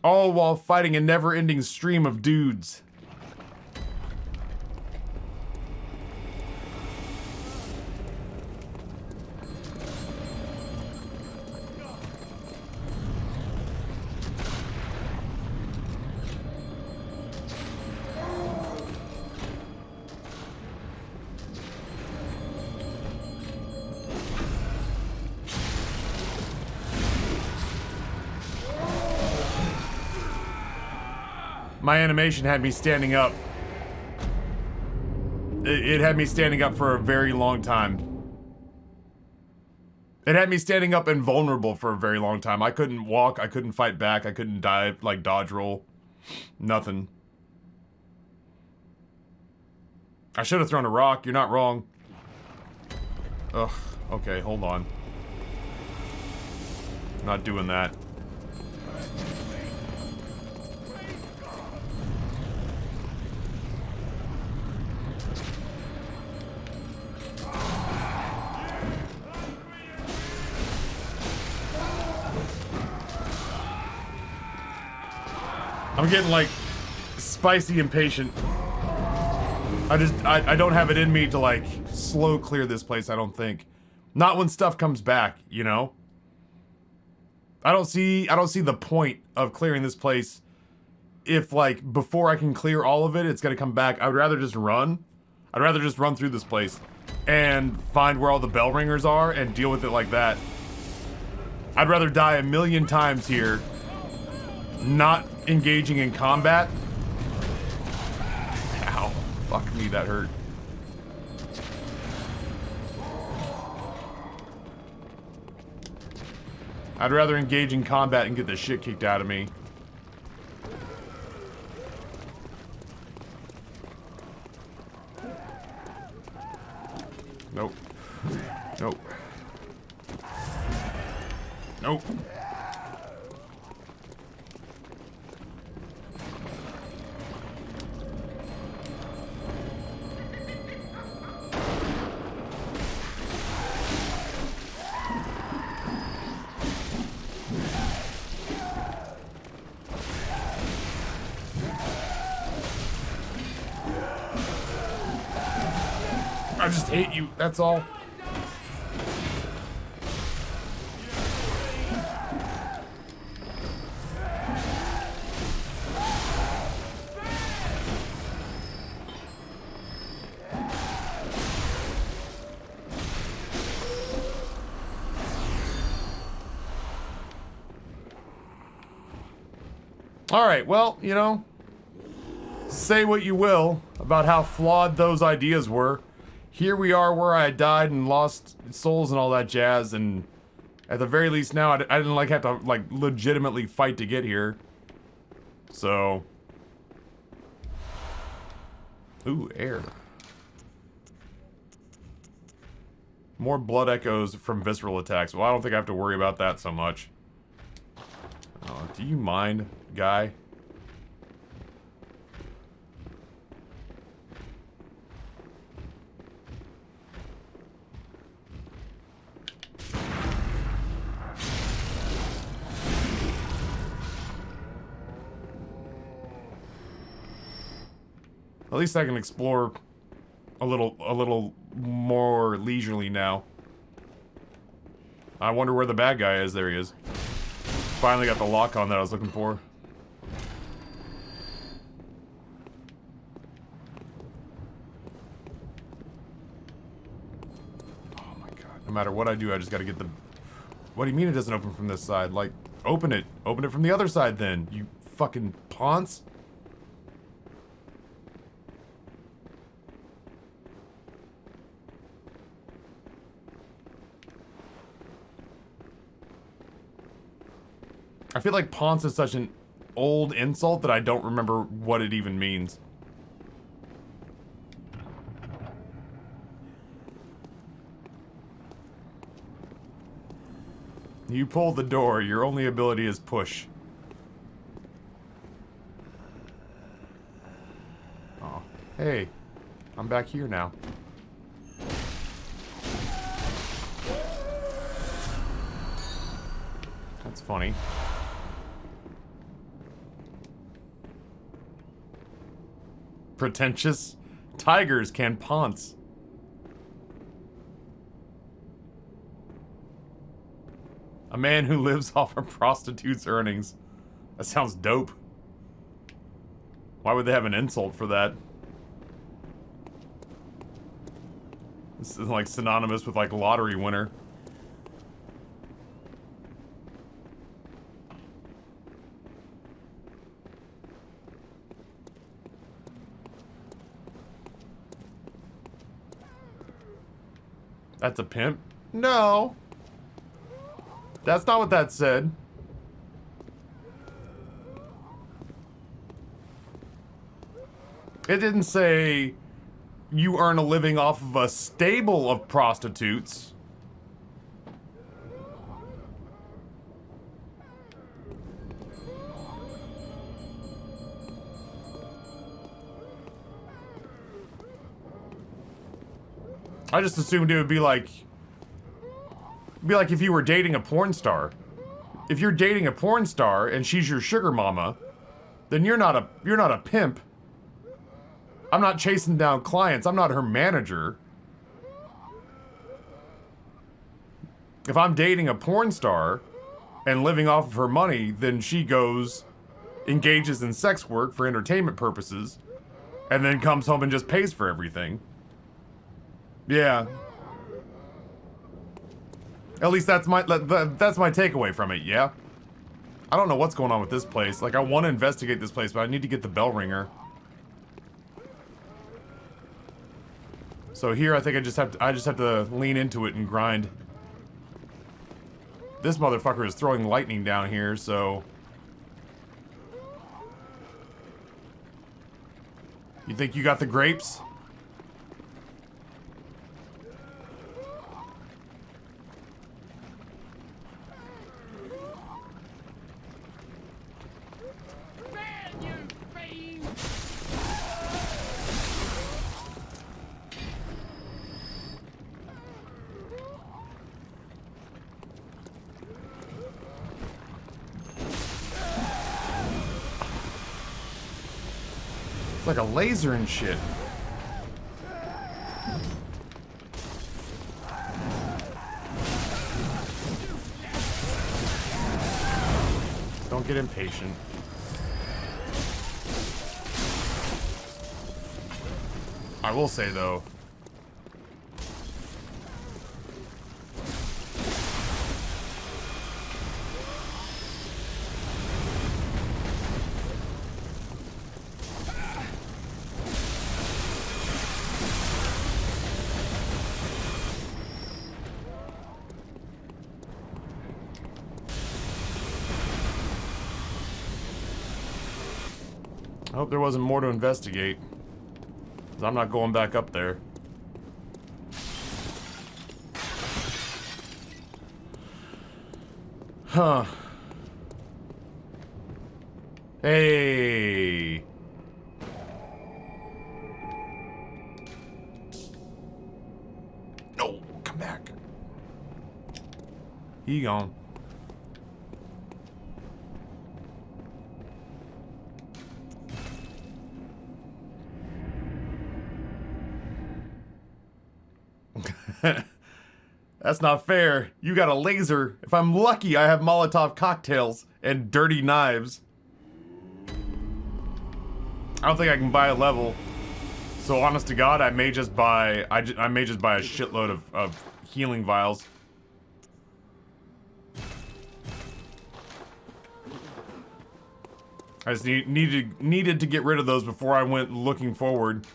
All while fighting a never-ending stream of dudes. My animation had me standing up. It had me standing up for a very long time. It had me standing up and vulnerable for a very long time. I couldn't walk, I couldn't fight back, I couldn't dive, like dodge roll. Nothing. I should have thrown a rock, you're not wrong. Ugh, okay, hold on. I'm not doing that. I'm getting like spicy impatient. I don't have it in me to like slow clear this place, I don't think. Not when stuff comes back, you know? I don't see the point of clearing this place if like before I can clear all of it, it's gonna come back. I would rather just run. I'd rather just run through this place and find where all the bell ringers are and deal with it like that. I'd rather die a million times here not engaging in combat. Ow. Fuck me, that hurt. I'd rather engage in combat and get the shit kicked out of me. Nope. Nope. Nope. I just hate you, that's all. Alright, well, you know, say what you will about how flawed those ideas were. Here we are where I died and lost souls and all that jazz, and at the very least now I didn't like have to like legitimately fight to get here. So. Ooh, air. More blood echoes from visceral attacks. Well, I don't think I have to worry about that so much. Oh, do you mind, guy? At least I can explore a little more leisurely now. I wonder where the bad guy is. There he is. Finally got the lock on that I was looking for. Oh my god. No matter what I do, I just gotta get the... What do you mean it doesn't open from this side? Like, open it. Open it from the other side then, you fucking ponce. I feel like Ponce is such an old insult that I don't remember what it even means. You pull the door. Your only ability is push. Oh, hey. I'm back here now. That's funny. Pretentious. Tigers can pounce. A man who lives off a prostitute's earnings. That sounds dope. Why would they have an insult for that? This is like synonymous with like lottery winner. That's a pimp? No. That's not what that said. It didn't say you earn a living off of a stable of prostitutes. I just assumed it would be like if you were dating a porn star. If you're dating a porn star and she's your sugar mama, then you're not a pimp. I'm not chasing down clients. I'm not her manager. If I'm dating a porn star and living off of her money, then she goes, engages in sex work for entertainment purposes, and then comes home and just pays for everything. Yeah. At least that's my takeaway from it, yeah? I don't know what's going on with this place. Like, I want to investigate this place, but I need to get the bell ringer. So here, I think I just have to lean into it and grind. This motherfucker is throwing lightning down here, so... You think you got the grapes? Like a laser and shit. Don't get impatient. I will say though, I hope there wasn't more to investigate. 'Cause I'm not going back up there. Huh. Hey. No, come back. He gone. That's not fair. You got a laser. If I'm lucky, I have Molotov cocktails and dirty knives. I don't think I can buy a level. So honest to God, I may just buy I may just buy a shitload of healing vials. I just needed to get rid of those before I went looking forward.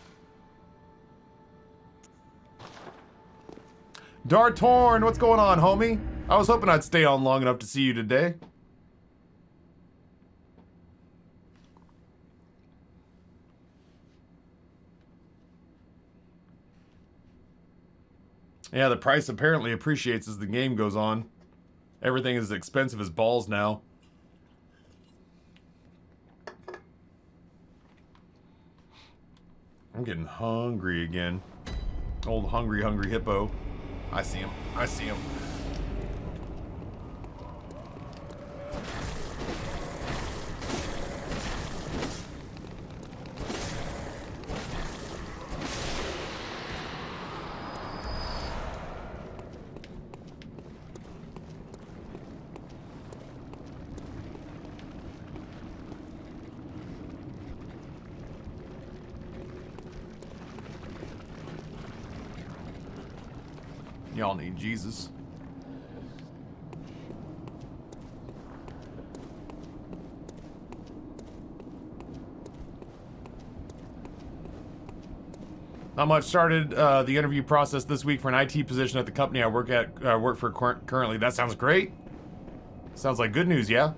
Dartorn, what's going on, homie? I was hoping I'd stay on long enough to see you today. Yeah, the price apparently appreciates as the game goes on. Everything is expensive as balls now. I'm getting hungry again. Old hungry hippo. I see him. I see him. Y'all need Jesus. Not much. Started the interview process this week for an IT position at the company I work for currently. That sounds great. Sounds like good news, yeah?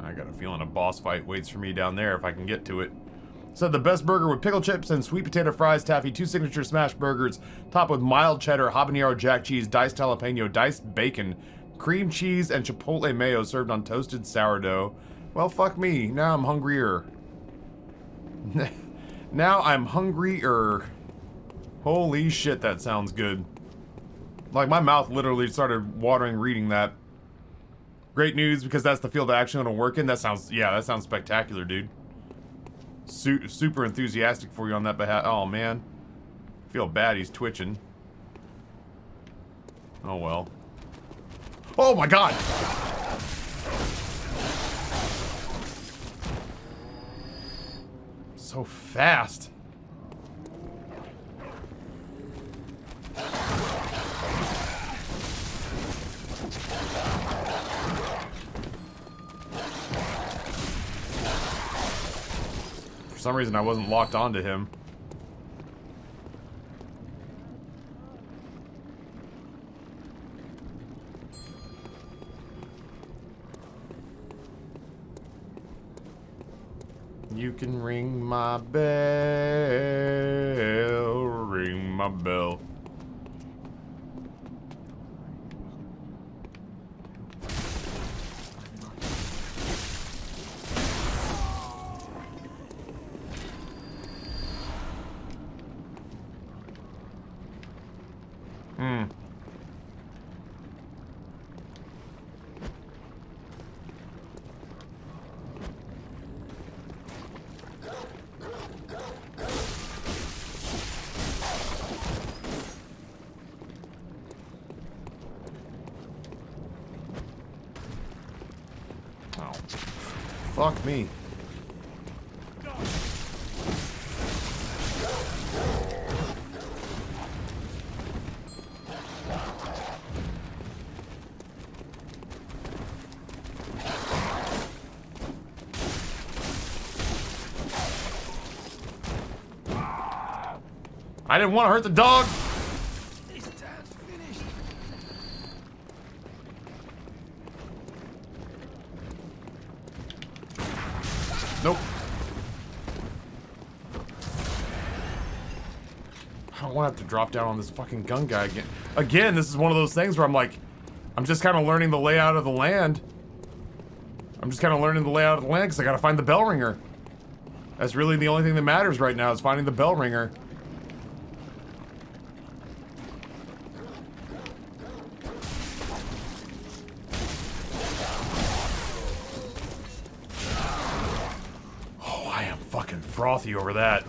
I got a feeling a boss fight waits for me down there if I can get to it. Said the best burger with pickle chips and sweet potato fries, Taffy, 2 signature smash burgers, topped with mild cheddar, habanero jack cheese, diced jalapeno, diced bacon, cream cheese, and chipotle mayo served on toasted sourdough. Well, fuck me. Now I'm hungrier. Now I'm hungrier. Holy shit, that sounds good. Like, my mouth literally started watering reading that. Great news, because that's the field I actually want to work in. That sounds, yeah, that sounds spectacular, dude. Super enthusiastic for you on that behalf. Oh, man. I feel bad he's twitching. Oh, well. Oh, my God! So fast. For some reason, I wasn't locked onto him. You can ring my bell, ring my bell. Fuck me. I didn't want to hurt the dog. Nope. I don't want to have to drop down on this fucking gun guy again. Again, this is one of those things where I'm like, I'm just kind of learning the layout of the land. Because I gotta find the bell ringer. That's really the only thing that matters right now is finding the bell ringer. Frothy over that.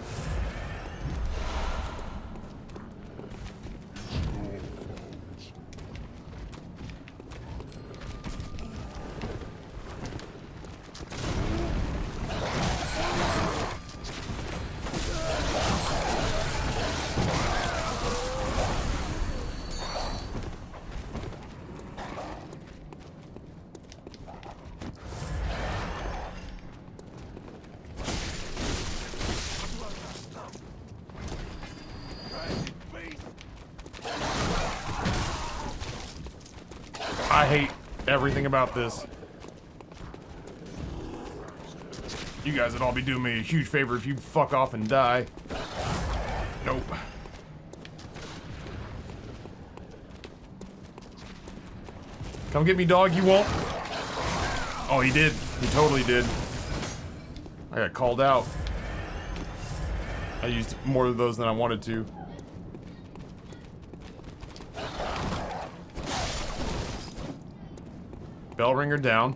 I hate everything about this. You guys would all be doing me a huge favor if you'd fuck off and die. Nope. Come get me, dog. You won't. Oh, he did. He totally did. I got called out. I used more of those than I wanted to. Bell ringer down.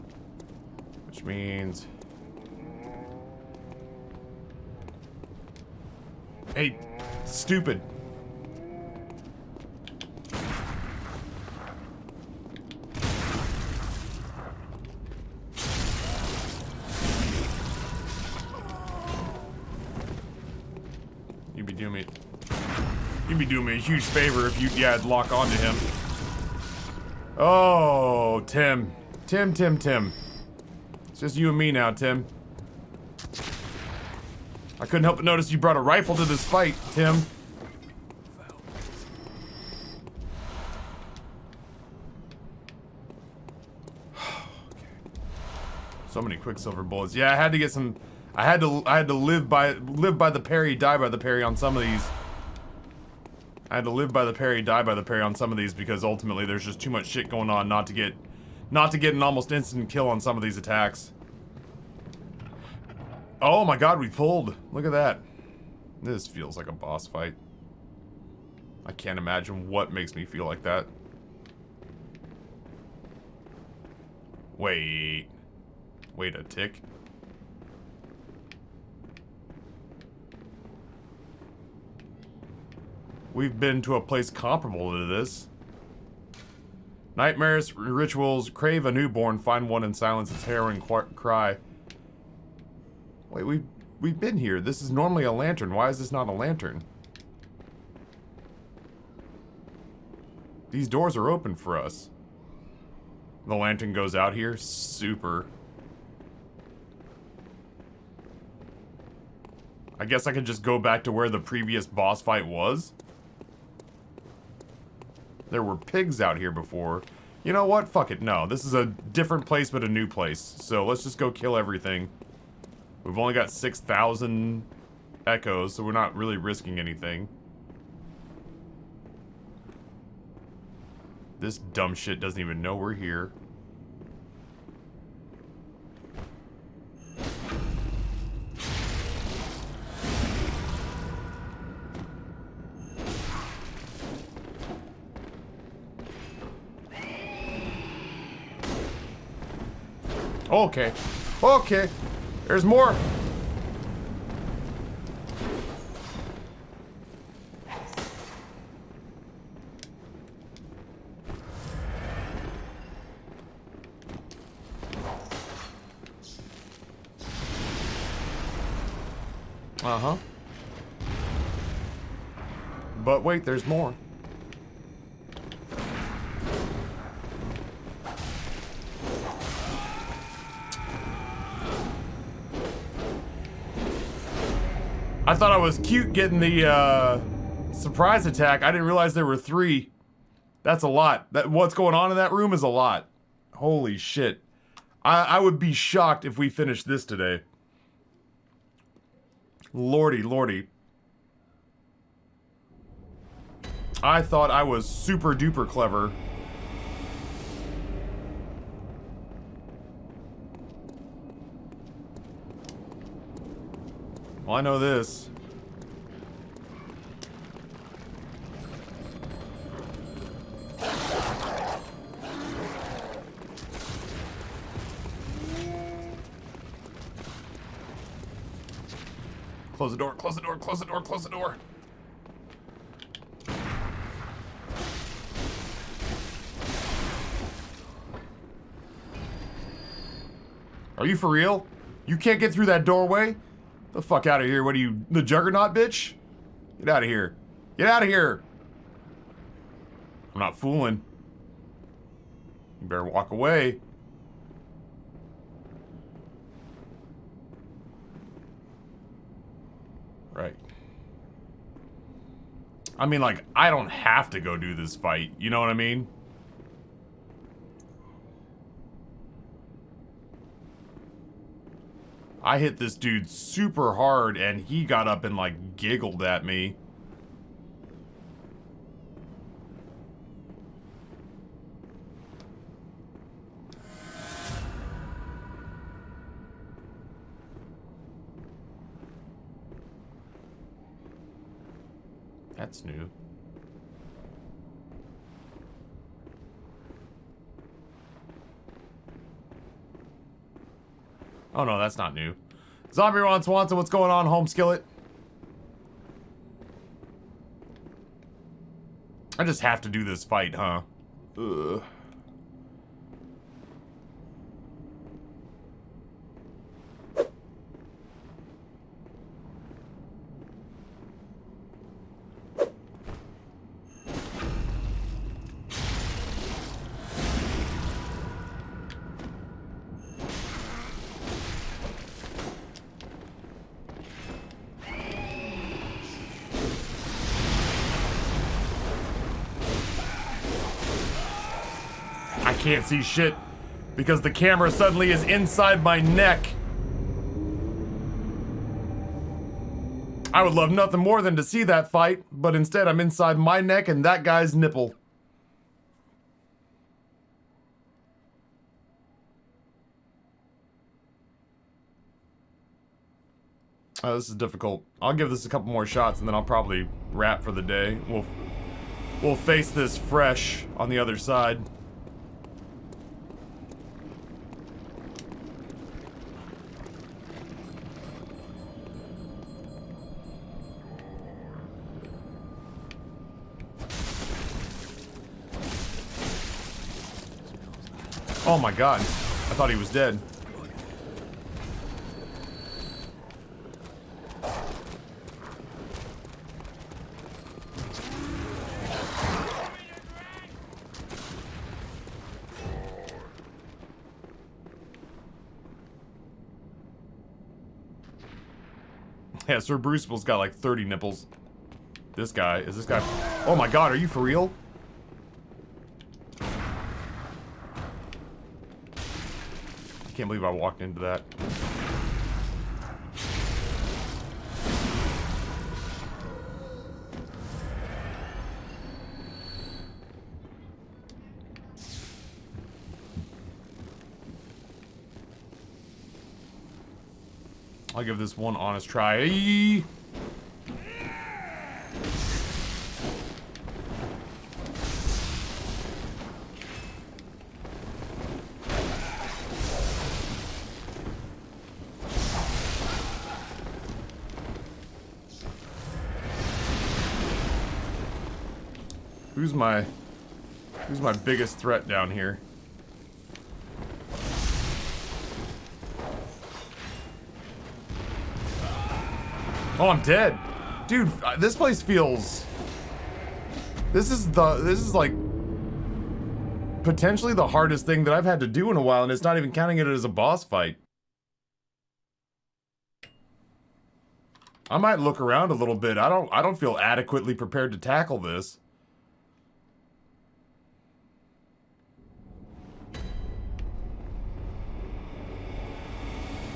Which means... Hey, stupid. You'd be doing me a huge favor if you'd lock onto him. Oh, Tim. Tim. It's just you and me now, Tim. I couldn't help but notice you brought a rifle to this fight, Tim. So many Quicksilver bullets. Yeah, I had to get some. I had to live by the parry, die by the parry on some of these. I had to live by the parry, die by the parry on some of these because ultimately there's just too much shit going on not to get an almost instant kill on some of these attacks. Oh my god, we pulled. Look at that. This feels like a boss fight. I can't imagine what makes me feel like that. Wait a tick. We've been to a place comparable to this. Nightmares, rituals, crave a newborn, find one and silence its harrowing cry. Wait, we've been here. This is normally a lantern. Why is this not a lantern? These doors are open for us. The lantern goes out here? Super. I guess I could just go back to where the previous boss fight was. There were pigs out here before. You know what? Fuck it. No, this is a different place but a new place. So let's just go kill everything. We've only got 6,000 echoes, so we're not really risking anything. This dumb shit doesn't even know we're here. Okay. Okay. There's more. Uh-huh. But wait, there's more. I thought I was cute getting the surprise attack. I didn't realize there were 3. That's a lot. What's going on in that room is a lot. Holy shit. I would be shocked if we finished this today. Lordy, lordy. I thought I was super duper clever. Well, I know this. Close the door, close the door, close the door, close the door. Are you for real? You can't get through that doorway? The fuck out of here. What are you, the Juggernaut, bitch? Get out of here. Get out of here. I'm not fooling. You better walk away. Right. I mean, like, I don't have to go do this fight. You know what I mean? I hit this dude super hard and he got up and like giggled at me. That's new. Oh no, that's not new. Zombie Ron Swanson, what's going on, home skillet? I just have to do this fight, huh? Ugh. I can't see shit because the camera suddenly is inside my neck. I would love nothing more than to see that fight, but instead I'm inside my neck and that guy's nipple. Oh, this is difficult. I'll give this a couple more shots and then I'll probably wrap for the day. We'll face this fresh on the other side. Oh my god. I thought he was dead. Yeah, Sir Brucible's got like 30 nipples. This guy, is this guy... Oh my god, are you for real? I can't believe I walked into that. I'll give this one honest try. Who's my biggest threat down here? Oh, I'm dead. Dude, this place feels... This is like potentially the hardest thing that I've had to do in a while, and it's not even counting it as a boss fight. I might look around a little bit. I don't feel adequately prepared to tackle this.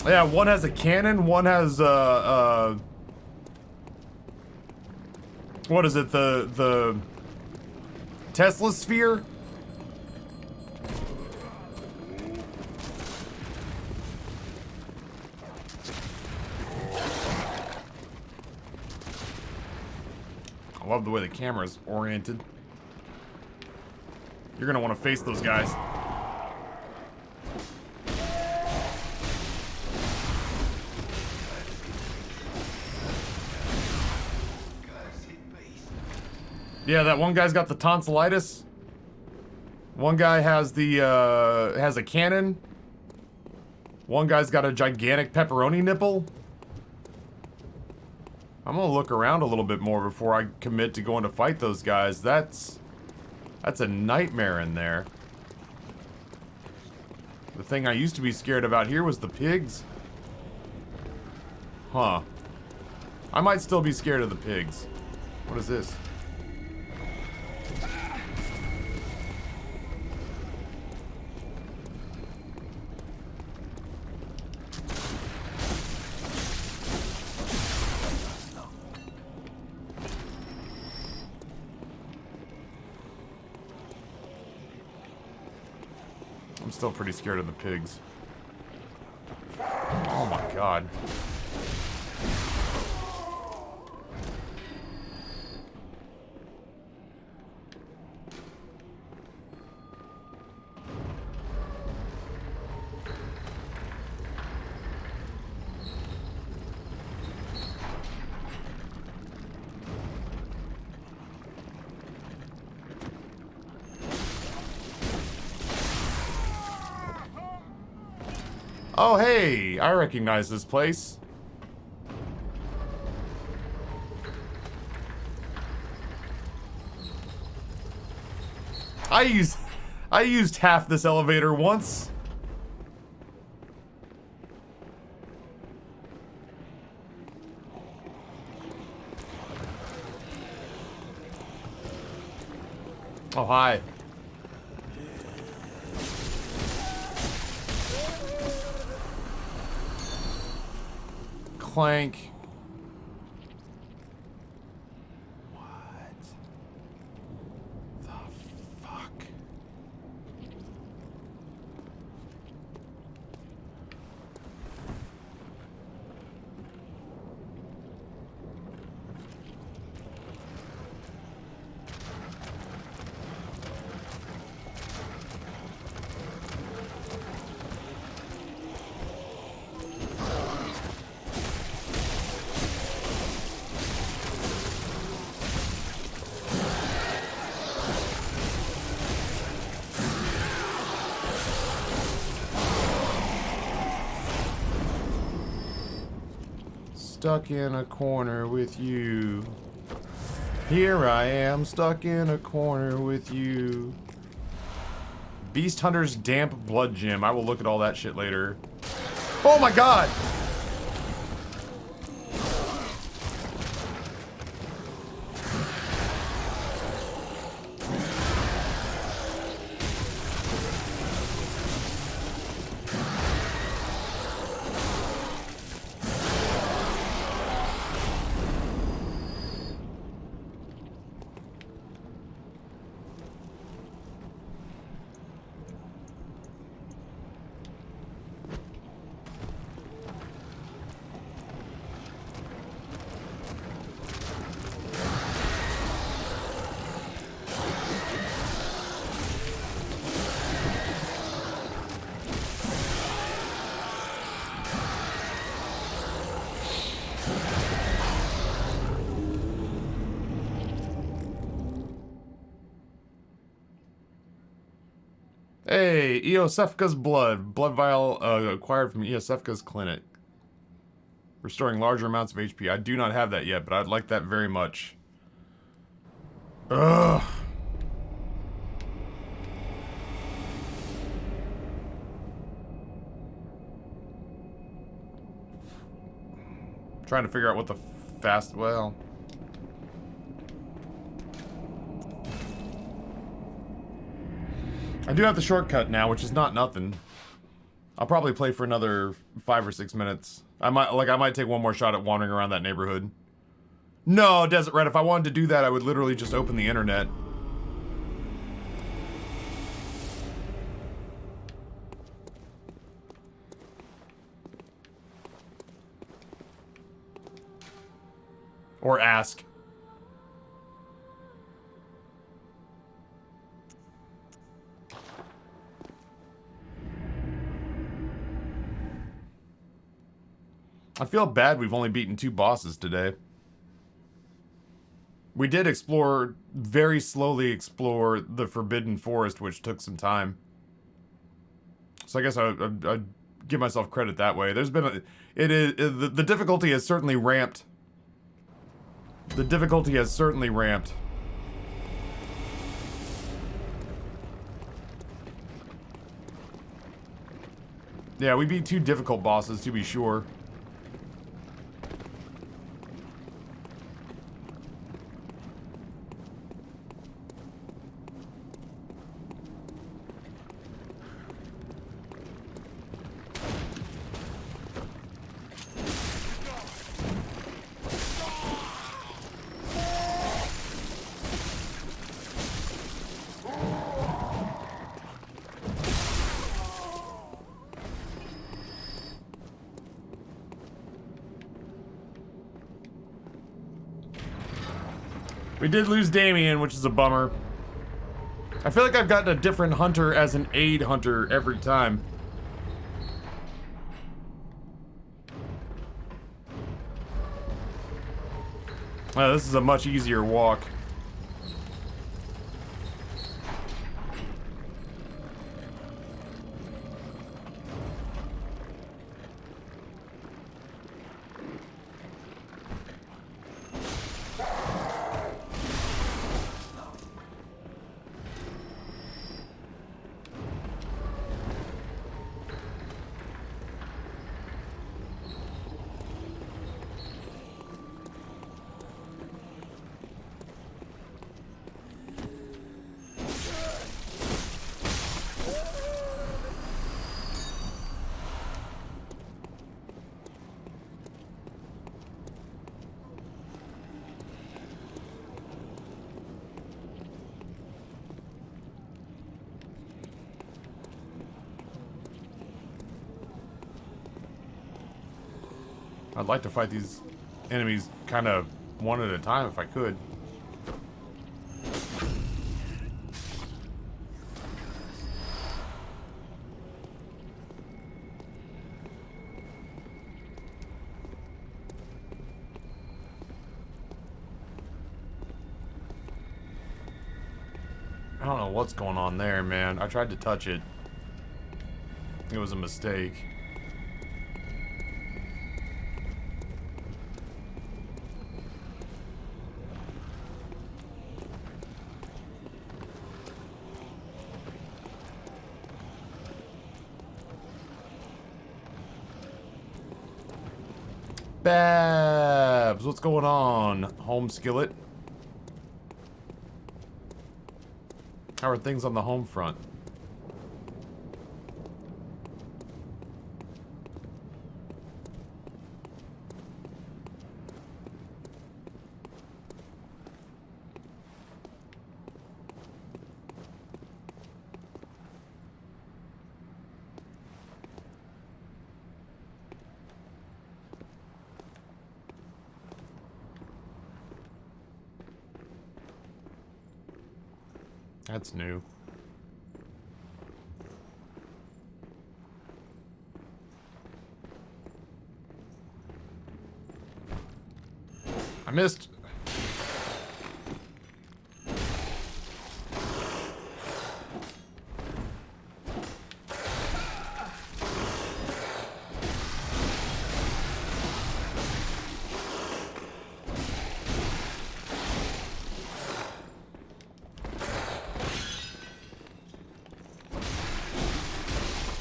Yeah, one has a cannon, one has what is it, the Tesla sphere? I love the way the camera's oriented. You're gonna want to face those guys. Yeah, that one guy's got the tonsillitis. One guy has the, has a cannon. One guy's got a gigantic pepperoni nipple. I'm gonna look around a little bit more before I commit to going to fight those guys. That's a nightmare in there. The thing I used to be scared about here was the pigs. Huh. I might still be scared of the pigs. What is this? I'm still pretty scared of the pigs. Oh my god. Oh, hey, I recognize this place. I used half this elevator once. Oh, hi. Clank. What the fuck? Stuck in a corner with you. Here I am, stuck in a corner with you. Beast Hunter's Damp Blood Gem. I will look at all that shit later. Oh my god! Hey, Eosefka's blood. Blood vial acquired from Eosefka's clinic. Restoring larger amounts of HP. I do not have that yet, but I'd like that very much. Ugh. Trying to figure out what the well... I do have the shortcut now, which is not nothing. I'll probably play for another 5 or 6 minutes. I might take one more shot at wandering around that neighborhood. No, Desert Red, if I wanted to do that, I would literally just open the internet. Or ask. I feel bad we've only beaten 2 bosses today. We did very slowly explore the Forbidden Forest, which took some time. So I guess I'd give myself credit that way. There's been the difficulty has certainly ramped. The difficulty has certainly ramped. Yeah, we beat 2 difficult bosses, to be sure. We did lose Damien, which is a bummer. I feel like I've gotten a different hunter as an aid hunter every time. This is a much easier walk. I'd like to fight these enemies kind of one at a time if I could. I don't know what's going on there, man. I tried to touch it. It was a mistake. Babs, what's going on? Home skillet. How are things on the home front? That's new. I missed.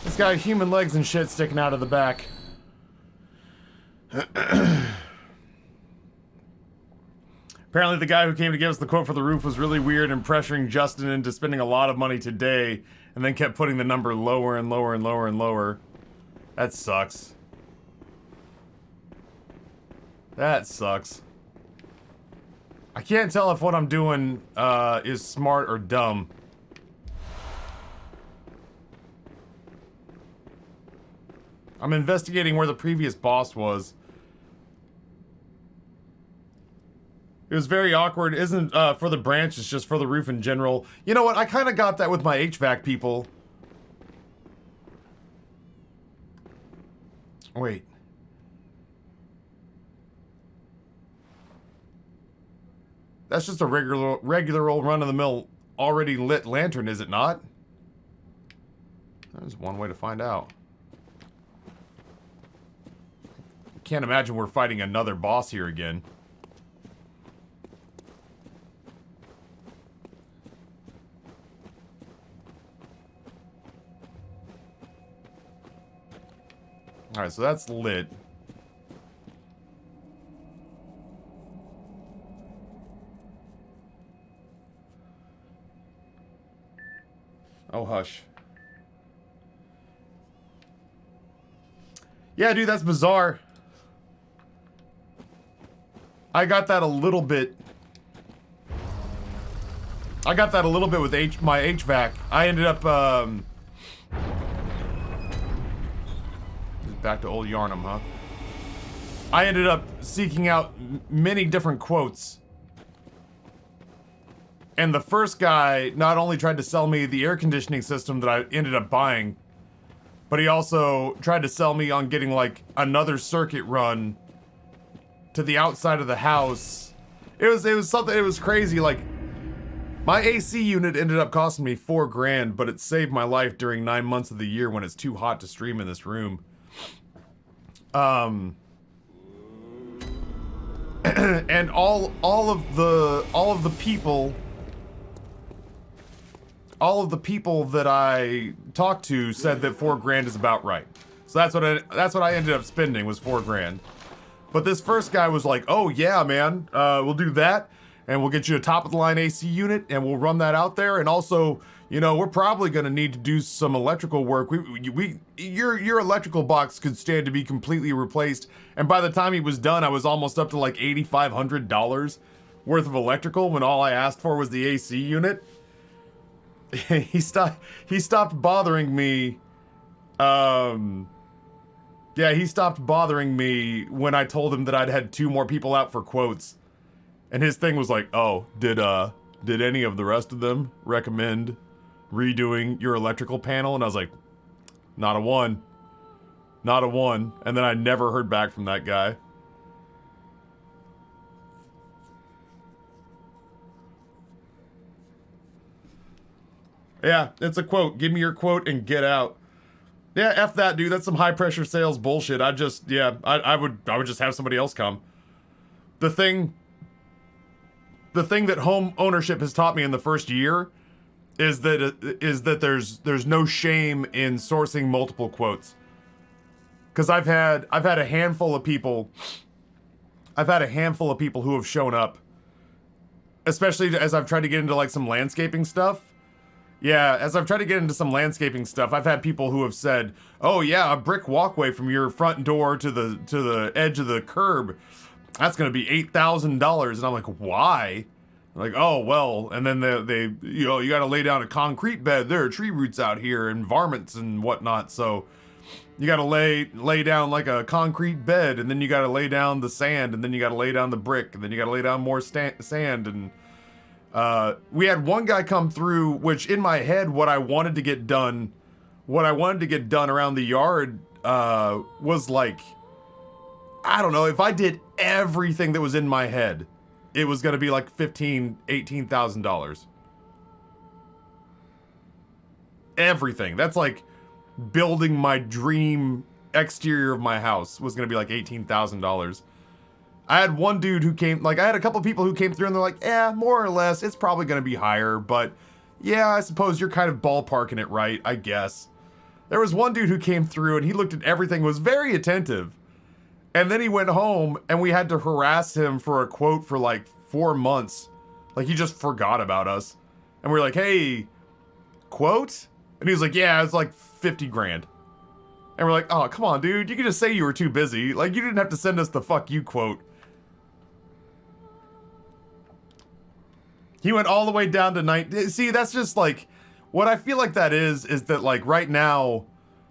It's got human legs and shit sticking out of the back. Apparently the guy who came to give us the quote for the roof was really weird and pressuring Justin into spending a lot of money today, and then kept putting the number lower and lower and lower and lower. That sucks. That sucks. I can't tell if what I'm doing is smart or dumb. I'm investigating where the previous boss was. It was very awkward. It isn't for the branch, it's just for the roof in general. You know what? I kind of got that with my HVAC people. Wait. That's just a regular old run-of-the-mill already lit lantern, is it not? There's one way to find out. Can't imagine we're fighting another boss here again. Alright, so that's lit. Oh, hush. Yeah, dude, that's bizarre. I got that a little bit. I got that a little bit with my HVAC. I ended up, back to old Yarnum, huh? I ended up seeking out many different quotes. And the first guy not only tried to sell me the air conditioning system that I ended up buying, but he also tried to sell me on getting like another circuit run to the outside of the house. It was something, it was crazy. Like, my AC unit ended up costing me $4 grand, but it saved my life during 9 months of the year when it's too hot to stream in this room. And all of the people that I talked to said that $4 grand is about right. So that's what I ended up spending, was $4 grand. But this first guy was like, "Oh yeah, man, we'll do that, and we'll get you a top-of-the-line AC unit, and we'll run that out there. And also, you know, we're probably gonna need to do some electrical work. Your electrical box could stand to be completely replaced." And by the time he was done, I was almost up to like $8,500 worth of electrical when all I asked for was the AC unit. He stopped bothering me. Yeah, he stopped bothering me when I told him that I'd had 2 more people out for quotes. And his thing was like, oh, did any of the rest of them recommend redoing your electrical panel? And I was like, not a one. Not a one. And then I never heard back from that guy. Yeah, it's a quote. Give me your quote and get out. Yeah, F that, dude. That's some high pressure sales bullshit. I would just have somebody else come. The thing that home ownership has taught me in the first year is that there's no shame in sourcing multiple quotes. Cuz I've had a handful of people who have shown up, especially as I've tried to get into like some landscaping stuff. Yeah, as I've tried to get into some landscaping stuff, I've had people who have said, "Oh yeah, a brick walkway from your front door to the edge of the curb, that's gonna be $8,000." And I'm like, "Why?" Like, "Oh well," and then they you know, you got to lay down a concrete bed. There are tree roots out here and varmints and whatnot, so you got to lay down like a concrete bed, and then you got to lay down the sand, and then you got to lay down the brick, and then you got to lay down more sand and. We had one guy come through, which in my head, what I wanted to get done around the yard, was like, I don't know, if I did everything that was in my head, it was gonna be like $18,000. Everything. That's like building my dream exterior of my house was gonna be like $18,000. I had one dude who came, like, I had a couple people who came through and they're like, yeah, more or less, it's probably gonna be higher, but yeah, I suppose you're kind of ballparking it right, I guess. There was one dude who came through and he looked at everything, was very attentive. And then he went home and we had to harass him for a quote for like 4 months. Like, he just forgot about us. And we were like, hey, quote? And he was like, yeah, it's like 50 grand. And we're like, oh, come on, dude, you could just say you were too busy. Like, you didn't have to send us the fuck you quote. He went all the way down to 9. See, that's just like, what I feel like that is that like right now,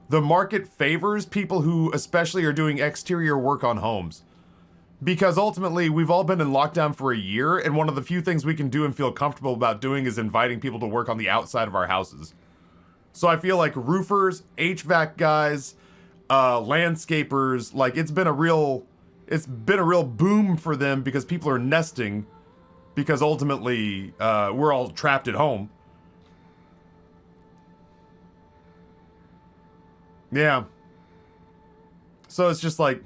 the market favors people who especially are doing exterior work on homes. Because ultimately, we've all been in lockdown for a year, and one of the few things we can do and feel comfortable about doing is inviting people to work on the outside of our houses. So I feel like roofers, HVAC guys, landscapers, like it's been a real boom for them because people are nesting. Because ultimately, we're all trapped at home. Yeah. So it's just like,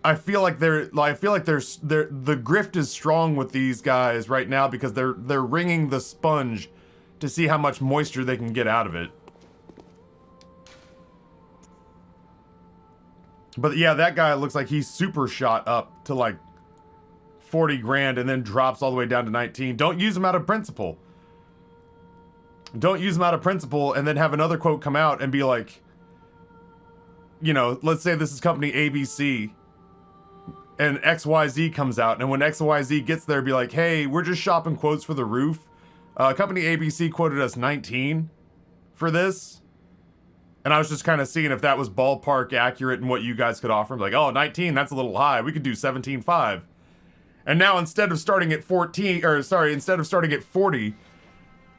I feel like the grift is strong with these guys right now because they're wringing the sponge to see how much moisture they can get out of it. But yeah, that guy looks like he's super shot up to like 40 grand and then drops all the way down to 19. Don't use them out of principle. Don't use them out of principle and then have another quote come out and be like, you know, let's say this is company ABC and XYZ comes out, and when XYZ gets there, be like, hey, we're just shopping quotes for the roof. Company ABC quoted us 19 for this. And I was just kind of seeing if that was ballpark accurate in what you guys could offer. I'm like, oh, 19, that's a little high. We could do 17.5. And now instead of starting at 40,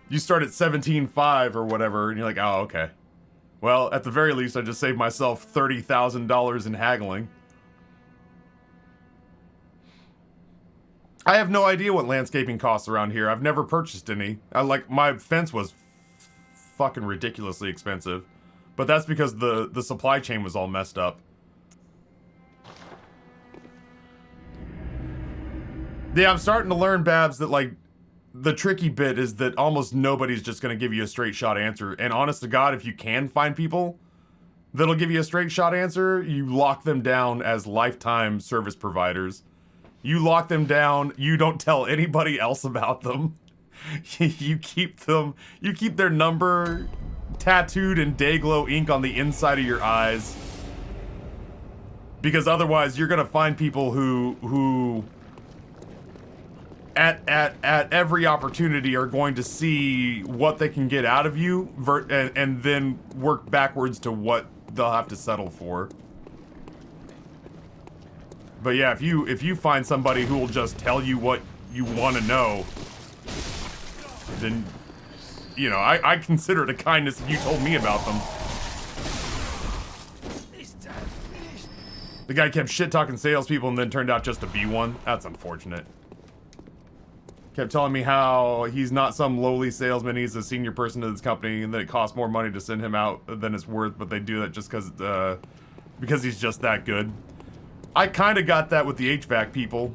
you start at 17.5 or whatever, and you're like, oh, okay. Well, at the very least, I just saved myself $30,000 in haggling. I have no idea what landscaping costs around here. I've never purchased any. My fence was fucking ridiculously expensive. But that's because the supply chain was all messed up. Yeah, I'm starting to learn, Babs, that like the tricky bit is that almost nobody's just gonna give you a straight shot answer. And honest to God, if you can find people that'll give you a straight shot answer, you lock them down as lifetime service providers. You lock them down, you don't tell anybody else about them. You keep their number tattooed in Dayglow ink on the inside of your eyes. Because otherwise you're gonna find people who at every opportunity are going to see what they can get out of you and then work backwards to what they'll have to settle for. But yeah, if you find somebody who will just tell you what you want to know, then, you know, I consider it a kindness if you told me about them. The guy kept shit-talking salespeople and then turned out just to be one. That's unfortunate. Kept telling me how he's not some lowly salesman, he's a senior person to this company, and that it costs more money to send him out than it's worth, but they do that just because he's just that good. I kind of got that with the HVAC people.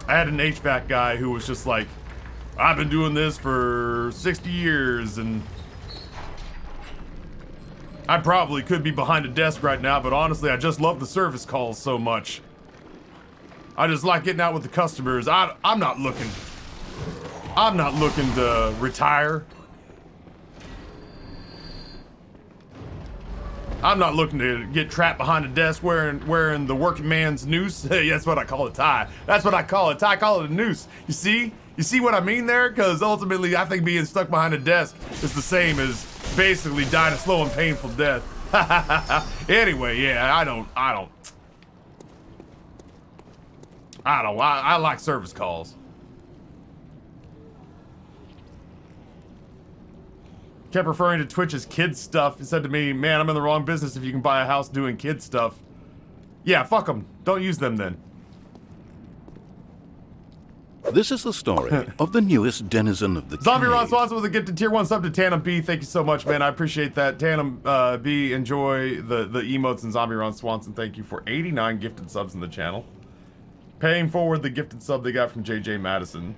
I had an HVAC guy who was just like, I've been doing this for 60 years, and I probably could be behind a desk right now, but honestly, I just love the service calls so much. I just like getting out with the customers. I'm not looking to retire. I'm not looking to get trapped behind a desk wearing the working man's noose. Hey, that's what I call a tie. That's what I call it. I call it a noose. You see? You see what I mean there? Because ultimately, I think being stuck behind a desk is the same as basically dying a slow and painful death. Anyway, yeah, I like service calls. Kept referring to Twitch as kids stuff. He said to me, man, I'm in the wrong business if you can buy a house doing kids stuff. Yeah, fuck them. Don't use them then. This is the story of the newest denizen of the Zombie cave. Ron Swanson with a gifted tier 1 sub to Tandem B. Thank you so much, man. I appreciate that. Tandem B, enjoy the emotes, and Zombie Ron Swanson, thank you for 89 gifted subs in the channel. Paying forward the gifted sub they got from JJ Madison.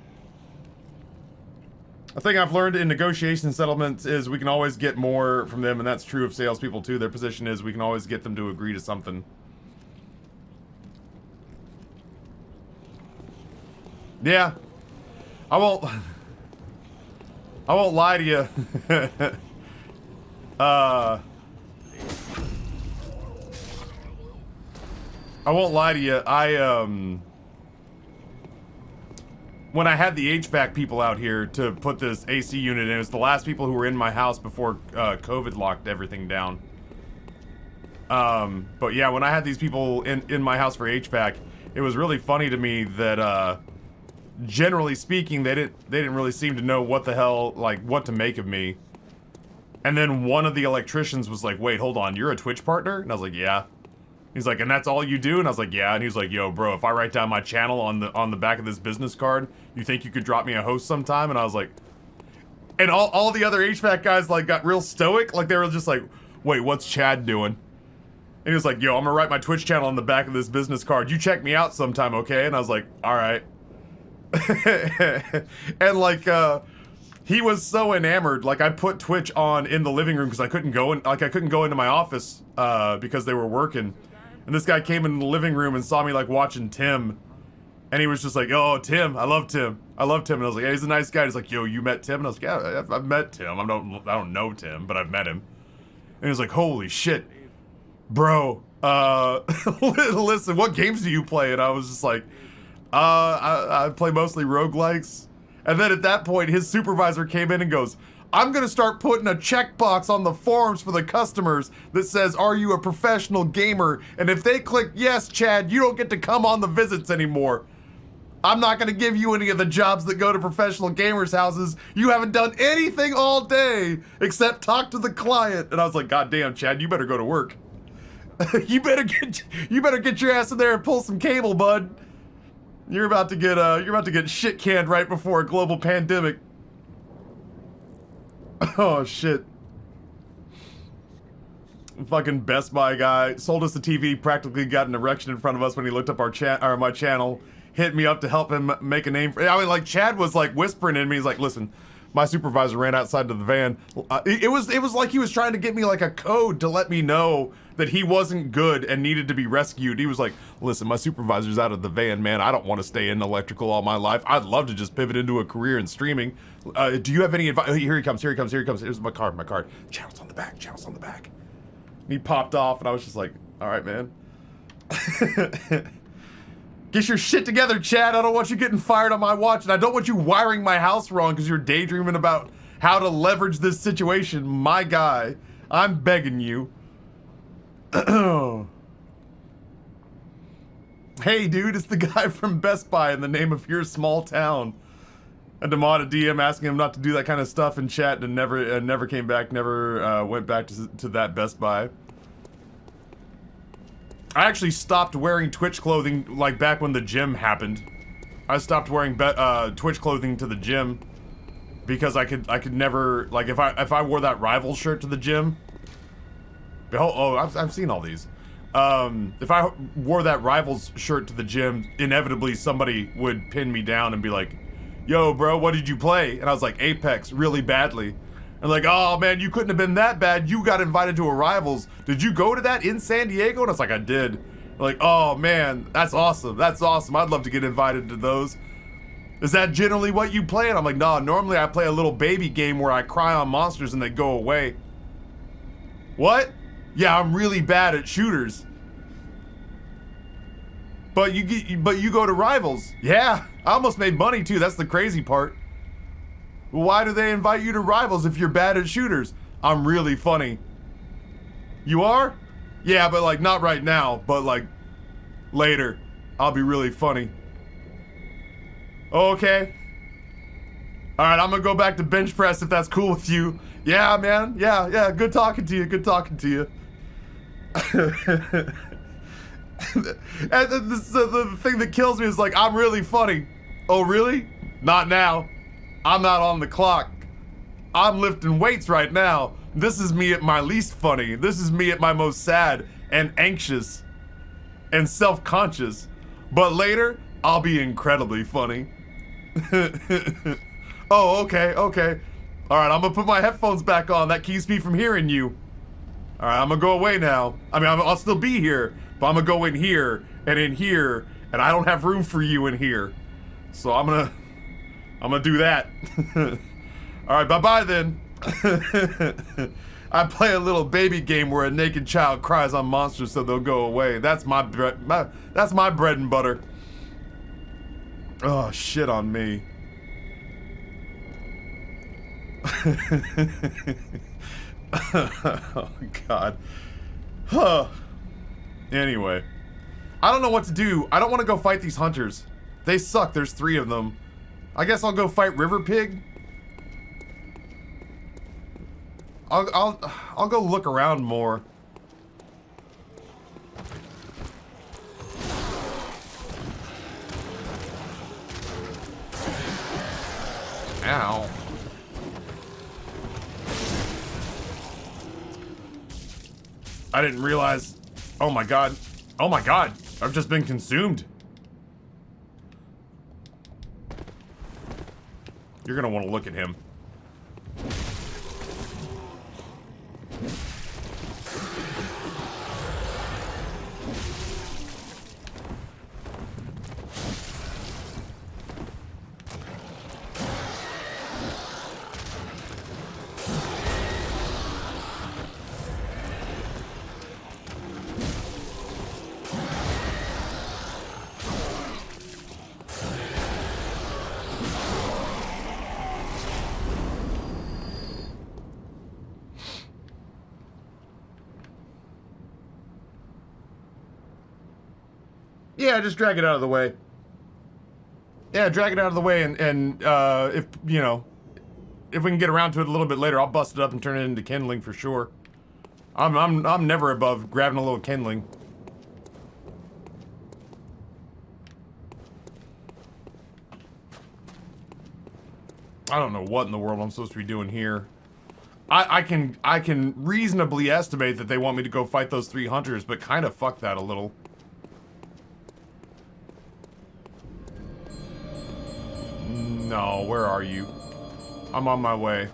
A thing I've learned in negotiation settlements is we can always get more from them, and that's true of salespeople too. Their position is we can always get them to agree to something. Yeah. I won't lie to you. I won't lie to you. When I had the HVAC people out here to put this AC unit in, it was the last people who were in my house before COVID locked everything down. But yeah, when I had these people in my house for HVAC, it was really funny to me that generally speaking, they didn't really seem to know what the hell, like, what to make of me. And then one of the electricians was like, wait, hold on, you're a Twitch partner? And I was like, yeah. He's like, and that's all you do? And I was like, yeah. And he was like, yo, bro, if I write down my channel on the back of this business card, you think you could drop me a host sometime? And I was like, and all the other HVAC guys, like, got real stoic. Like, they were just like, wait, what's Chad doing? And he was like, yo, I'm gonna write my Twitch channel on the back of this business card. You check me out sometime, okay? And I was like, all right. And like, he was so enamored. Like, I put Twitch on in the living room because I couldn't go into my office because they were working. And this guy came in the living room and saw me, like, watching Tim. And he was just like, oh, Tim, I love Tim. I love Tim. And I was like, yeah, he's a nice guy. He's like, yo, you met Tim? And I was like, yeah, I've met Tim. I don't know Tim, but I've met him. And he was like, holy shit, bro. Listen, what games do you play? And I was just like, I play mostly roguelikes. And then at that point, his supervisor came in and goes, I'm gonna start putting a checkbox on the forms for the customers that says, are you a professional gamer? And if they click yes, Chad, you don't get to come on the visits anymore. I'm not gonna give you any of the jobs that go to professional gamers' houses. You haven't done anything all day except talk to the client. And I was like, God damn, Chad, you better go to work. you better get your ass in there and pull some cable, bud. You're about to get shit canned right before a global pandemic. Oh shit. Fucking Best Buy guy sold us the TV, practically got an erection in front of us when he looked up my channel, hit me up to help him make a name for I mean, like, Chad was like whispering in me. He's like, listen, my supervisor ran outside to the van. It was like he was trying to get me like a code to let me know that he wasn't good and needed to be rescued. He was like, listen, my supervisor's out of the van, man. I don't want to stay in electrical all my life. I'd love to just pivot into a career in streaming. Do you have any advice? Here he comes. Here's my card. Channel's on the back. And he popped off and I was just like, all right, man. Get your shit together, Chad. I don't want you getting fired on my watch, and I don't want you wiring my house wrong because you're daydreaming about how to leverage this situation. My guy, I'm begging you. Hey, dude, it's the guy from Best Buy in the name of your small town. And I'm on a DM asking him not to do that kind of stuff in chat and never came back, never went back to that Best Buy. I actually stopped wearing Twitch clothing like back when the gym happened. I stopped wearing Twitch clothing to the gym because I could never, like, if I wore that Rival shirt to the gym. Oh, I've seen all these. If I wore that Rivals shirt to the gym, inevitably somebody would pin me down and be like, yo, bro, what did you play? And I was like, Apex, really badly. And like, oh man, you couldn't have been that bad. You got invited to a Rivals. Did you go to that in San Diego? And I was like, I did. Like, oh man, that's awesome. That's awesome. I'd love to get invited to those. Is that generally what you play? And I'm like, nah, normally I play a little baby game where I cry on monsters and they go away. What? Yeah, I'm really bad at shooters. But you go to Rivals. Yeah, I almost made money too. That's the crazy part. Why do they invite you to Rivals if you're bad at shooters? I'm really funny. You are? Yeah, but like not right now, but like later. I'll be really funny. Okay. Alright, I'm gonna go back to bench press if that's cool with you. Yeah, man. Yeah. Good talking to you. Good talking to you. And the thing that kills me is like, I'm really funny. Oh, really? Not now. I'm not on the clock. I'm lifting weights right now. This is me at my least funny. This is me at my most sad and anxious and self-conscious. But later, I'll be incredibly funny. Oh, okay. All right, I'm gonna put my headphones back on. That keeps me from hearing you. All right, I'm gonna go away now. I mean, I'll still be here, but I'm gonna go in here, and I don't have room for you in here. So I'm gonna do that. All right, bye-bye then. I play a little baby game where a naked child cries on monsters so they'll go away. That's my bread and butter. Oh, shit on me. Oh, God. Huh. Anyway. I don't know what to do. I don't want to go fight these hunters. They suck. There's 3 of them. I guess I'll go fight River Pig. I'll go look around more. Ow. I didn't realize. Oh my god. Oh my god. I've just been consumed. You're gonna want to look at him. Yeah, just drag it out of the way. Yeah, drag it out of the way, and if, you know, if we can get around to it a little bit later, I'll bust it up and turn it into kindling for sure. I'm never above grabbing a little kindling. I don't know what in the world I'm supposed to be doing here. I can reasonably estimate that they want me to go fight those 3 hunters, but kind of fuck that a little. No, where are you? I'm on my way.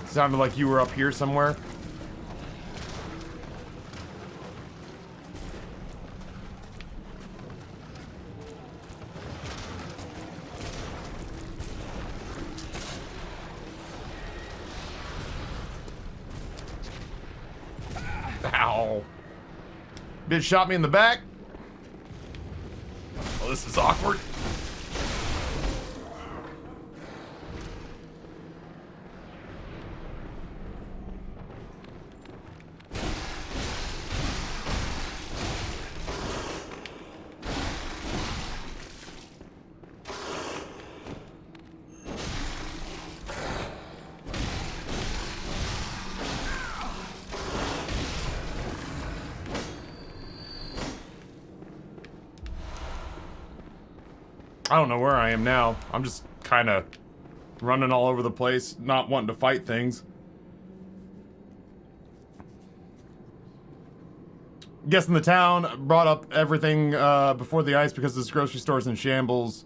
Sounded like you were up here somewhere. Ow. Bitch shot me in the back. this is awkward. I don't know where I am now. I'm just kind of running all over the place, not wanting to fight things. Guessing the town brought up everything before the ice because this grocery store's in shambles.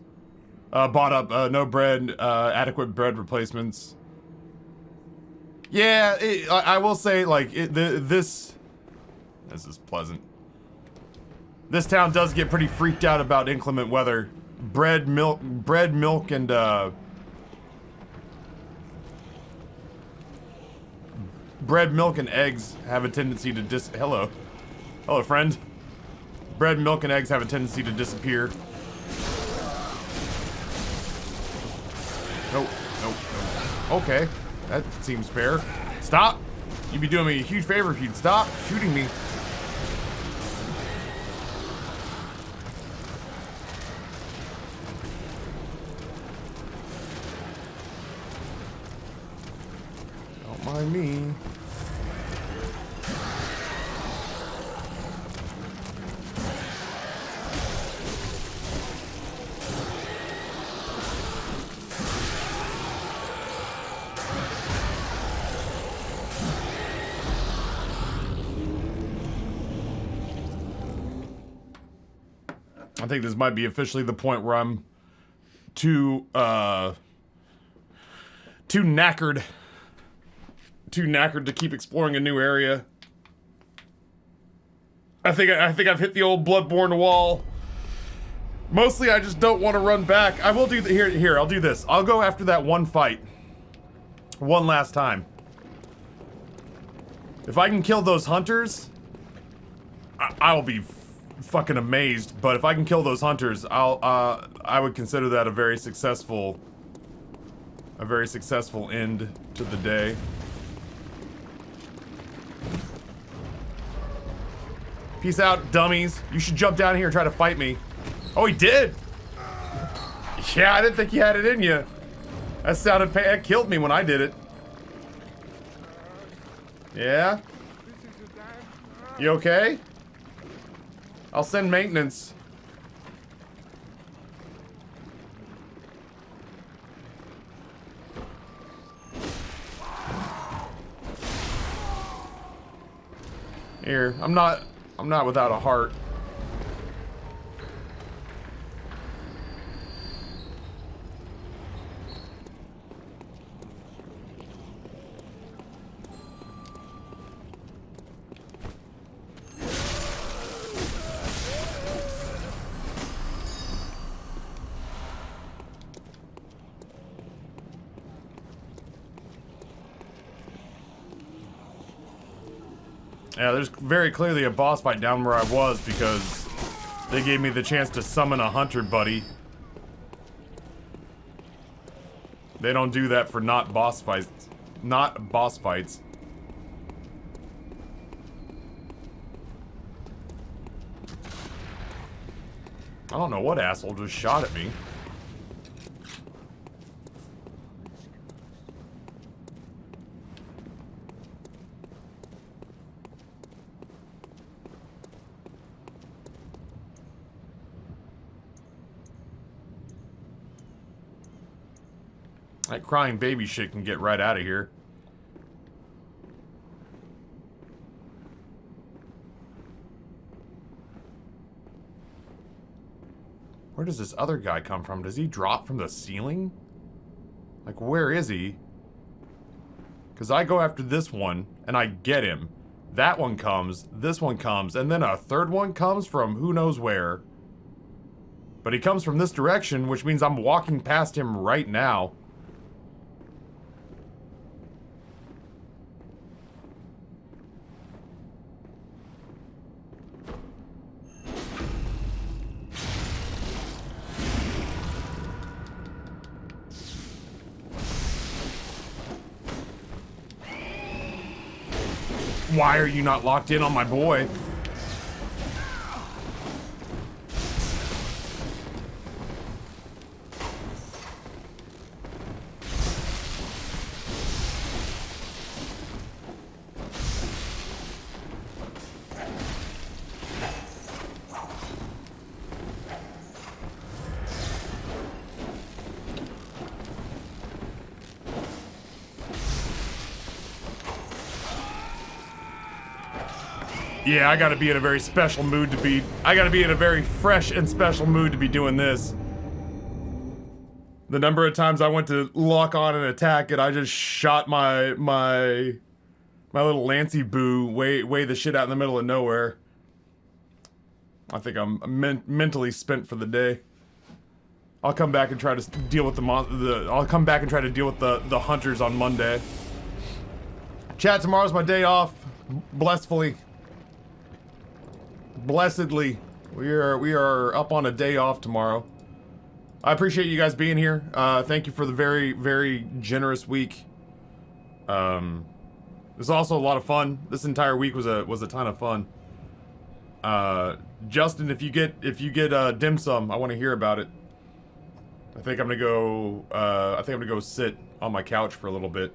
Bought up no bread, adequate bread replacements. Yeah, I will say, like, this is pleasant. This town does get pretty freaked out about inclement weather. Bread, milk, and bread, milk, and eggs have a tendency to hello, friend. Bread, milk, and eggs have a tendency to disappear. Nope. Okay, that seems fair. Stop! You'd be doing me a huge favor if you'd stop shooting me. Mind me. I think this might be officially the point where I'm too knackered to keep exploring a new area. I think I've hit the old BloodBorne wall. Mostly I just don't want to run back. I will do here, I'll do this. I'll go after that one fight. One last time. If I can kill those hunters, I'll be fucking amazed. But if I can kill those hunters, I would consider that a very successful end to the day. Peace out, dummies. You should jump down here and try to fight me. Oh, he did! Yeah, I didn't think he had it in you. That killed me when I did it. Yeah? You okay? I'll send maintenance. Here, I'm not without a heart. Yeah, there's very clearly a boss fight down where I was because they gave me the chance to summon a hunter buddy. They don't do that for not boss fights. Not boss fights. I don't know what asshole just shot at me. That crying baby shit can get right out of here. Where does this other guy come from? Does he drop from the ceiling? Like, where is he? Because I go after this one, and I get him. That one comes, this one comes, and then a third one comes from who knows where. But he comes from this direction, which means I'm walking past him right now. Why are you not locked in on my boy? Yeah, I gotta be in a very special mood to be... I gotta be in a very fresh and special mood to be doing this. The number of times I went to lock on an attack and I just shot my little Lancy boo way the shit out in the middle of nowhere. I think I'm mentally spent for the day. I'll come back and try to deal with I'll come back and try to deal with the hunters on Monday. Chat, tomorrow's my day off. Blessedly, we are up on a day off tomorrow. I appreciate you guys being here. Thank you for the very generous week. It was also a lot of fun. This entire week was a ton of fun. Justin, if you get dim sum, I want to hear about it. I think I'm gonna go sit on my couch for a little bit.